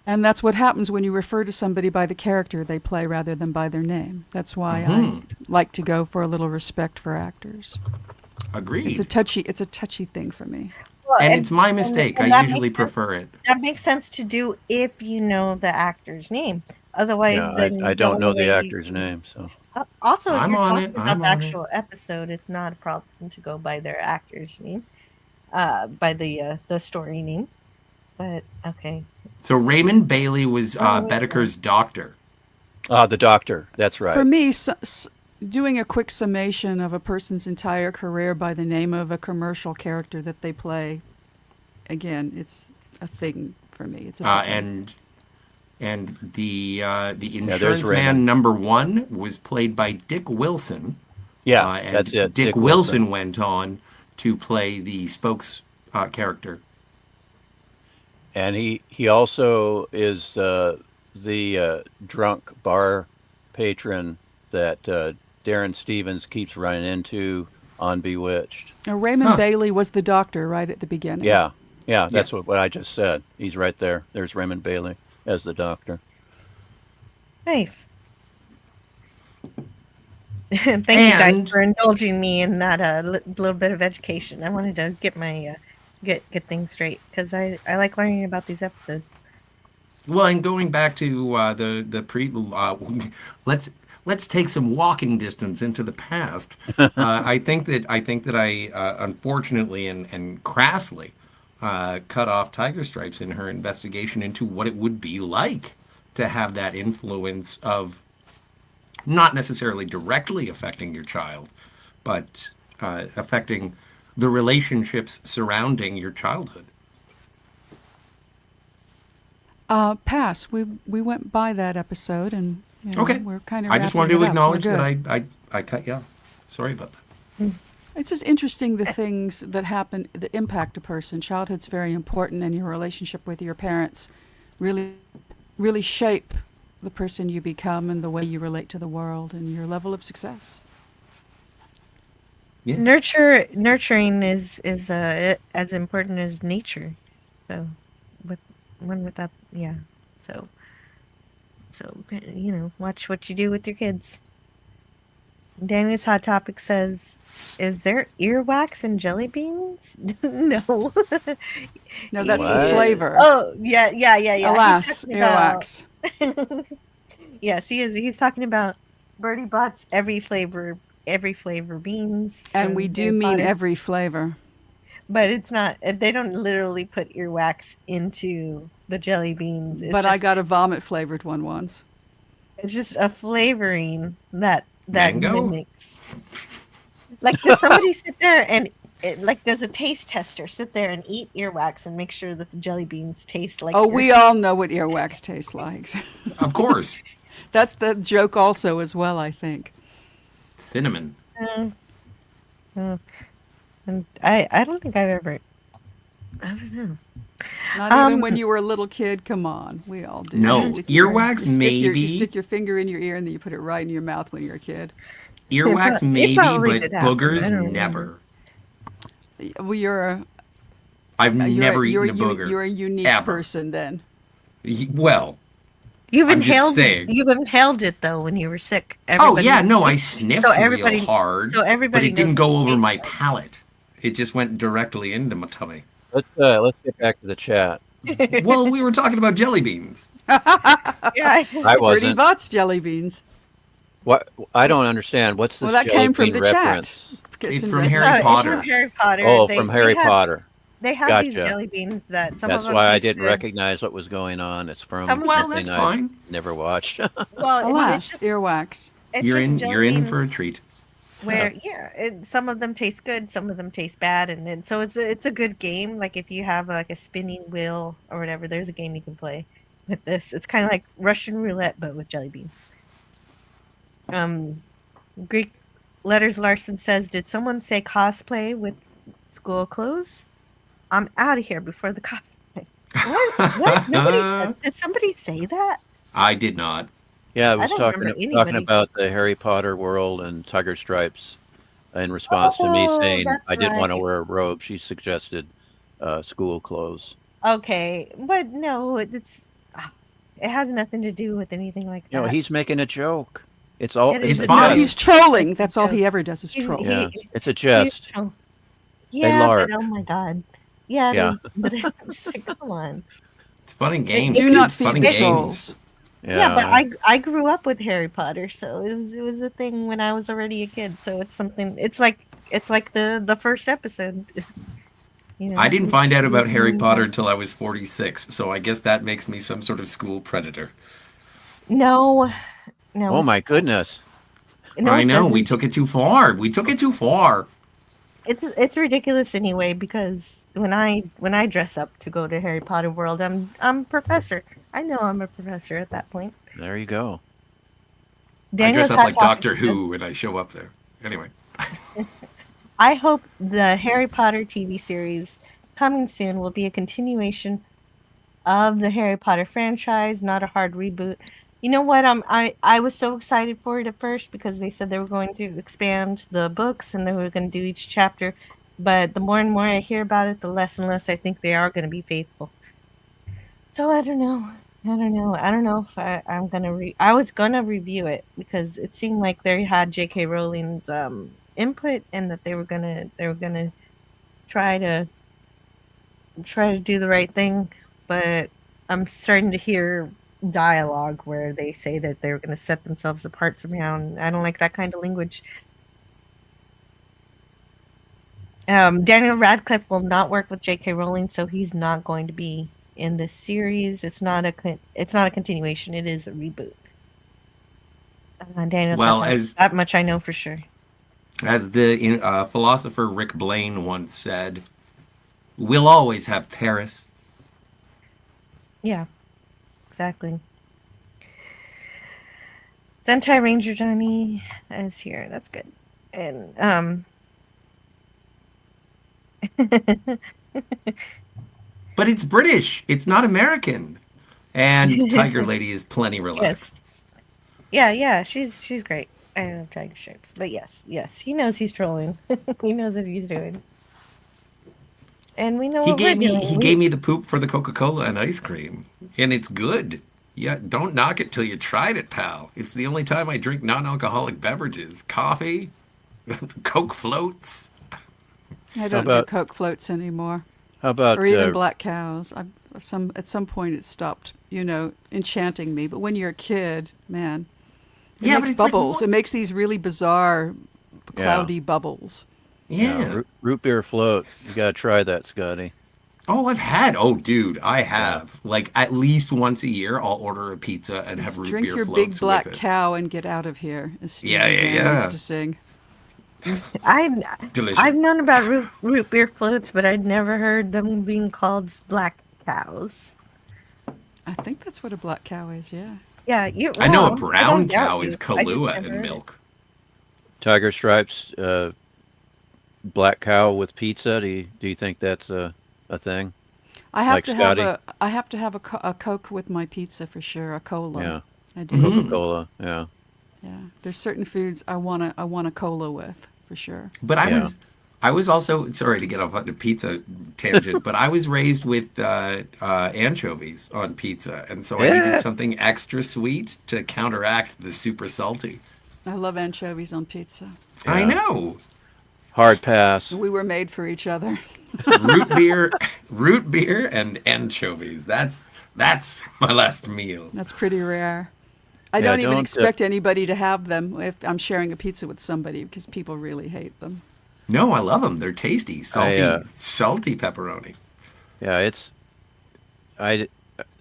And that's what happens when you refer to somebody by the character they play rather than by their name. That's why I like to go for a little respect for actors. Agreed. It's a touchy thing for me. Well, and it's my mistake. and I that usually makes sense. prefer it. That makes sense to do if you know the actor's name. Otherwise, Yeah, then I don't know only the way actor's name, so. Also, if I'm you're on talking it. about I'm the on it. actual episode, it's not a problem to go by their actor's name, by the story name. But okay, So Raymond Bailey was Bedeker's doctor. The doctor. That's right. For me, doing a quick summation of a person's entire career by the name of a commercial character that they play, again, it's a thing for me. It's a And the there's insurance man Raymond. number one was played by Dick Wilson. Yeah, and that's it. Dick Wilson went on to play the spokes character. And he also is the drunk bar patron that Darren Stevens keeps running into on Bewitched. Now, Raymond Bailey was the doctor right at the beginning. Yeah, that's Yes. what I just said. He's right there. There's Raymond Bailey as the doctor. nice. Thank you guys And- for indulging me in that little bit of education. I wanted to get my get things straight because I like learning about these episodes. Well, and going back to the pre, let's take some walking distance into the past. I think that I unfortunately and crassly cut off Tiger Stripes in her investigation into what it would be like to have that influence of not necessarily directly affecting your child, but affecting the relationships surrounding your childhood. Pass. We went by that episode, and Okay. we're kind of. I just wanted to wrapping it up. acknowledge We're that good. I cut you off. Sorry about that. It's just interesting the things that happen that impact a person. Childhood's very important, and your relationship with your parents really shape the person you become and the way you relate to the world and your level of success. Yeah. Nurturing is as important as nature. So, without So watch what you do with your kids. Danny's Hot Topic says, "Is there earwax in jelly beans?" No. No, that's What? the flavor. Oh yeah. Alas, He's talking about- earwax. Yes, he is. He's talking about Bertie Bott's every flavor every flavor beans. And from we do Harry mean Potter. every flavor. But it's not, they don't literally put earwax into the jelly beans. It's But I just, got a vomit flavored one once. it's just a flavoring that Mango? mimics. Like, does somebody sit there and, does a taste tester sit there and eat earwax and make sure that the jelly beans taste like Oh, we all know what earwax tastes like. Of course. That's the joke also as well, I think. Cinnamon. And I don't think I've ever, I don't know. Not even when you were a little kid. Come on, we all do. No, You stick your- earwax you stick maybe. You stick your finger in your ear and then you put it right in your mouth when you're a kid. Earwax It maybe, probably but did happen. I boogers don't never. Well, you're I've a, never you're, eaten a booger. You're a unique ever. person then. Well, You've I'm just inhaled saying. You've inhaled it though when you were sick. Oh yeah, no, I knows- sniffed so real everybody- hard, so but everybody it didn't knows go what it over tastes my like. palate. It just went directly into my tummy. Let's get back to the chat. Well, we were talking about jelly beans. Yeah, I Bertie wasn't. Bott's jelly beans. What? I don't understand. What's this Well, that jelly came from bean the reference? chat. It's in from the- Harry it's Potter. from Harry Potter. Oh, They- from they Harry have- Potter. They have these Gotcha. jelly beans that some That's of them why I taste didn't good. recognize what was going on. It's from Some- Well, something that's I fine. never watched. Well, Alas, it's just, earwax. it's You're just in. jelly You're in beans for a treat. where some of them taste good, some of them taste bad, and then so it's a good game. Like if you have like a spinning wheel or whatever, there's a game you can play with this. It's kind of like Russian roulette but with jelly beans. Greek Letters Larson says, "Did someone say cosplay with school clothes? I'm out of here before the cosplay." What? Nobody said. Did somebody say that? I did not. Yeah, I I was don't talking remember talking anybody- about the Harry Potter world and Tiger Stripes in response to me Oh, saying that's I didn't want to right. wear a robe. She suggested school clothes. Okay, but no, it has nothing to do with anything like that. You know, he's making a joke. It's all. It It's is a a fine. joke. He's trolling. That's all he ever does is He's- troll. Yeah, he- it's a jest. Yeah, lark. but oh my god. Yeah, Yeah. it is, but it's like, come on. It's fun and games. Do kids, not fun feed and the games. trolls. Yeah, but I grew up with Harry Potter, so it was a thing when I was already a kid. So it's something. It's like the first episode. You know? I didn't find out about Harry Potter until I was 46, so I guess that makes me some sort of school predator. No. Oh my goodness! No, I it know, we doesn't. took it too far. We took it too far. It's ridiculous anyway because when I dress up to go to Harry Potter World, I'm a professor. I know I'm a professor at that point. There you go. I Daniel's dress up Hot like Topic Doctor says, Who when I show up there. Anyway. I hope the Harry Potter TV series coming soon will be a continuation of the Harry Potter franchise, not a hard reboot. You know what? I was so excited for it at first because they said they were going to expand the books and they were going to do each chapter. But the more and more I hear about it, the less and less I think they are going to be faithful. So I don't know. I don't know if I'm gonna. I was gonna review it because it seemed like they had J.K. Rowling's input and that they were gonna try to do the right thing. But I'm starting to hear dialogue where they say that they're gonna set themselves apart somehow. And I don't like that kind of language. Daniel Radcliffe will not work with J.K. Rowling, so he's not going to be in this series. It's not a continuation. It is a reboot. Daniel's Well, not talking- as- that much I know for sure. As the philosopher Rick Blaine once said, we'll always have Paris. Yeah, exactly. Sentai Ranger Johnny is here. That's good. And But it's British. It's not American. And Tiger Lady is plenty relaxed. yeah, she's great. I love Tiger Stripes, but yes, he knows he's trolling. He knows what he's doing, and we know He what gave we're me doing. he gave me the poop for the Coca-Cola and ice cream, and it's good. Yeah, don't knock it till you tried it, pal. It's the only time I drink non-alcoholic beverages. Coffee, Coke floats. I don't do about- Coke floats anymore, How about or even black cows. At some point it stopped, enchanting me. But when you're a kid, man, it Yeah, but makes it's like, bubbles. what- It makes these really bizarre cloudy bubbles. Yeah. Root beer float. You got to try that, Scotty. Oh, I've had. Oh, dude, I have. Like at least once a year, I'll order a pizza and have root Drink beer your floats big black with it. cow and get out of here, as Stevie Yeah, Van used to sing. Delicious. I've known about root beer floats, but I'd never heard them being called black cows. I think that's what a black cow is, yeah. Yeah, I know a well, I brown don't doubt cow you. is I just Kahlua never and heard milk. Tiger stripes, black cow with pizza. Do you think that's a thing? I have Like to Scotty? have a Coke with my pizza for sure, a cola. Yeah. I do. Coca-Cola. Yeah. Yeah. There's certain foods I want a cola with for sure. But I was also, sorry to get off on the pizza tangent, but I was raised with anchovies on pizza, and so I needed something extra sweet to counteract the super salty. I love anchovies on pizza. Yeah. I know. Hard pass. We were made for each other. root beer, and anchovies. That's my last meal. That's pretty rare. I don't even expect anybody to have them if I'm sharing a pizza with somebody because people really hate them. No, I love them. They're tasty, salty pepperoni. Yeah, I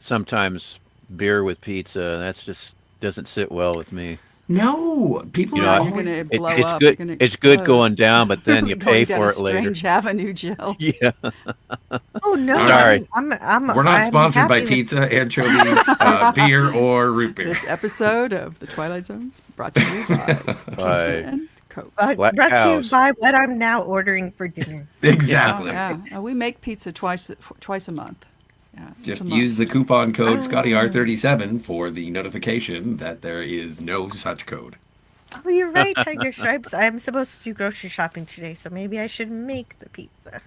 sometimes beer with pizza. That's just doesn't sit well with me. No, people are You're gonna blow it's up. good. You're gonna It's good explode. going down, but then you pay Going down for a it later. Strange Avenue, Jill. Yeah. Oh no! Sorry. We're not sponsored by pizza, anchovies, beer, or root beer. This episode of the Twilight Zone is brought to you by Pizza and Coke. Black Brought to you cows. by what I'm now ordering for dinner. Exactly. Yeah. We make pizza twice a month. Yeah, Just it's a month. use the coupon code ScottyR37 for the notification that there is no such code. Oh, you're right, Tiger Stripes. I'm supposed to do grocery shopping today, so maybe I should make the pizza.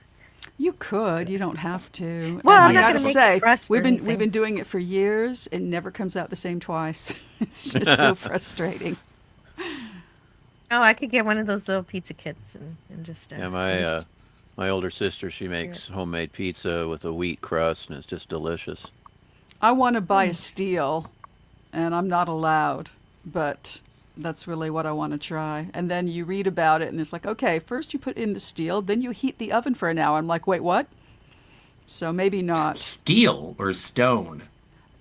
You could. You don't have to. Well, And I'm I not gotta gonna make say, it for us or we've anything. been doing it for years. It never comes out the same twice. It's just so frustrating. Oh, I could get one of those little pizza kits and just. Yeah, my older sister, she makes homemade pizza with a wheat crust, and it's just delicious. I want to buy a steel, and I'm not allowed, but that's really what I want to try. And then you read about it, and it's like, okay, first you put in the steel, then you heat the oven for an hour. I'm like, wait, what? So maybe not. Steel or stone?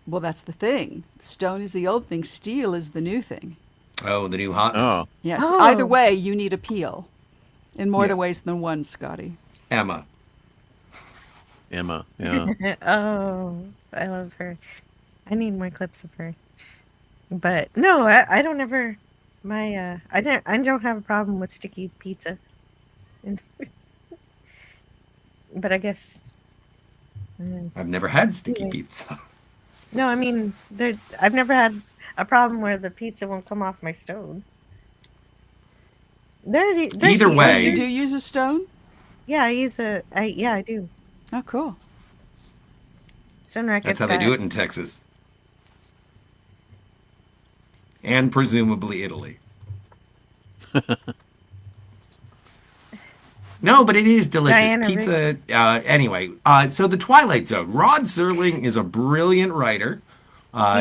Well, that's the thing. Stone is the old thing. Steel is the new thing. Oh, the new hotness. Oh, Yes. Oh. Either way, you need a peel. In more Yes. ways than one, Scotty. Emma. Emma. Yeah. Oh, I love her. I need more clips of her. But no, I don't ever. I don't have a problem with sticky pizza. But I guess. I've never had sticky Yeah. pizza. No, I mean, I've never had a problem where the pizza won't come off my stone. Either way. You do use a stone? Yeah, I do. Oh, cool. Stone racket. That's how they do it in Texas. And presumably Italy. No, but it is delicious. Diana Pizza. Anyway, so the Twilight Zone. Rod Serling is a brilliant writer.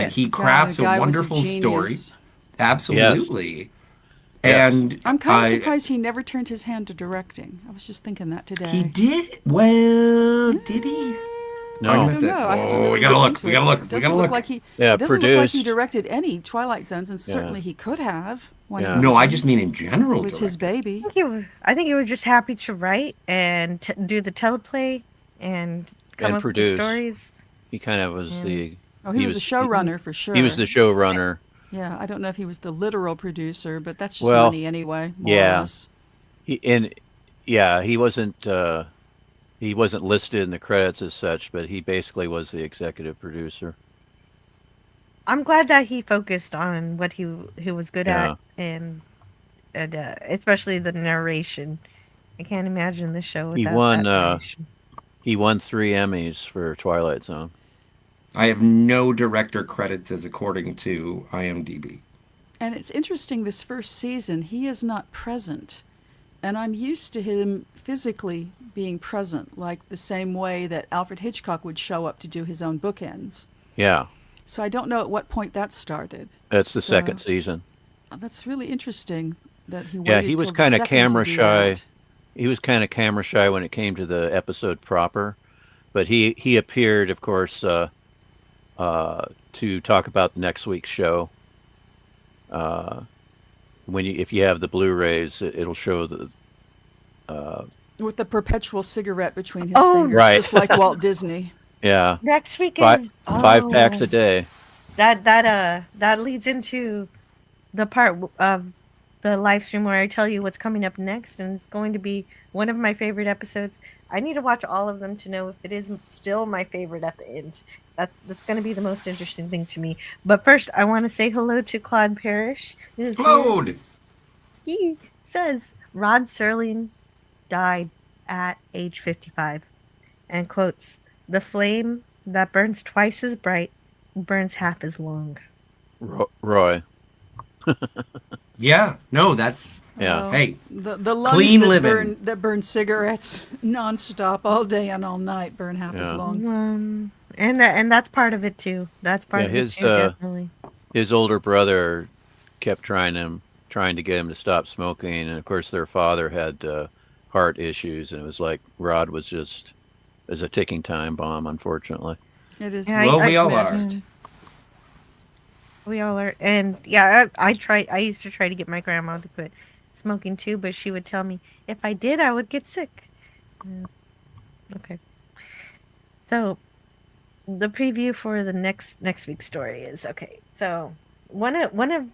He crafts the guy a was wonderful story. genius. Absolutely. Yes. And I'm kind of surprised he never turned his hand to directing. I was just thinking that today. he did. Well, did he? No. I don't know. I haven't Oh, we really gotta looked look. into We it. gotta look. It We doesn't gotta look look. like he. Yeah, It doesn't look like he produced. directed any Twilight Zones, and certainly he could have. When Yeah. he No, I was- just mean in general. It was his directing. baby. I think he was just happy to write and do the teleplay and come And up with produce. the stories. He kind of was the. Oh, he was the showrunner for sure. He was the showrunner. Yeah, I don't know if he was the literal producer, but that's just Well, money anyway. More or yeah. less. He wasn't. He wasn't listed in the credits as such, but he basically was the executive producer. I'm glad that he focused on what he was good Yeah. at, and especially the narration. I can't imagine the show He without won, that narration. He won 3 Emmys for Twilight Zone. I have no director credits as according to IMDb. And it's interesting, this first season, he is not present. And I'm used to him physically being present, like the same way that Alfred Hitchcock would show up to do his own bookends. Yeah, So I don't know at what point that started. that's the So- second season. That's really interesting that he Yeah, waited he was till the kind of second to camera do shy. that. He was kind of camera shy when it came to the episode proper, but he appeared, of course, to talk about the next week's show. If you have the Blu-rays, it'll show the With the perpetual cigarette between his Oh, fingers, Right. just like Walt Disney. yeah next five weekend. five packs a day. That leads into the part of the live stream where I tell you what's coming up next, and it's going to be one of my favorite episodes. I need to watch all of them to know if it is still my favorite at the end. That's going to be the most interesting thing to me. But first, I want to say hello to Claude Parrish. Claude! He says Rod Serling died at age 55 and quotes, "The flame that burns twice as bright burns half as long." Roy. Yeah, no, that's Yeah. hey, The lungs clean that living. burn cigarettes nonstop all day and all night burn half as Yeah. long. And that's part of it too. That's part Yeah, of it too, definitely. his older brother kept trying to get him to stop smoking, and of course their father had heart issues, and it was like Rod was just as a ticking time bomb, unfortunately. It is. Yeah, Well, we all are. dismissed. We all are, and yeah, I used to try to get my grandma to quit smoking too, but she would tell me if I did, I would get sick. Okay. So, the preview for the next week's story is okay. So, one of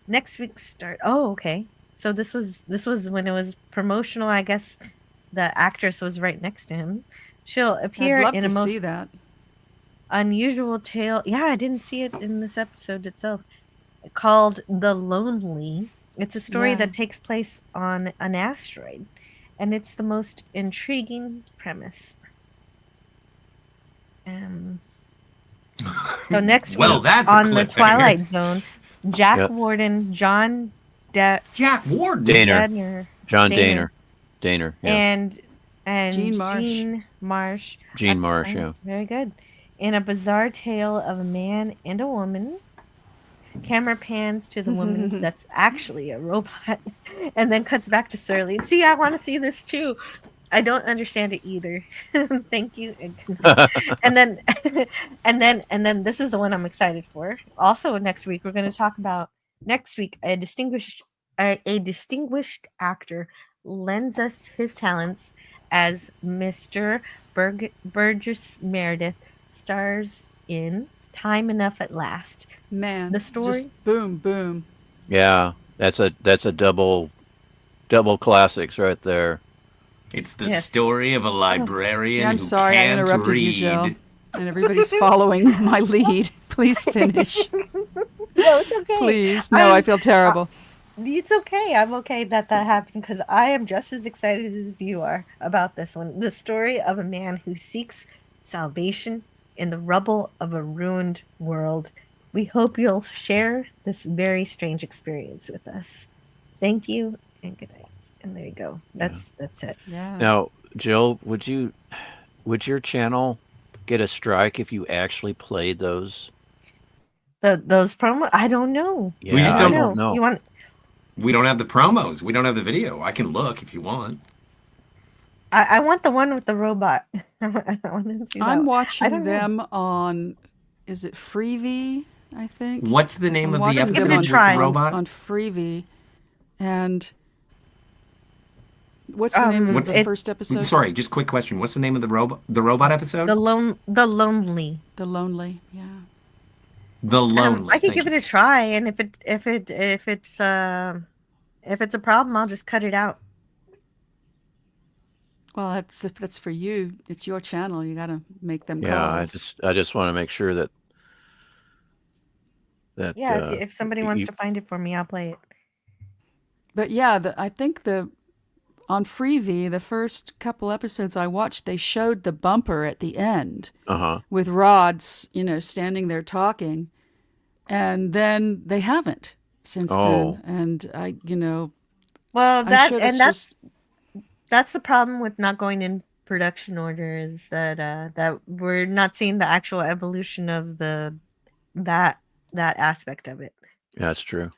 next week's start. Oh, okay. So this was when it was promotional. I guess the actress was right next to him. She'll appear I'd love in to a most see that. unusual tale. Yeah, I didn't see it in this episode itself. Called The Lonely. It's a story Yeah. that takes place on an asteroid, and it's the most intriguing premise. So next Well, week that's a on the cliffhanger. Twilight Zone, Jack Yep. Warden, John Jack Warden. Danner, John Daner. Daner, yeah. and Jean Marsh. Jean Marsh. Jean Marsh, yeah. Very good. In a bizarre tale of a man and a woman, camera pans to the woman that's actually a robot, and then cuts back to Surly. See, I want to see this too. I don't understand it either. Thank you. And then and then this is the one I'm excited for. Also next week we're going to talk about a distinguished actor lends us his talents as Mr. Burgess Meredith, stars in Time Enough at Last. Man, The story? just boom, boom. Yeah, that's a double classics right there. It's the Yes. story of a librarian Yeah, I'm who sorry I can't interrupted read. you, Jill. And everybody's following my lead. Please finish. No, it's okay. Please. No, I feel terrible. It's okay. I'm okay that happened because I am just as excited as you are about this one. The story of a man who seeks salvation in the rubble of a ruined world. We hope you'll share this very strange experience with us. Thank you and good night. And there you go. That's it. Yeah. Now, Jill, would your channel get a strike if you actually played those? Those promo. I don't know. Yeah, We just I don't don't know. You want? We don't have the promos. We don't have the video. I can look if you want. I want the one with the robot. I want to see that. I'm I watching don't know. them on, is it Freevee, I think? What's the name I'm of the watching episode them with on the Try. robot? On Freevee. And what's the name of What's- the first episode? Sorry, just quick question. What's the name of the robot episode? The lonely. The Lonely, yeah. The Lonely. I can Thank give you. it a try, and if it's a problem, I'll just cut it out. Well, that's for you. It's your channel. You got to make them Yeah, calls. I just want to make sure that Yeah, if somebody wants you- to find it for me, I'll play it. But yeah, I think on Freevee, the first couple episodes I watched, they showed the bumper at the end with Rod's, standing there talking, and then they haven't since then. And Well, I'm that sure and that's that's the problem with not going in production order is that we're not seeing the actual evolution of that aspect of it. Yeah, that's true.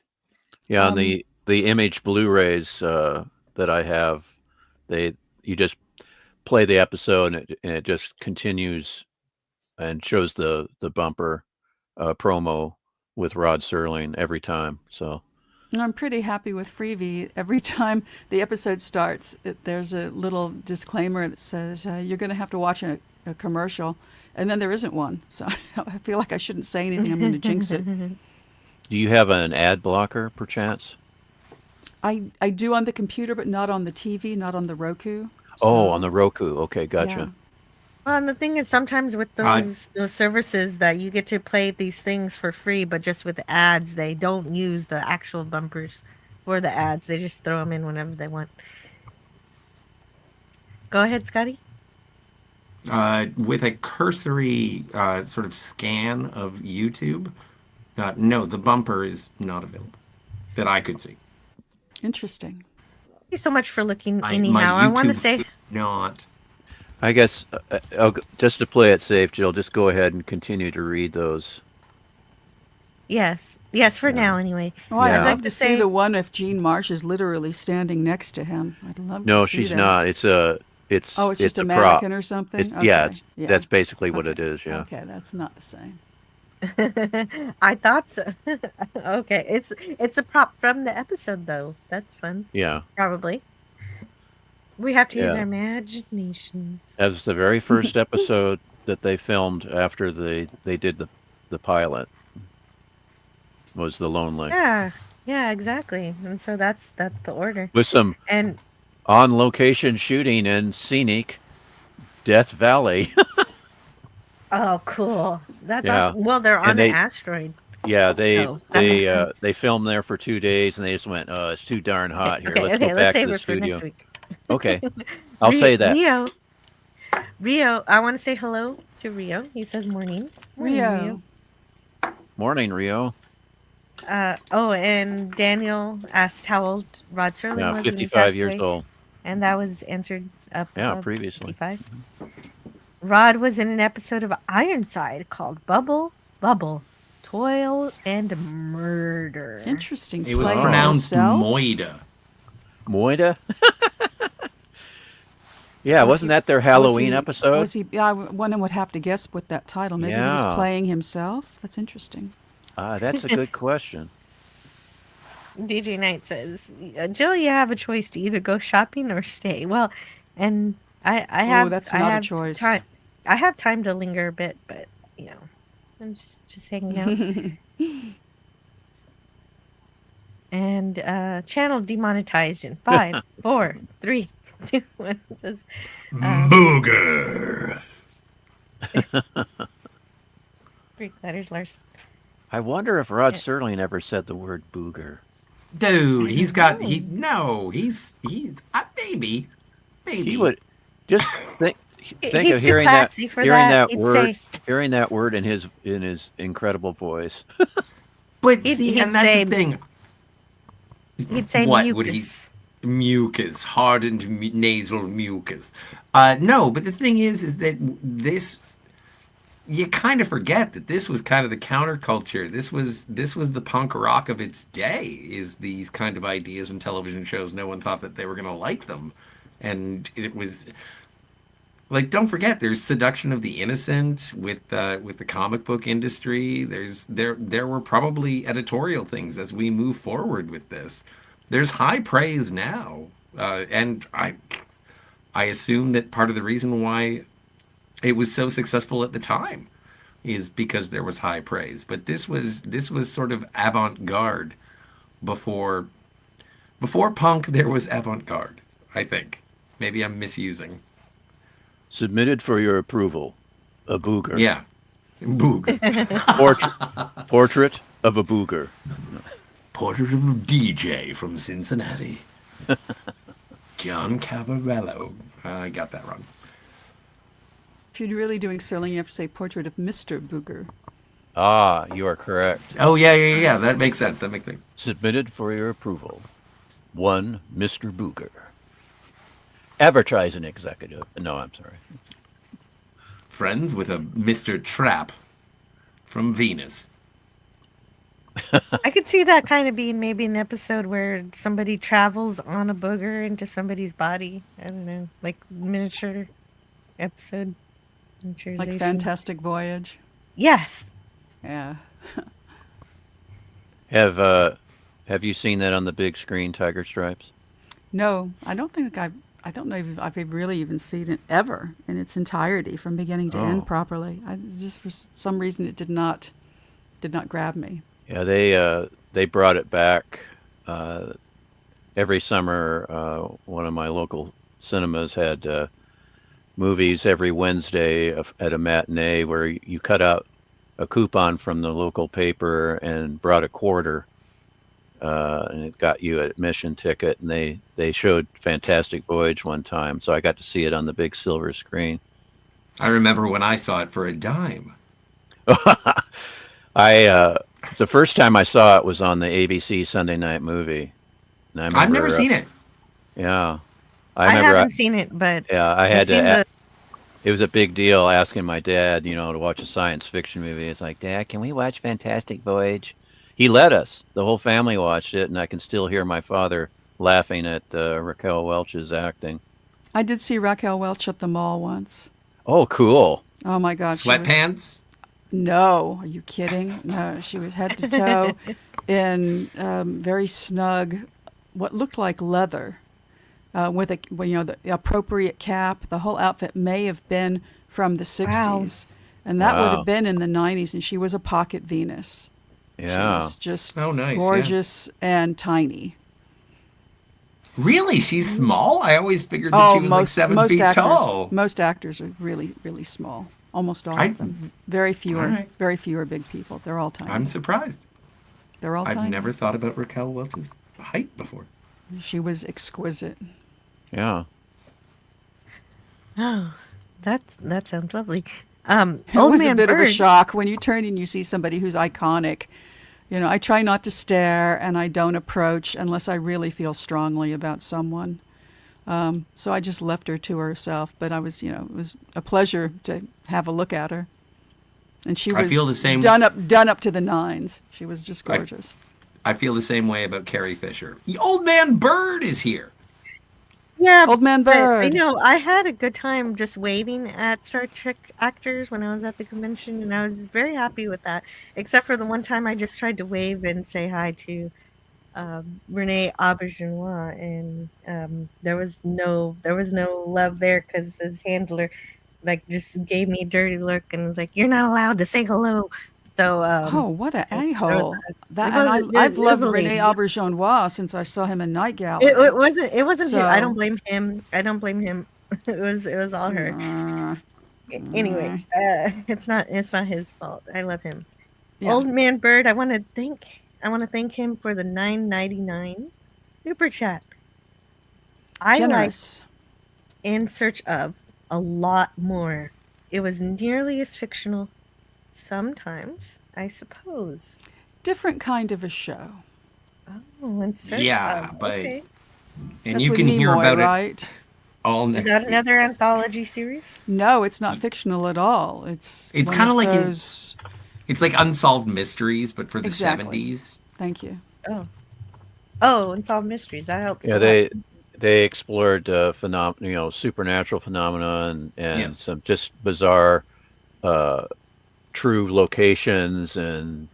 Yeah, and the the image Blu-rays that I have, you just play the episode and it just continues and shows the bumper promo with Rod Serling every time. So I'm pretty happy with Freevee. Every time the episode starts, there's a little disclaimer that says you're going to have to watch a commercial, and then there isn't one. So I feel like I shouldn't say anything. I'm going to jinx it. Do you have an ad blocker, perchance? I do on the computer, but not on the TV, not on the Roku. Oh, on the Roku. Okay, gotcha. Yeah. Well, and the thing is, sometimes with those services that you get to play these things for free, but just with ads, they don't use the actual bumpers for the ads. They just throw them in whenever they want. Go ahead, Scotty. With a cursory sort of scan of YouTube, no, the bumper is not available that I could see. Interesting. Thank you so much for looking. My Anyhow, I want to YouTube say not. I guess just to play it safe, Jill, just go ahead and continue to read those. yes, for now anyway. Oh, I'd Yeah. love to see the one if Jean Marsh is literally standing next to him. I'd love No, to see she's that. not. It's It's just a prop. mannequin or something? Okay. That's basically what it Okay. is. Yeah. Okay, that's not the same. I thought so. Okay, it's a prop from the episode though. That's fun. Yeah. Probably. We have to use Yeah. our imaginations. That was the very first episode that they filmed after they did the pilot. Was the Lonely Yeah, exactly. And so that's the order. with some And on location shooting in scenic Death Valley. oh, cool. That's Yeah. awesome. Well, they're on And an they- asteroid. Yeah, they Oh, that makes sense. they filmed there for 2 days and they just went, oh, it's too darn hot here. Okay, Let's okay, go let's back to save the it for studio. next week. Okay, I'll say that. Rio, I want to say hello to Rio. He says morning. Morning, Rio. Morning, Rio. Oh, and Daniel asked how old Rod Serling was. Yeah, when he 55 passed years away, old. and that was answered up. Yeah, above previously. 55. Rod was in an episode of Ironside called Bubble, Toil and Murder. Interesting. It was Play pronounced yourself? Moida. Moida? Yeah, Was wasn't he- that their Halloween episode? Was he? Yeah, one would have to guess with that title. Maybe he was Yeah. playing himself. That's interesting. That's a good question. DJ Knight says, Jill, you have a choice to either go shopping or stay. Well, and I have. that's I not a have choice. Time, I have time to linger a bit, but I'm just hanging out. And channel demonetized in 5, 4, 3, 2, 1. Just, Booger. Greek letters, Lars. I wonder if Rod Yes. Serling ever said the word booger. Dude, he's maybe. He would just think He's of too hearing that classy for that. He'd word say- hearing that word in his incredible voice. But He'd- see, he'd and that's say- the thing. He'd say What mucus. would he? Mucus, hardened nasal mucus. No, but the thing is that this, you kind of forget that this was kind of the counterculture. This was the punk rock of its day. Is these kind of ideas in television shows? No one thought that they were going to like them, and it was like, don't forget, there's seduction of the innocent with the comic book industry. There were probably editorial things as we move forward with this. There's high praise now, and I assume that part of the reason why it was so successful at the time is because there was high praise. But this was sort of avant-garde before punk. There was avant-garde. I think maybe I'm misusing. Submitted for your approval, a booger. Yeah, booger. Portrait of a booger. Portrait of a DJ from Cincinnati. John Cavarello. I got that wrong. If you're really doing Serling, you have to say portrait of Mr. Booger. Ah, you are correct. Oh, yeah. That makes sense. Submitted for your approval. One Mr. Booger. Advertising executive. No, I'm sorry. Friends with a Mr. Trap from Venus. I could see that kind of being maybe an episode where somebody travels on a booger into somebody's body. I don't know, like miniature episode. Like Fantastic Voyage. Yes. Yeah. Have you seen that on the big screen, Tiger Stripes? No, I don't know if I've really even seen it ever in its entirety from beginning to end properly. Just for some reason it did not grab me. Yeah, they brought it back every summer. One of my local cinemas had movies every Wednesday at a matinee where you cut out a coupon from the local paper and brought a quarter, and it got you an admission ticket. And they showed Fantastic Voyage one time, so I got to see it on the big silver screen. I remember when I saw it for a dime. The first time I saw it was on the ABC Sunday Night Movie. And I've never seen it. Yeah. I haven't seen it, but yeah, I had to. It was a big deal asking my dad, to watch a science fiction movie. It's like, Dad, can we watch Fantastic Voyage? He let us. The whole family watched it, and I can still hear my father laughing at Raquel Welch's acting. I did see Raquel Welch at the mall once. Oh, cool. Oh my God. Sweatpants? No, are you kidding? No, she was head to toe in very snug, what looked like leather, with the appropriate cap. The whole outfit may have been from the 60s, and that would have been in the 90s. And she was a pocket Venus. Yeah, she was just nice, gorgeous and tiny. Really, she's small. I always figured that she was like 7 feet tall. Most actors are really, really small. Almost all of them. Very few are big people. They're all tiny. I'm surprised. They're all tiny. I've never thought about Raquel Welch's height before. She was exquisite. Yeah. Oh, that sounds lovely. It was a bit of a shock when you turn and you see somebody who's iconic. I try not to stare and I don't approach unless I really feel strongly about someone. So I just left her to herself, but it was a pleasure to have a look at her. And she was done up to the nines. She was just gorgeous. I feel the same way about Carrie Fisher. The Old Man Bird is here. Yeah, Old Man Bird. I had a good time just waving at Star Trek actors when I was at the convention, and I was very happy with that. Except for the one time I just tried to wave and say hi to Renee Aubergenois, and there was no love there because his handler just gave me a dirty look and was like, "You're not allowed to say hello." So what an a-hole! I've loved Renee Aubergenois since I saw him in Night Gallery. It wasn't him. I don't blame him. It was all her. Anyway, it's not his fault. I love him. Yeah. Old Man Bird. I want to thank him for the $9.99 super chat. I like In Search of a lot more. It was nearly as fictional. Sometimes, I suppose. Different kind of a show. Oh, In Search of. But okay. And That's you can Nimoy, hear about right? it all next Is that week. another anthology series? No, it's not fictional at all. It's kind of like those... it's like Unsolved Mysteries, but for the Exactly. 70s. Thank you. Oh, Unsolved Mysteries. That helps. Yeah, they explored supernatural phenomena and some just bizarre true locations and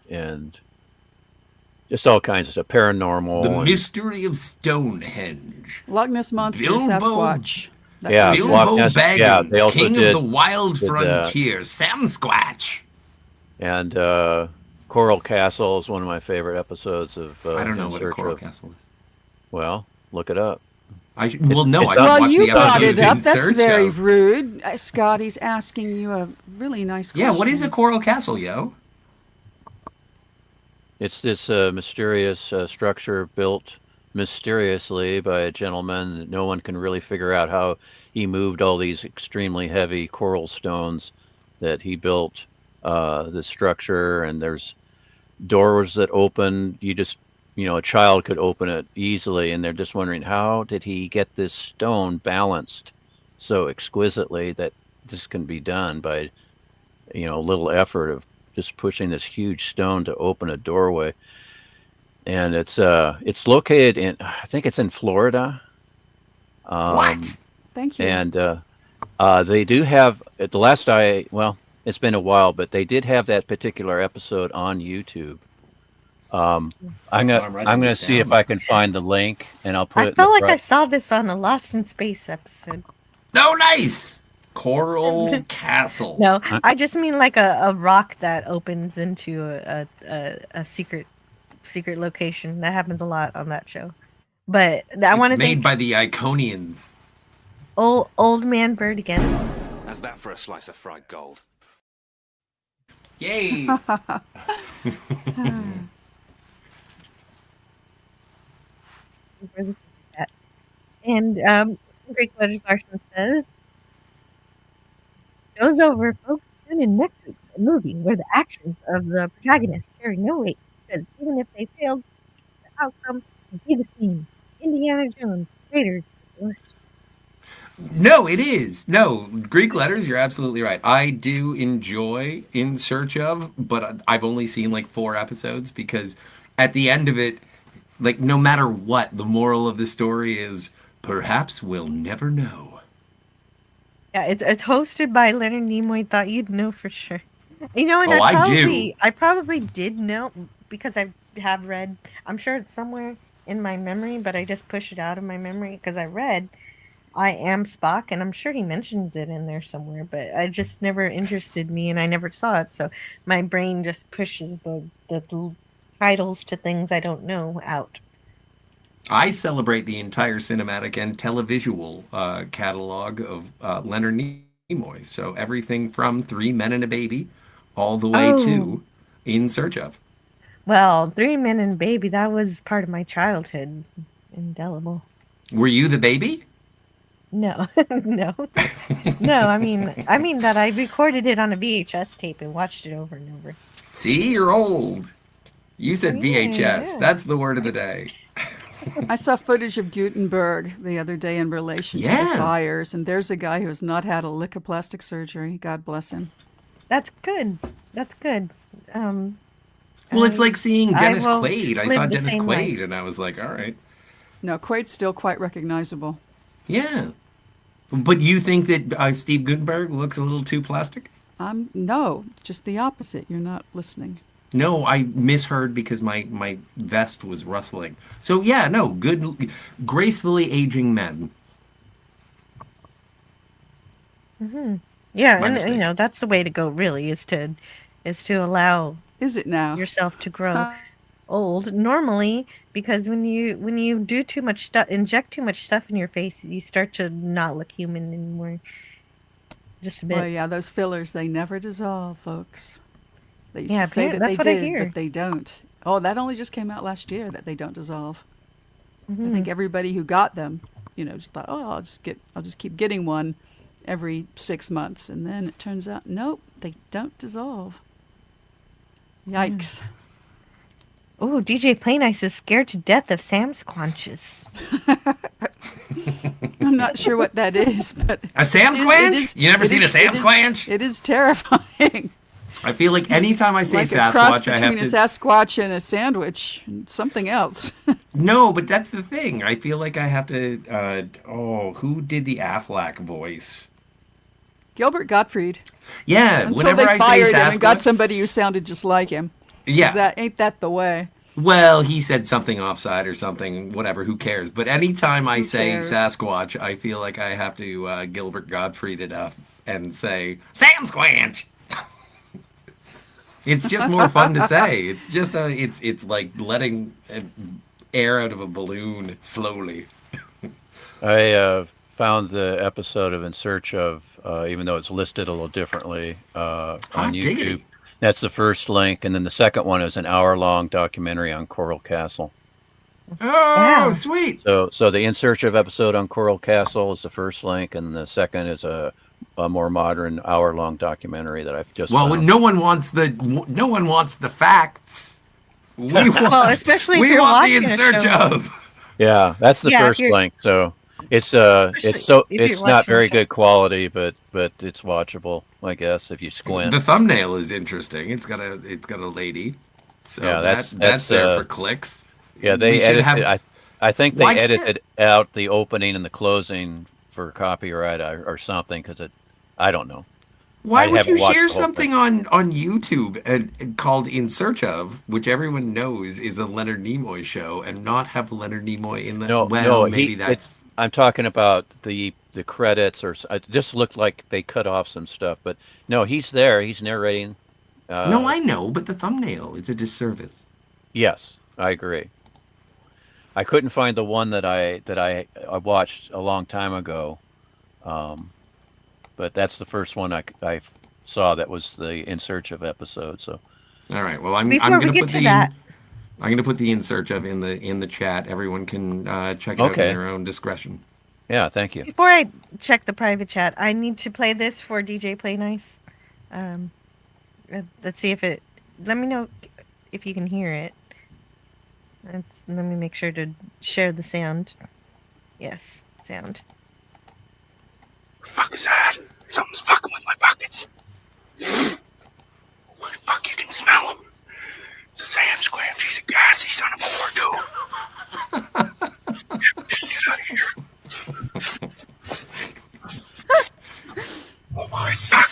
just all kinds of stuff, paranormal. The Mystery of Stonehenge. Loch Ness Monster, Bilbo- Sasquatch. Bilbo Loch Ness, Baggins, they also King did of the Wild Frontier, Sam Squatch. And Coral Castle is one of my favorite episodes of I don't know In what a Search Coral of- Castle is. Well, look it up. I it's watched Well, the you brought episodes it up. In That's Search very of. rude. Scotty's asking you a really nice question. Yeah, what is a Coral Castle, yo? It's this mysterious structure built mysteriously by a gentleman that no one can really figure out how he moved all these extremely heavy coral stones that he built this structure, and there's doors that open. A child could open it easily, and they're just wondering, how did he get this stone balanced so exquisitely that this can be done by, little effort of just pushing this huge stone to open a doorway. And it's located in, I think it's in Florida. What? Thank you. And they do have, at the last it's been a while, but they did have that particular episode on YouTube. I'm gonna see if I can find the link, and I'll put it. I felt like I saw this on a Lost in Space episode. Oh, nice! Coral Castle. No, I just mean like a rock that opens into a secret location. That happens a lot on that show. But I want to made by the Iconians. Old man bird again. How's that for a slice of fried gold? Yay! And Greek Letters Larson says, "Show's over, folks. Tune in next week for a movie where the actions of the protagonists carry no weight, because even if they failed, the outcome would be the same. Indiana Jones, Raiders of the Lost." No, it is. No, Greek Letters, you're absolutely right. I do enjoy In Search Of, but I've only seen like 4 episodes because at the end of it, like no matter what, the moral of the story is perhaps we'll never know. Yeah, it's hosted by Leonard Nimoy. Thought you'd know for sure. You know, and Oh, I I probably did know because I have read. I'm sure it's somewhere in my memory, but I just push it out of my memory because I read I Am Spock, and I'm sure he mentions it in there somewhere, but I just never interested me, and I never saw it, so my brain just pushes the titles to things I don't know out. I celebrate the entire cinematic and televisual catalog of Leonard Nimoy. So everything from 3 Men and a Baby all the way to In Search Of. Well, 3 Men and a Baby, that was part of my childhood. Indelible. Were you the baby? No, no, no. I mean that I recorded it on a VHS tape and watched it over and over. See, you're old. You said VHS. Yeah. That's the word of the day. I saw footage of Gutenberg the other day in relation to the fires, and there's a guy who has not had a lick of plastic surgery. God bless him. That's good. That's good. Well, it's like seeing Dennis will Quaid. I live saw the Dennis same Quaid, life. and I was like, all right. No, Quaid's still quite recognizable. Yeah. But you think that Steve Gutenberg looks a little too plastic? No, just the opposite. You're not listening. No, I misheard because my vest was rustling. So yeah, no, good, gracefully aging men. Mm-hmm. Yeah, My and mistake. you know that's the way to go. Really, is to allow Is it now? yourself to grow old normally, because when you do too much stuff, inject too much stuff in your face, you start to not look human anymore. Just a bit. Well, yeah, those fillers, they never dissolve, folks. They used Yeah, to say that that's they what I did, hear. but they don't. Oh, that only just came out last year that they don't dissolve. Mm-hmm. I think everybody who got them, just thought, oh, I'll just keep getting one every 6 months, and then it turns out, nope, they don't dissolve. Yikes. Oh, DJ Plain Ice is scared to death of Sam Squanches. I'm not sure what that is, but A Sam Squanch? You never seen a Sam Squanch? It is terrifying. I feel like anytime I say Like a cross Sasquatch, I between have a to. Sasquatch and a sandwich, and something else. No, but that's the thing. I feel like I have to. Who did the Aflac voice? Gilbert Gottfried. Yeah, Until whenever they I say fired him and got Sasquatch. somebody who sounded just like him. Yeah. Ain't that the way? Well, he said something offside or something, whatever, who cares? But anytime I say cares? Sasquatch, I feel like I have to Gilbert Gottfried it up and say, Sam Squanch! It's just more fun to say. It's just, it's like letting air out of a balloon slowly. I found the episode of In Search Of, even though it's listed a little differently on YouTube. Diggity. That's the first link, and then the second one is an hour-long documentary on Coral Castle. Oh, Wow. sweet! So the In Search Of episode on Coral Castle is the first link, and the second is a more modern hour-long documentary that I've just found. No one wants the facts. We want, Well, especially if we you're want the watching In a Search show. Of. Yeah, that's the Yeah, if first you're- link. So Especially if you're it's not watching a very show. good quality, but it's watchable, I guess, if you squint. The thumbnail is interesting. It's got a lady, so Yeah, that's there for clicks. yeah, We they should edited. have. I think they Why can't edited out the opening and the closing for copyright or something because I don't know. Why I would haven't you watched share the whole thing. something on YouTube and called In Search Of, which everyone knows is a Leonard Nimoy show, and not have Leonard Nimoy in the? No, Well, no, maybe that's. I'm talking about the credits it just looked like they cut off some stuff, but no, he's there. He's narrating. No, Uh, I know, but the thumbnail is a disservice. yes, I agree. I couldn't find the one I watched a long time ago, um, but that's the first one I saw that was the In Search Of episode. So All right. Well, I'm Before we gonna get put to the that, I'm gonna put the In Search Of in the chat. Everyone can check it out in okay, their own discretion. yeah, thank you. before I check the private chat, I need to play this for DJ Play Nice. Um, let's see if it. Let me know if you can hear it. Let me make sure to share the sound. Yes, sound. Fuck is that? Something's fucking with my pockets. What the fuck? You can smell him. It's a Sam Squam. She's a gassy son of a whore, too. Get out of here. Oh my fuck.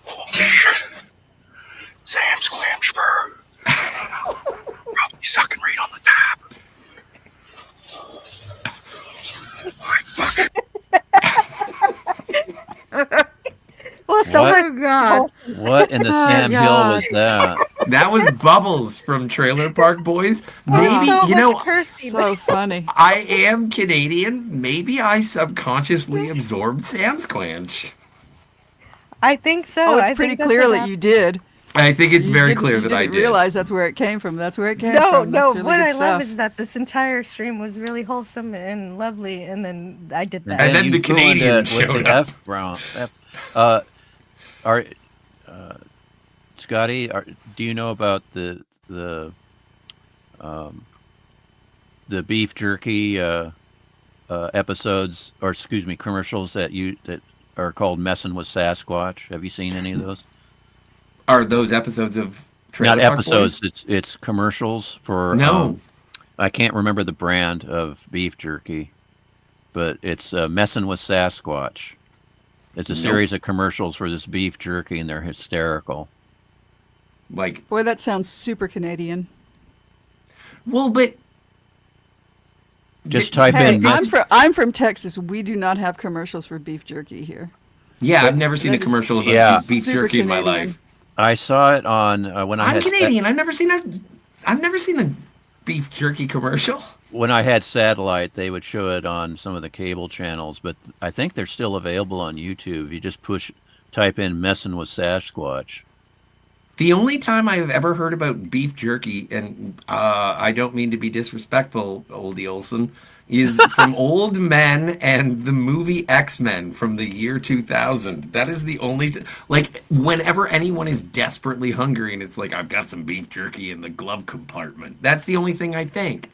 Holy shit. Sam Squam's fur. Probably sucking right on the top. Oh my fuck. Well, so What? God. What in the Sam Hill was that? That was Bubbles from Trailer Park Boys. Maybe so you much know cursing. So funny. I am Canadian. Maybe I subconsciously absorbed Sam Squanch. I think so. Oh, I it's pretty think that's clear what that you did. I think it's You very didn't- clear you that I didn't did. realize that's where it came from. That's where it came No, from. no. That's really What good I love stuff. is that this entire stream was really wholesome and lovely, and then I did that. And then you the ruined Canadian it with showed the up. F round. Uh, are Scotty? Do you know about the beef jerky episodes, or excuse me, commercials that are called "Messing with Sasquatch"? Have you seen any of those? Are those episodes of Trailer Not Park episodes. Boys? It's commercials for. No. I can't remember the brand of beef jerky, but it's "Messing with Sasquatch." It's a Nope. series of commercials for this beef jerky, and they're hysterical. Like, Boy, that sounds super Canadian. well, but Just th- type Hey, in. I'm from Texas. We do not have commercials for beef jerky here. yeah, I've never seen a That is commercial about Yeah. beef super jerky in my Canadian. life. I saw it on when I I'm had Canadian. I've never seen a beef jerky commercial. when I had satellite. They would show it on some of the cable channels, but I think they're still available on YouTube. You just type in "messing with Sasquatch." The only time I've ever heard about beef jerky, and I don't mean to be disrespectful, Oldie Olson, is from Old Men and the movie X-Men from the year 2000. That is the only, like, whenever anyone is desperately hungry and it's like, I've got some beef jerky in the glove compartment. That's the only thing I think.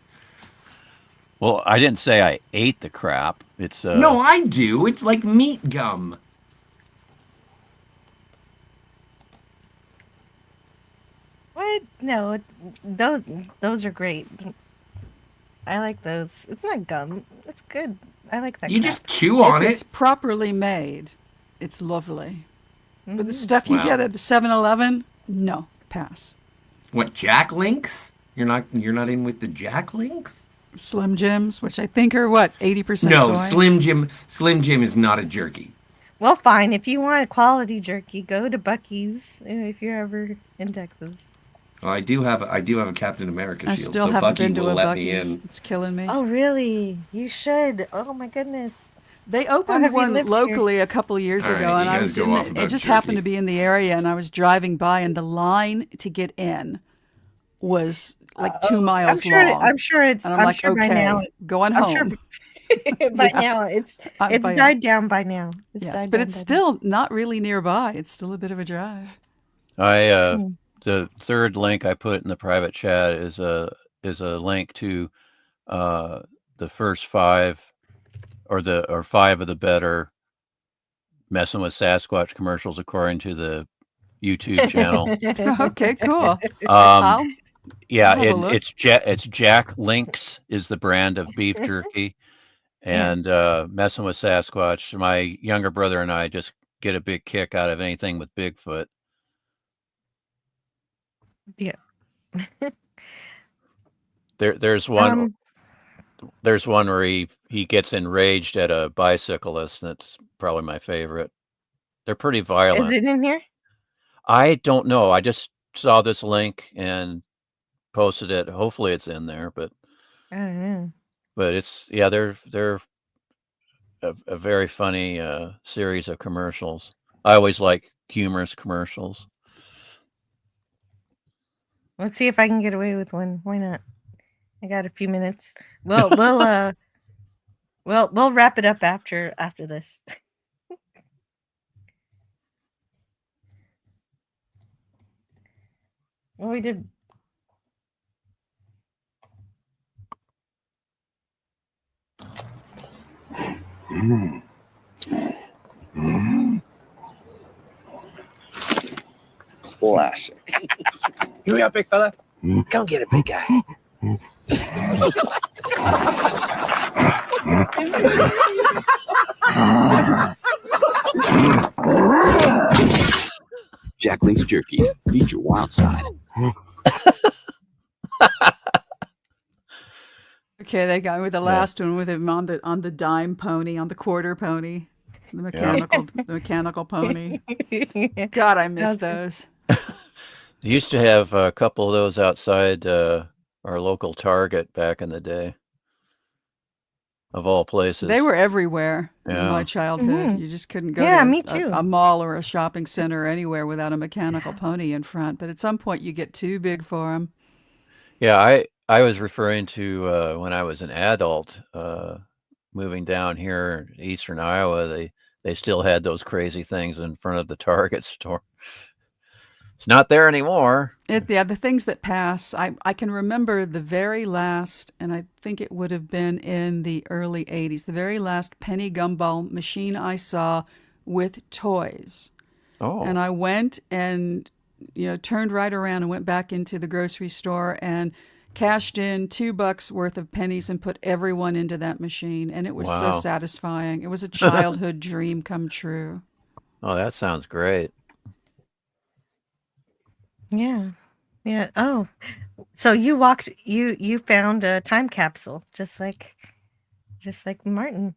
Well, I didn't say I ate the crap. It's No, I do. It's like meat gum. What? No, those are great. I like those. It's not gum. It's good. I like that. You crap. just chew on If it. it's properly made, it's lovely. But Mm-hmm. the stuff you Wow. get at the 7-Eleven, no, pass. What, Jack Links? You're not in with the Jack Links? Slim Jims, which I think are what, 80% No, soy? Slim Jim is not a jerky. Well, fine. If you want quality jerky, go to Buc-ee's if you're ever in Texas. Well, I do have a Captain America I shield, still so haven't Bucky been to will a let me Buc-ee's. in. It's killing me. Oh, really? You should. Oh my goodness. They have opened you one lived locally a couple of years All ago, right, and you I was guys in go off it about just happened to jerky. be in the area, and I was driving by, and the line to get in was like 2 miles I'm sure. long. I'm sure it's. and I'm, I'm like, sure okay, by now. going I'm home. sure by now it's By- died down by now. It's Yes, died but down it's by now. still not really nearby. It's still a bit of a drive. The third link I put in the private chat is a link to the first 5 or 5 of the better messing with Sasquatch commercials according to the YouTube channel. Okay, cool. Yeah, have a look. it's Jack Links is the brand of beef jerky, and messing with Sasquatch. My younger brother and I just get a big kick out of anything with Bigfoot. Yeah. There's one where he gets enraged at a bicyclist. That's probably my favorite. They're pretty violent. Is it in here? I don't know. I just saw this link and posted it. Hopefully it's in there, but I don't know. But it's they're a very funny series of commercials. I always like humorous commercials. Let's see if I can get away with one. Why not? I got a few minutes. Well, we'll wrap it up after this. Well, we did. Classic. Here we are, big fella. Come get it, big guy. Jack Link's Jerky. Feed your wild side. Okay, they got me with the last one with him on the dime pony, on the quarter pony, the mechanical pony. God, I miss those. They used to have a couple of those outside our local Target back in the day. Of all places, they were everywhere in my childhood. You just couldn't go to a mall or a shopping center or anywhere without a mechanical pony in front. But at some point, you get too big for them. Yeah, I was referring to when I was an adult, moving down here in eastern Iowa. They still had those crazy things in front of the Target store. It's not there anymore. The things that pass. I can remember the very last, and I think it would have been in the early 80s, the very last penny gumball machine I saw with toys. Oh. And I went and, turned right around and went back into the grocery store and cashed in $2 worth of pennies and put everyone into that machine. And it was so satisfying. It was a childhood dream come true. Oh, that sounds great. Yeah. Oh, so you found a time capsule, just like Martin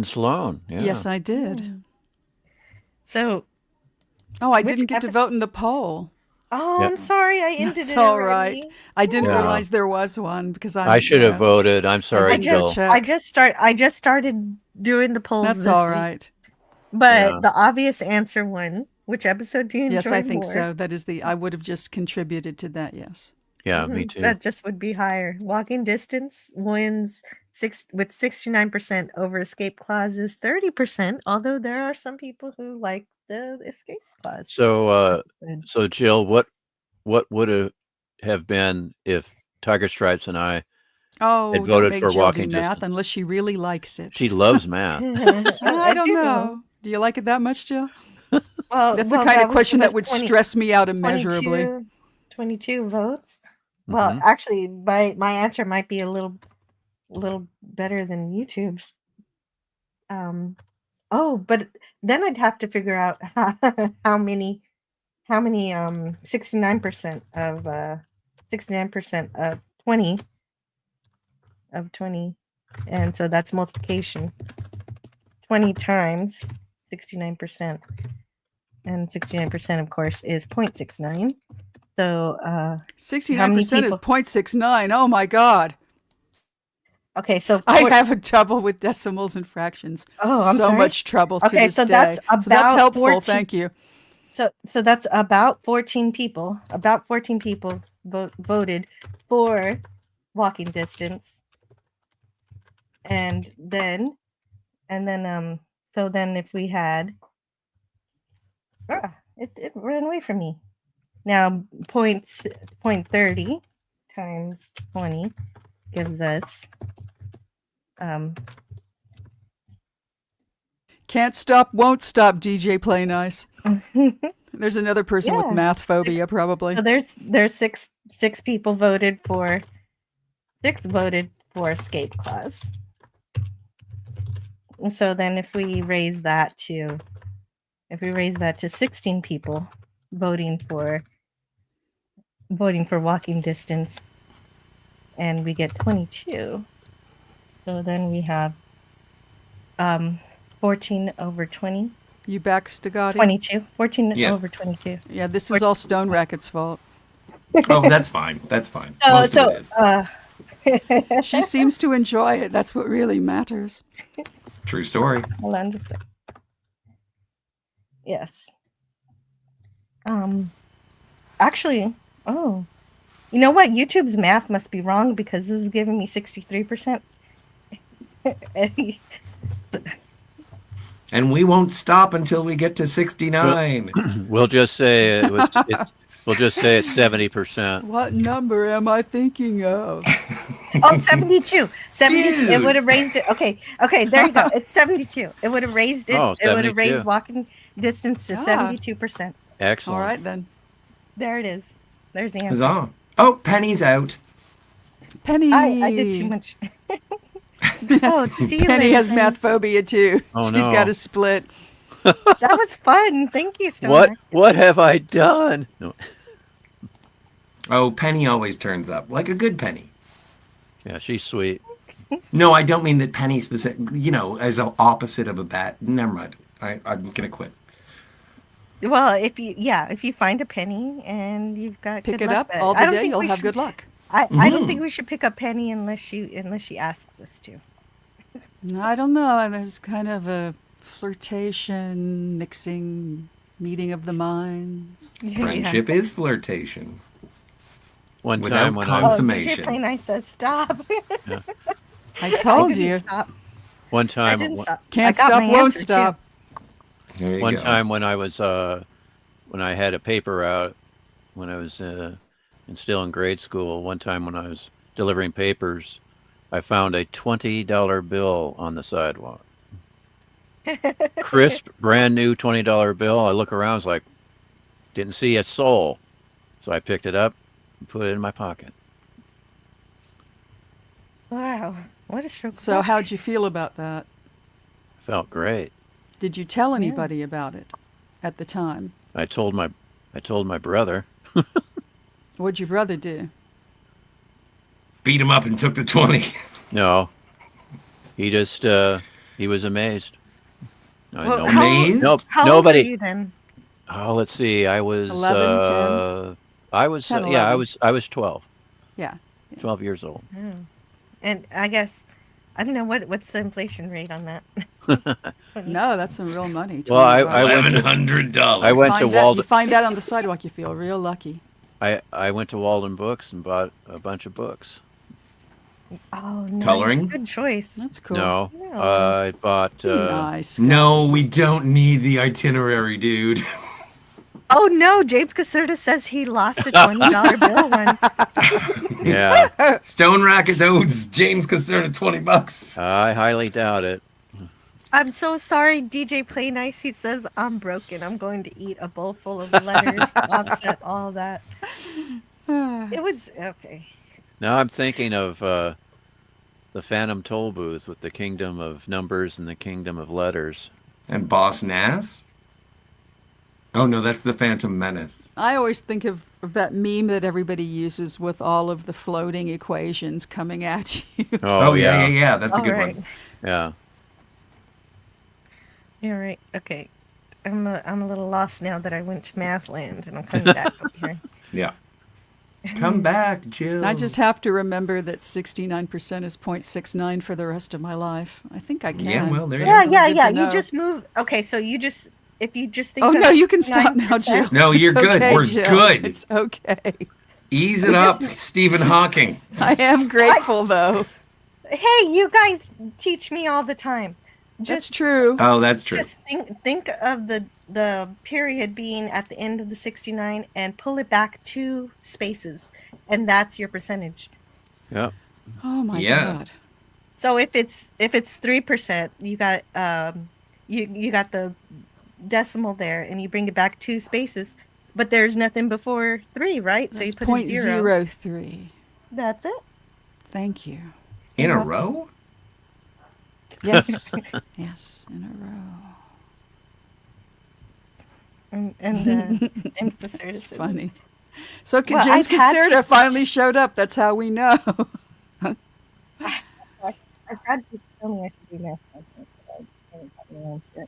Sloan. Yeah. Yes, I did. So, I didn't get to vote in the poll. Oh, I'm sorry, I ended That's it all already. right. I didn't realize there was one because I should have voted. I'm sorry, Jill. I just started doing the polls. That's all right. But the obvious answer won. Which episode do you enjoy Yes, I think more? so. That is I would have just contributed to that, yes. Yeah, me too. That just would be higher. Walking distance wins with 69% over escape clauses, 30%, although there are some people who like the escape clause. So Jill, what would have been if Tiger Stripes and I had voted for Jill walking do math distance? unless she really likes it. She loves math. I don't know. Do you like it that much, Jill? Well, that's the kind of question that would stress me out immeasurably. 22 votes. Mm-hmm. Well, actually, my answer might be a little better than YouTube's. But then I'd have to figure out how many 69% of 20, and so that's multiplication. 20 times 69%. And 69%, of course, is 0.69. So 69% is 0.69. Oh my God. Okay, so I have trouble with decimals and fractions. Oh, I'm so sorry. much trouble to this day. That's helpful. 14, thank you. So that's about 14 people. About 14 people voted for walking distance. And then if we had it ran away from me. Now 0.30 times 20 gives us Can't stop, won't stop, DJ Play Nice. There's another person with math phobia, probably. So there's six people voted for escape clause. And so then if we raise that to 16 people voting for walking distance, and we get 22. So then we have 14 over 20. You back, Stigati? 22. 14 Yes. over 22. Yeah, this is all Stone Racket's fault. Oh, that's fine. That's fine. Most So, of it is. She seems to enjoy it. That's what really matters. True story. Hold on just a second. Yes. Actually, you know what? YouTube's math must be wrong because this is giving me 63%. And we won't stop until we get to 69. We'll just say we'll just say it's 70%. What number am I thinking of? Oh, 72. 72. Dude. It would have raised it. Okay, there you go. It's 72. It would have raised it. Oh, it would have 72. raised walking distance to 72%. Excellent. All right, then. There it is. There's the answer. Huzzah. Oh, Penny's out. Penny. I did too much. Oh, see you Penny later, has Penny. math phobia, too. Oh, She's no. got a split. That was fun. Thank you, Stone. What have I done? No. Oh, Penny always turns up, like a good Penny. Yeah, she's sweet. No, I don't mean that Penny specific, as an opposite of a bat. Never mind. I'm going to quit. Well, if you find a penny and you've got Pick good it luck, up all I the don't day, think you'll we have should- good luck. I don't think we should pick up Penny unless she asks us to. I don't know. There's kind of a flirtation, mixing, meeting of the minds. Friendship is flirtation. One Without time when Oh, I consummation. DJ Play Nice says stop. I told I didn't you. Stop. one I time didn't stop. Can't I got stop, my won't answer, too. stop. There you one go. time when I was when I had a paper out when I was still in grade school. One time when I was delivering papers, I found a $20 bill on the sidewalk. Crisp, brand new $20 bill. I look around, it's like, didn't see a soul. So I picked it up and put it in my pocket. Wow, what a stroke. So how'd you feel about that? Felt great. Did you tell anybody about it at the time? I told my brother. What'd your brother do? Beat him up and took the 20. No, he just he was amazed. No, Well, no- how- Amazed? nope, How nobody. old were you then? Oh, let's see. I was 11, 10? I was 10, yeah, 11. I was 12. Yeah. 12 years old. And I guess I don't know what's the inflation rate on that. No, that's some real money. Well, I $20. went to- $1,100. I went to Find that- you Walden. find that on the sidewalk, you feel real lucky. I went to Walden Books and bought a bunch of books. Oh, nice. Coloring? Good choice. That's cool. No, No. I bought. Be nice. No, we don't need the itinerary, dude. Oh no, James Caserta says he lost a $20 bill once. Yeah, Stone Racket owes James Caserta $20. I highly doubt it. I'm so sorry, DJ Play Nice. He says I'm broken. I'm going to eat a bowl full of letters to offset all that. It was okay. Now I'm thinking of the Phantom Toll Booth with the Kingdom of Numbers and the Kingdom of Letters. And Boss Nass? Oh, no, that's the Phantom Menace. I always think of that meme that everybody uses with all of the floating equations coming at you. Oh, yeah. That's a All good right. one. Yeah. You're right. Okay. I'm a little lost now that I went to math land and I'm coming back up here. Yeah. Come back, Jill. I just have to remember that 69% is 0.69 for the rest of my life. I think I can. Yeah, well, there you That's go. Yeah, really yeah, good yeah. to You know. just move. Okay, so if you just think. Oh, of no, you can stop now, 9%. Jill. No, you're It's good. okay, We're Jill. good. It's okay. Ease it up, Stephen Hawking. I am grateful, though. Hey, you guys teach me all the time. That's true. Oh, that's true. Just think of the period being at the end of the 69 and pull it back 2 spaces, and that's your percentage. Yeah. Oh, my Yeah. God. So if it's 3%, you got you got the decimal there, and you bring it back 2 spaces, but there's nothing before 3, right? So you put a 0. 0.03. That's it. Thank you. In a row? Yes. Yes, in a row. And James Caserta. It's funny. So Well, James I've had Caserta finally showed up. That's how we know. I've had people tell me I should do math.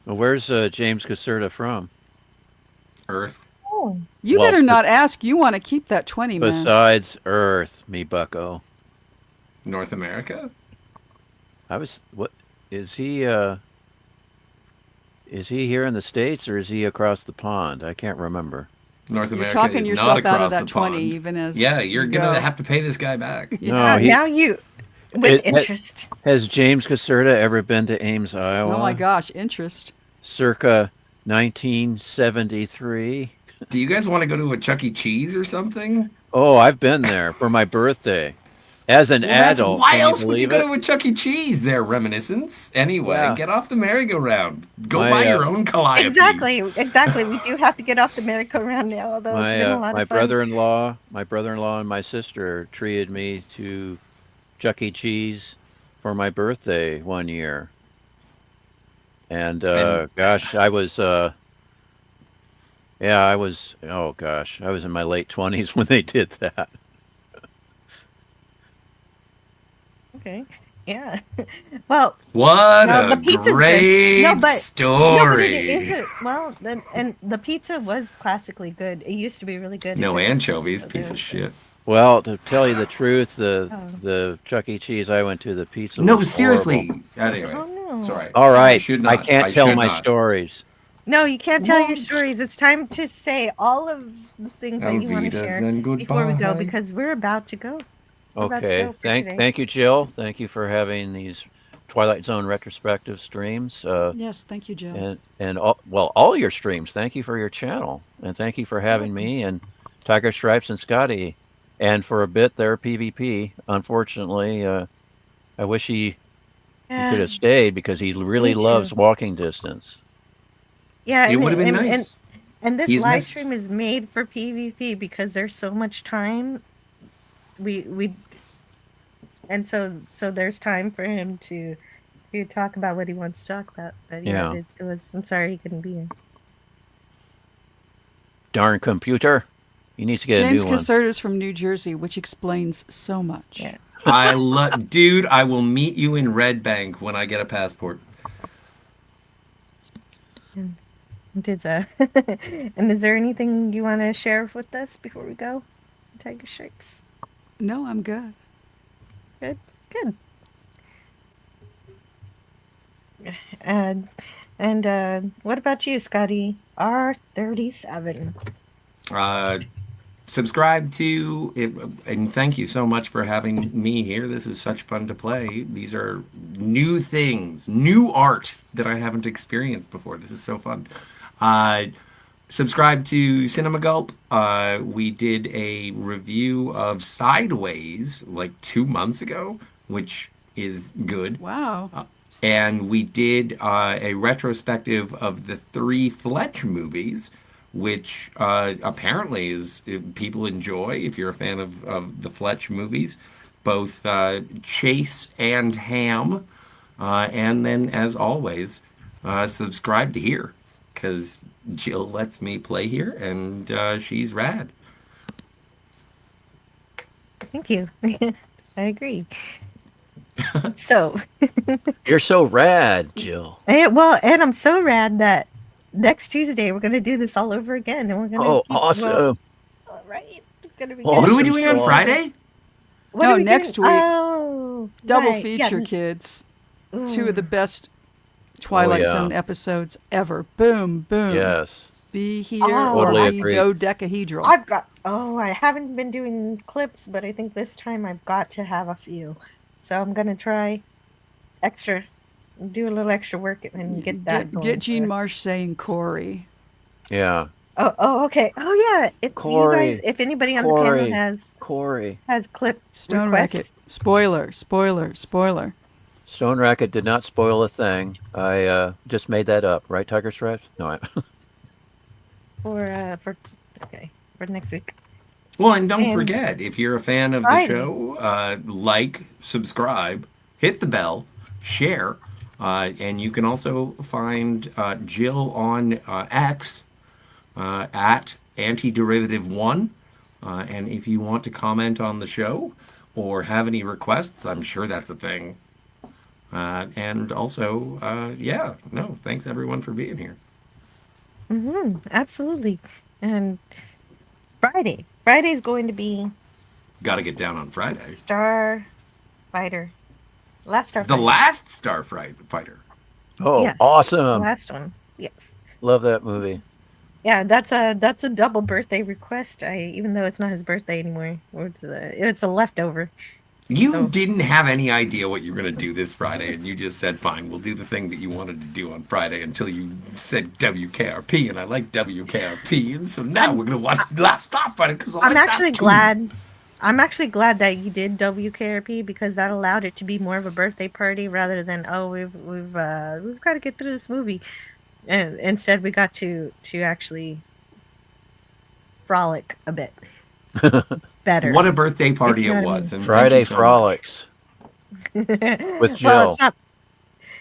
Well, where's James Caserta from? Earth. Oh, You Well, better not ask. You want to keep that 20, man. Besides Earth, me bucko. North America? What is he? Is he here in the States or is he across the pond? I can't remember. North You're America talking is yourself not out across of that the 20, pond. even as Yeah, you're you gonna go. have to pay this guy back. No, he now you with It- interest. has James Caserta ever been to Ames, Iowa? Oh my gosh, interest. Circa 1973. Do you guys want to go to a Chuck E. Cheese or something? Oh, I've been there for my birthday. As an adult, Why can else would you believe go to a Chuck E. Cheese? They're reminiscence. Anyway, Yeah. get off the merry-go-round. Go My, buy your own calliope. Exactly. We do have to get off the merry-go-round now, although it's been a lot my of fun. brother-in-law and my sister treated me to Chuck E. Cheese for my birthday one year. And gosh, I was I was in my late 20s when they did that. Okay. Yeah. Well, What no, a the pizza's great good. No, but story. it isn't. Well, and the pizza was classically good. It used to be really good. No It didn't, anchovies, so piece there of was shit. Well, to tell you the truth, the Chuck E. Cheese I went to, the pizza No, was seriously. horrible. Anyway, Oh no. sorry. All right, should I not. can't tell should my not. stories. No, you can't tell your What? stories. It's time to say all of the things that you want to Alvidas share and before we go, goodbye. because we're about to go. We're about to Okay, go for today. thank you, Jill. Thank you for having these Twilight Zone retrospective streams. Yes, thank you, Jill. And all your streams. Thank you for your channel, and thank you for having me and Tiger Stripes and Scotty, and for a bit there PvP. Unfortunately, I wish he could have stayed because he really Me loves too. walking distance. Yeah, It would have been nice. And this He's live missed. stream is made for PvP because there's so much time. And so there's time for him to talk about what he wants to talk about. But Yeah. it was. I'm sorry he couldn't be here. Darn computer. He needs to get James a new one. Caserta is from New Jersey, which explains so much. Yeah. Dude, I will meet you in Red Bank when I get a passport. Did that. And is there anything you want to share with us before we go? Tiger Sharks. No, I'm good. Good. And what about you, Scotty? R37. Subscribe to it, and thank you so much for having me here. This is such fun to play. These are new things, new art that I haven't experienced before. This is so fun. Subscribe to Cinema Gulp. We did a review of Sideways like 2 months ago, which is good. Wow. And we did a retrospective of the 3 Fletch movies, which apparently is people enjoy if you're a fan of the Fletch movies, both Chase and Ham. And then, as always, subscribe to here, because Jill lets me play here, and she's rad. Thank you. I agree. So, You're so rad, Jill. and I'm so rad that next Tuesday we're going to do this all over again, and we're going to. Oh, awesome. All right, it's going to be. Awesome. What are we good. doing on stuff. Friday? What are we next doing? week. Oh, Double right, feature, yeah. kids. 2 of the best Twilight yeah. Zone episodes ever. Boom, boom. Yes. Be here Oh, or Totally be agree. dodecahedral. I haven't been doing clips, but I think this time I've got to have a few. So I'm going to try do a little extra work and get that going. Get Gene for- Marsh saying Corey. Yeah. Oh, okay. Oh, yeah. If Corey. you guys, if anybody on Corey. the panel Corey. has clip Stone requests, Racket. Spoiler. Stone Racket did not spoil a thing. I just made that up, right, Tiger Stripes? No, for next week. Well, and don't forget, if you're a fan of Friday. the show, like, subscribe, hit the bell, share, and you can also find Jill on X at Antiderivative1. And if you want to comment on the show or have any requests, I'm sure that's a thing. And also, thanks everyone for being here. Absolutely. And Friday's going to be Got to get down on Friday. Starfighter. Last Starfighter. The last Starfighter. Oh, yes, awesome. The last one. Yes. Love that movie. Yeah, that's a double birthday request. Even though it's not his birthday anymore. It's a leftover. You didn't have any idea what you were going to do this Friday, and you just said, fine, we'll do the thing that you wanted to do on Friday until you said WKRP, and I like WKRP, and so now we're going to watch Last Starfighter because I'm actually glad that you did WKRP because that allowed it to be more of a birthday party rather than, we've got to get through this movie. And instead we got to actually frolic a bit. Better. What a birthday party it was. And Friday Frolics with Jill. Well, it's not,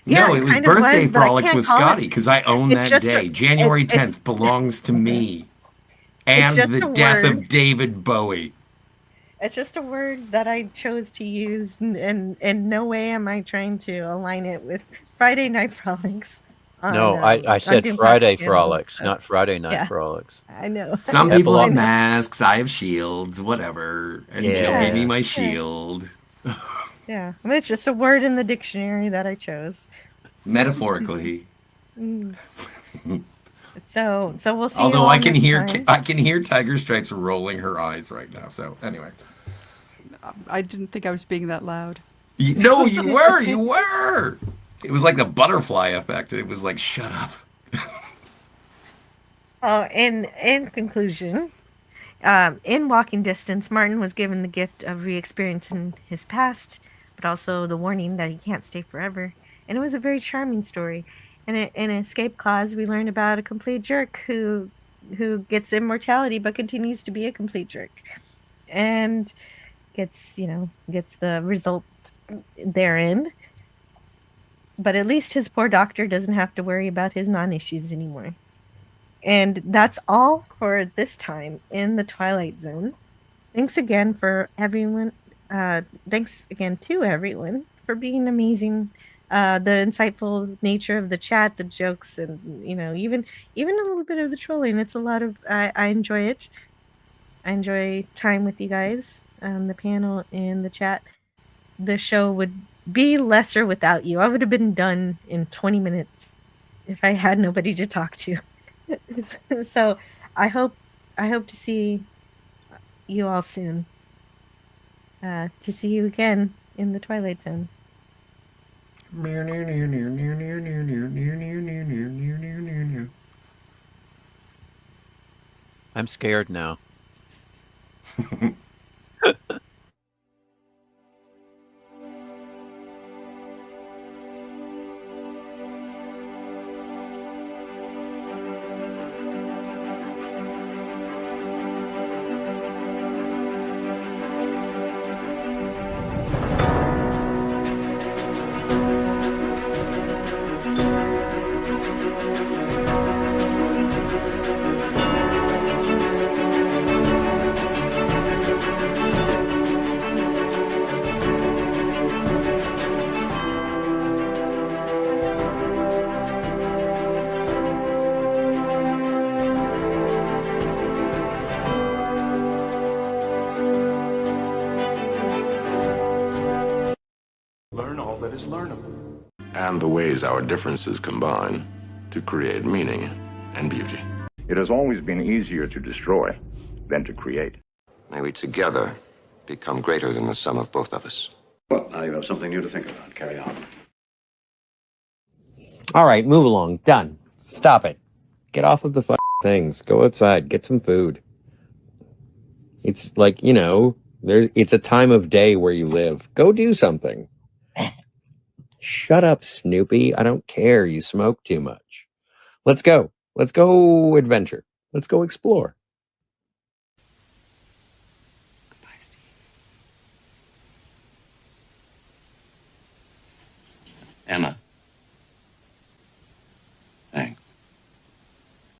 no, it was birthday frolics with Scotty because I own that day. January 10th belongs to me. And the death of David Bowie. It's just a word that I chose to use, and in no way am I trying to align it with Friday Night Frolics. No, I said Friday Frolics, not Friday Night Frolics. I know. Some people have masks. I have shields, whatever. And Jill gave me my shield. Yeah, it's just a word in the dictionary that I chose. Metaphorically. So we'll see. Although I can hear Tiger Stripes rolling her eyes right now. So anyway, I didn't think I was being that loud. No, you were. You were. It was like the butterfly effect. It was like, shut up. Oh, in conclusion, in Walking Distance, Martin was given the gift of re-experiencing his past, but also the warning that he can't stay forever. And it was a very charming story. And in an escape clause, we learned about a complete jerk who gets immortality but continues to be a complete jerk, and gets the result therein. But at least his poor doctor doesn't have to worry about his non-issues anymore. And that's all for this time in the Twilight Zone. Thanks again for everyone. Thanks again to everyone for being amazing. The insightful nature of the chat, the jokes, and even a little bit of the trolling. It's a lot of I enjoy it. I enjoy time with you guys on the panel and the chat. The show would be lesser without you. I would have been done in 20 minutes if I had nobody to talk to. So I hope to see you all soon. To see you again in the Twilight Zone. I'm scared now. And the ways our differences combine to create meaning and beauty. It has always been easier to destroy than to create. May we together become greater than the sum of both of us. Well, now you have something new to think about. Carry on. All right, move along. Done. Stop it. Get off of the things. Go outside. Get some food. It's like, it's a time of day where you live. Go do something. Shut up, Snoopy. I don't care. You smoke too much. Let's go. Let's go adventure. Let's go explore. Emma.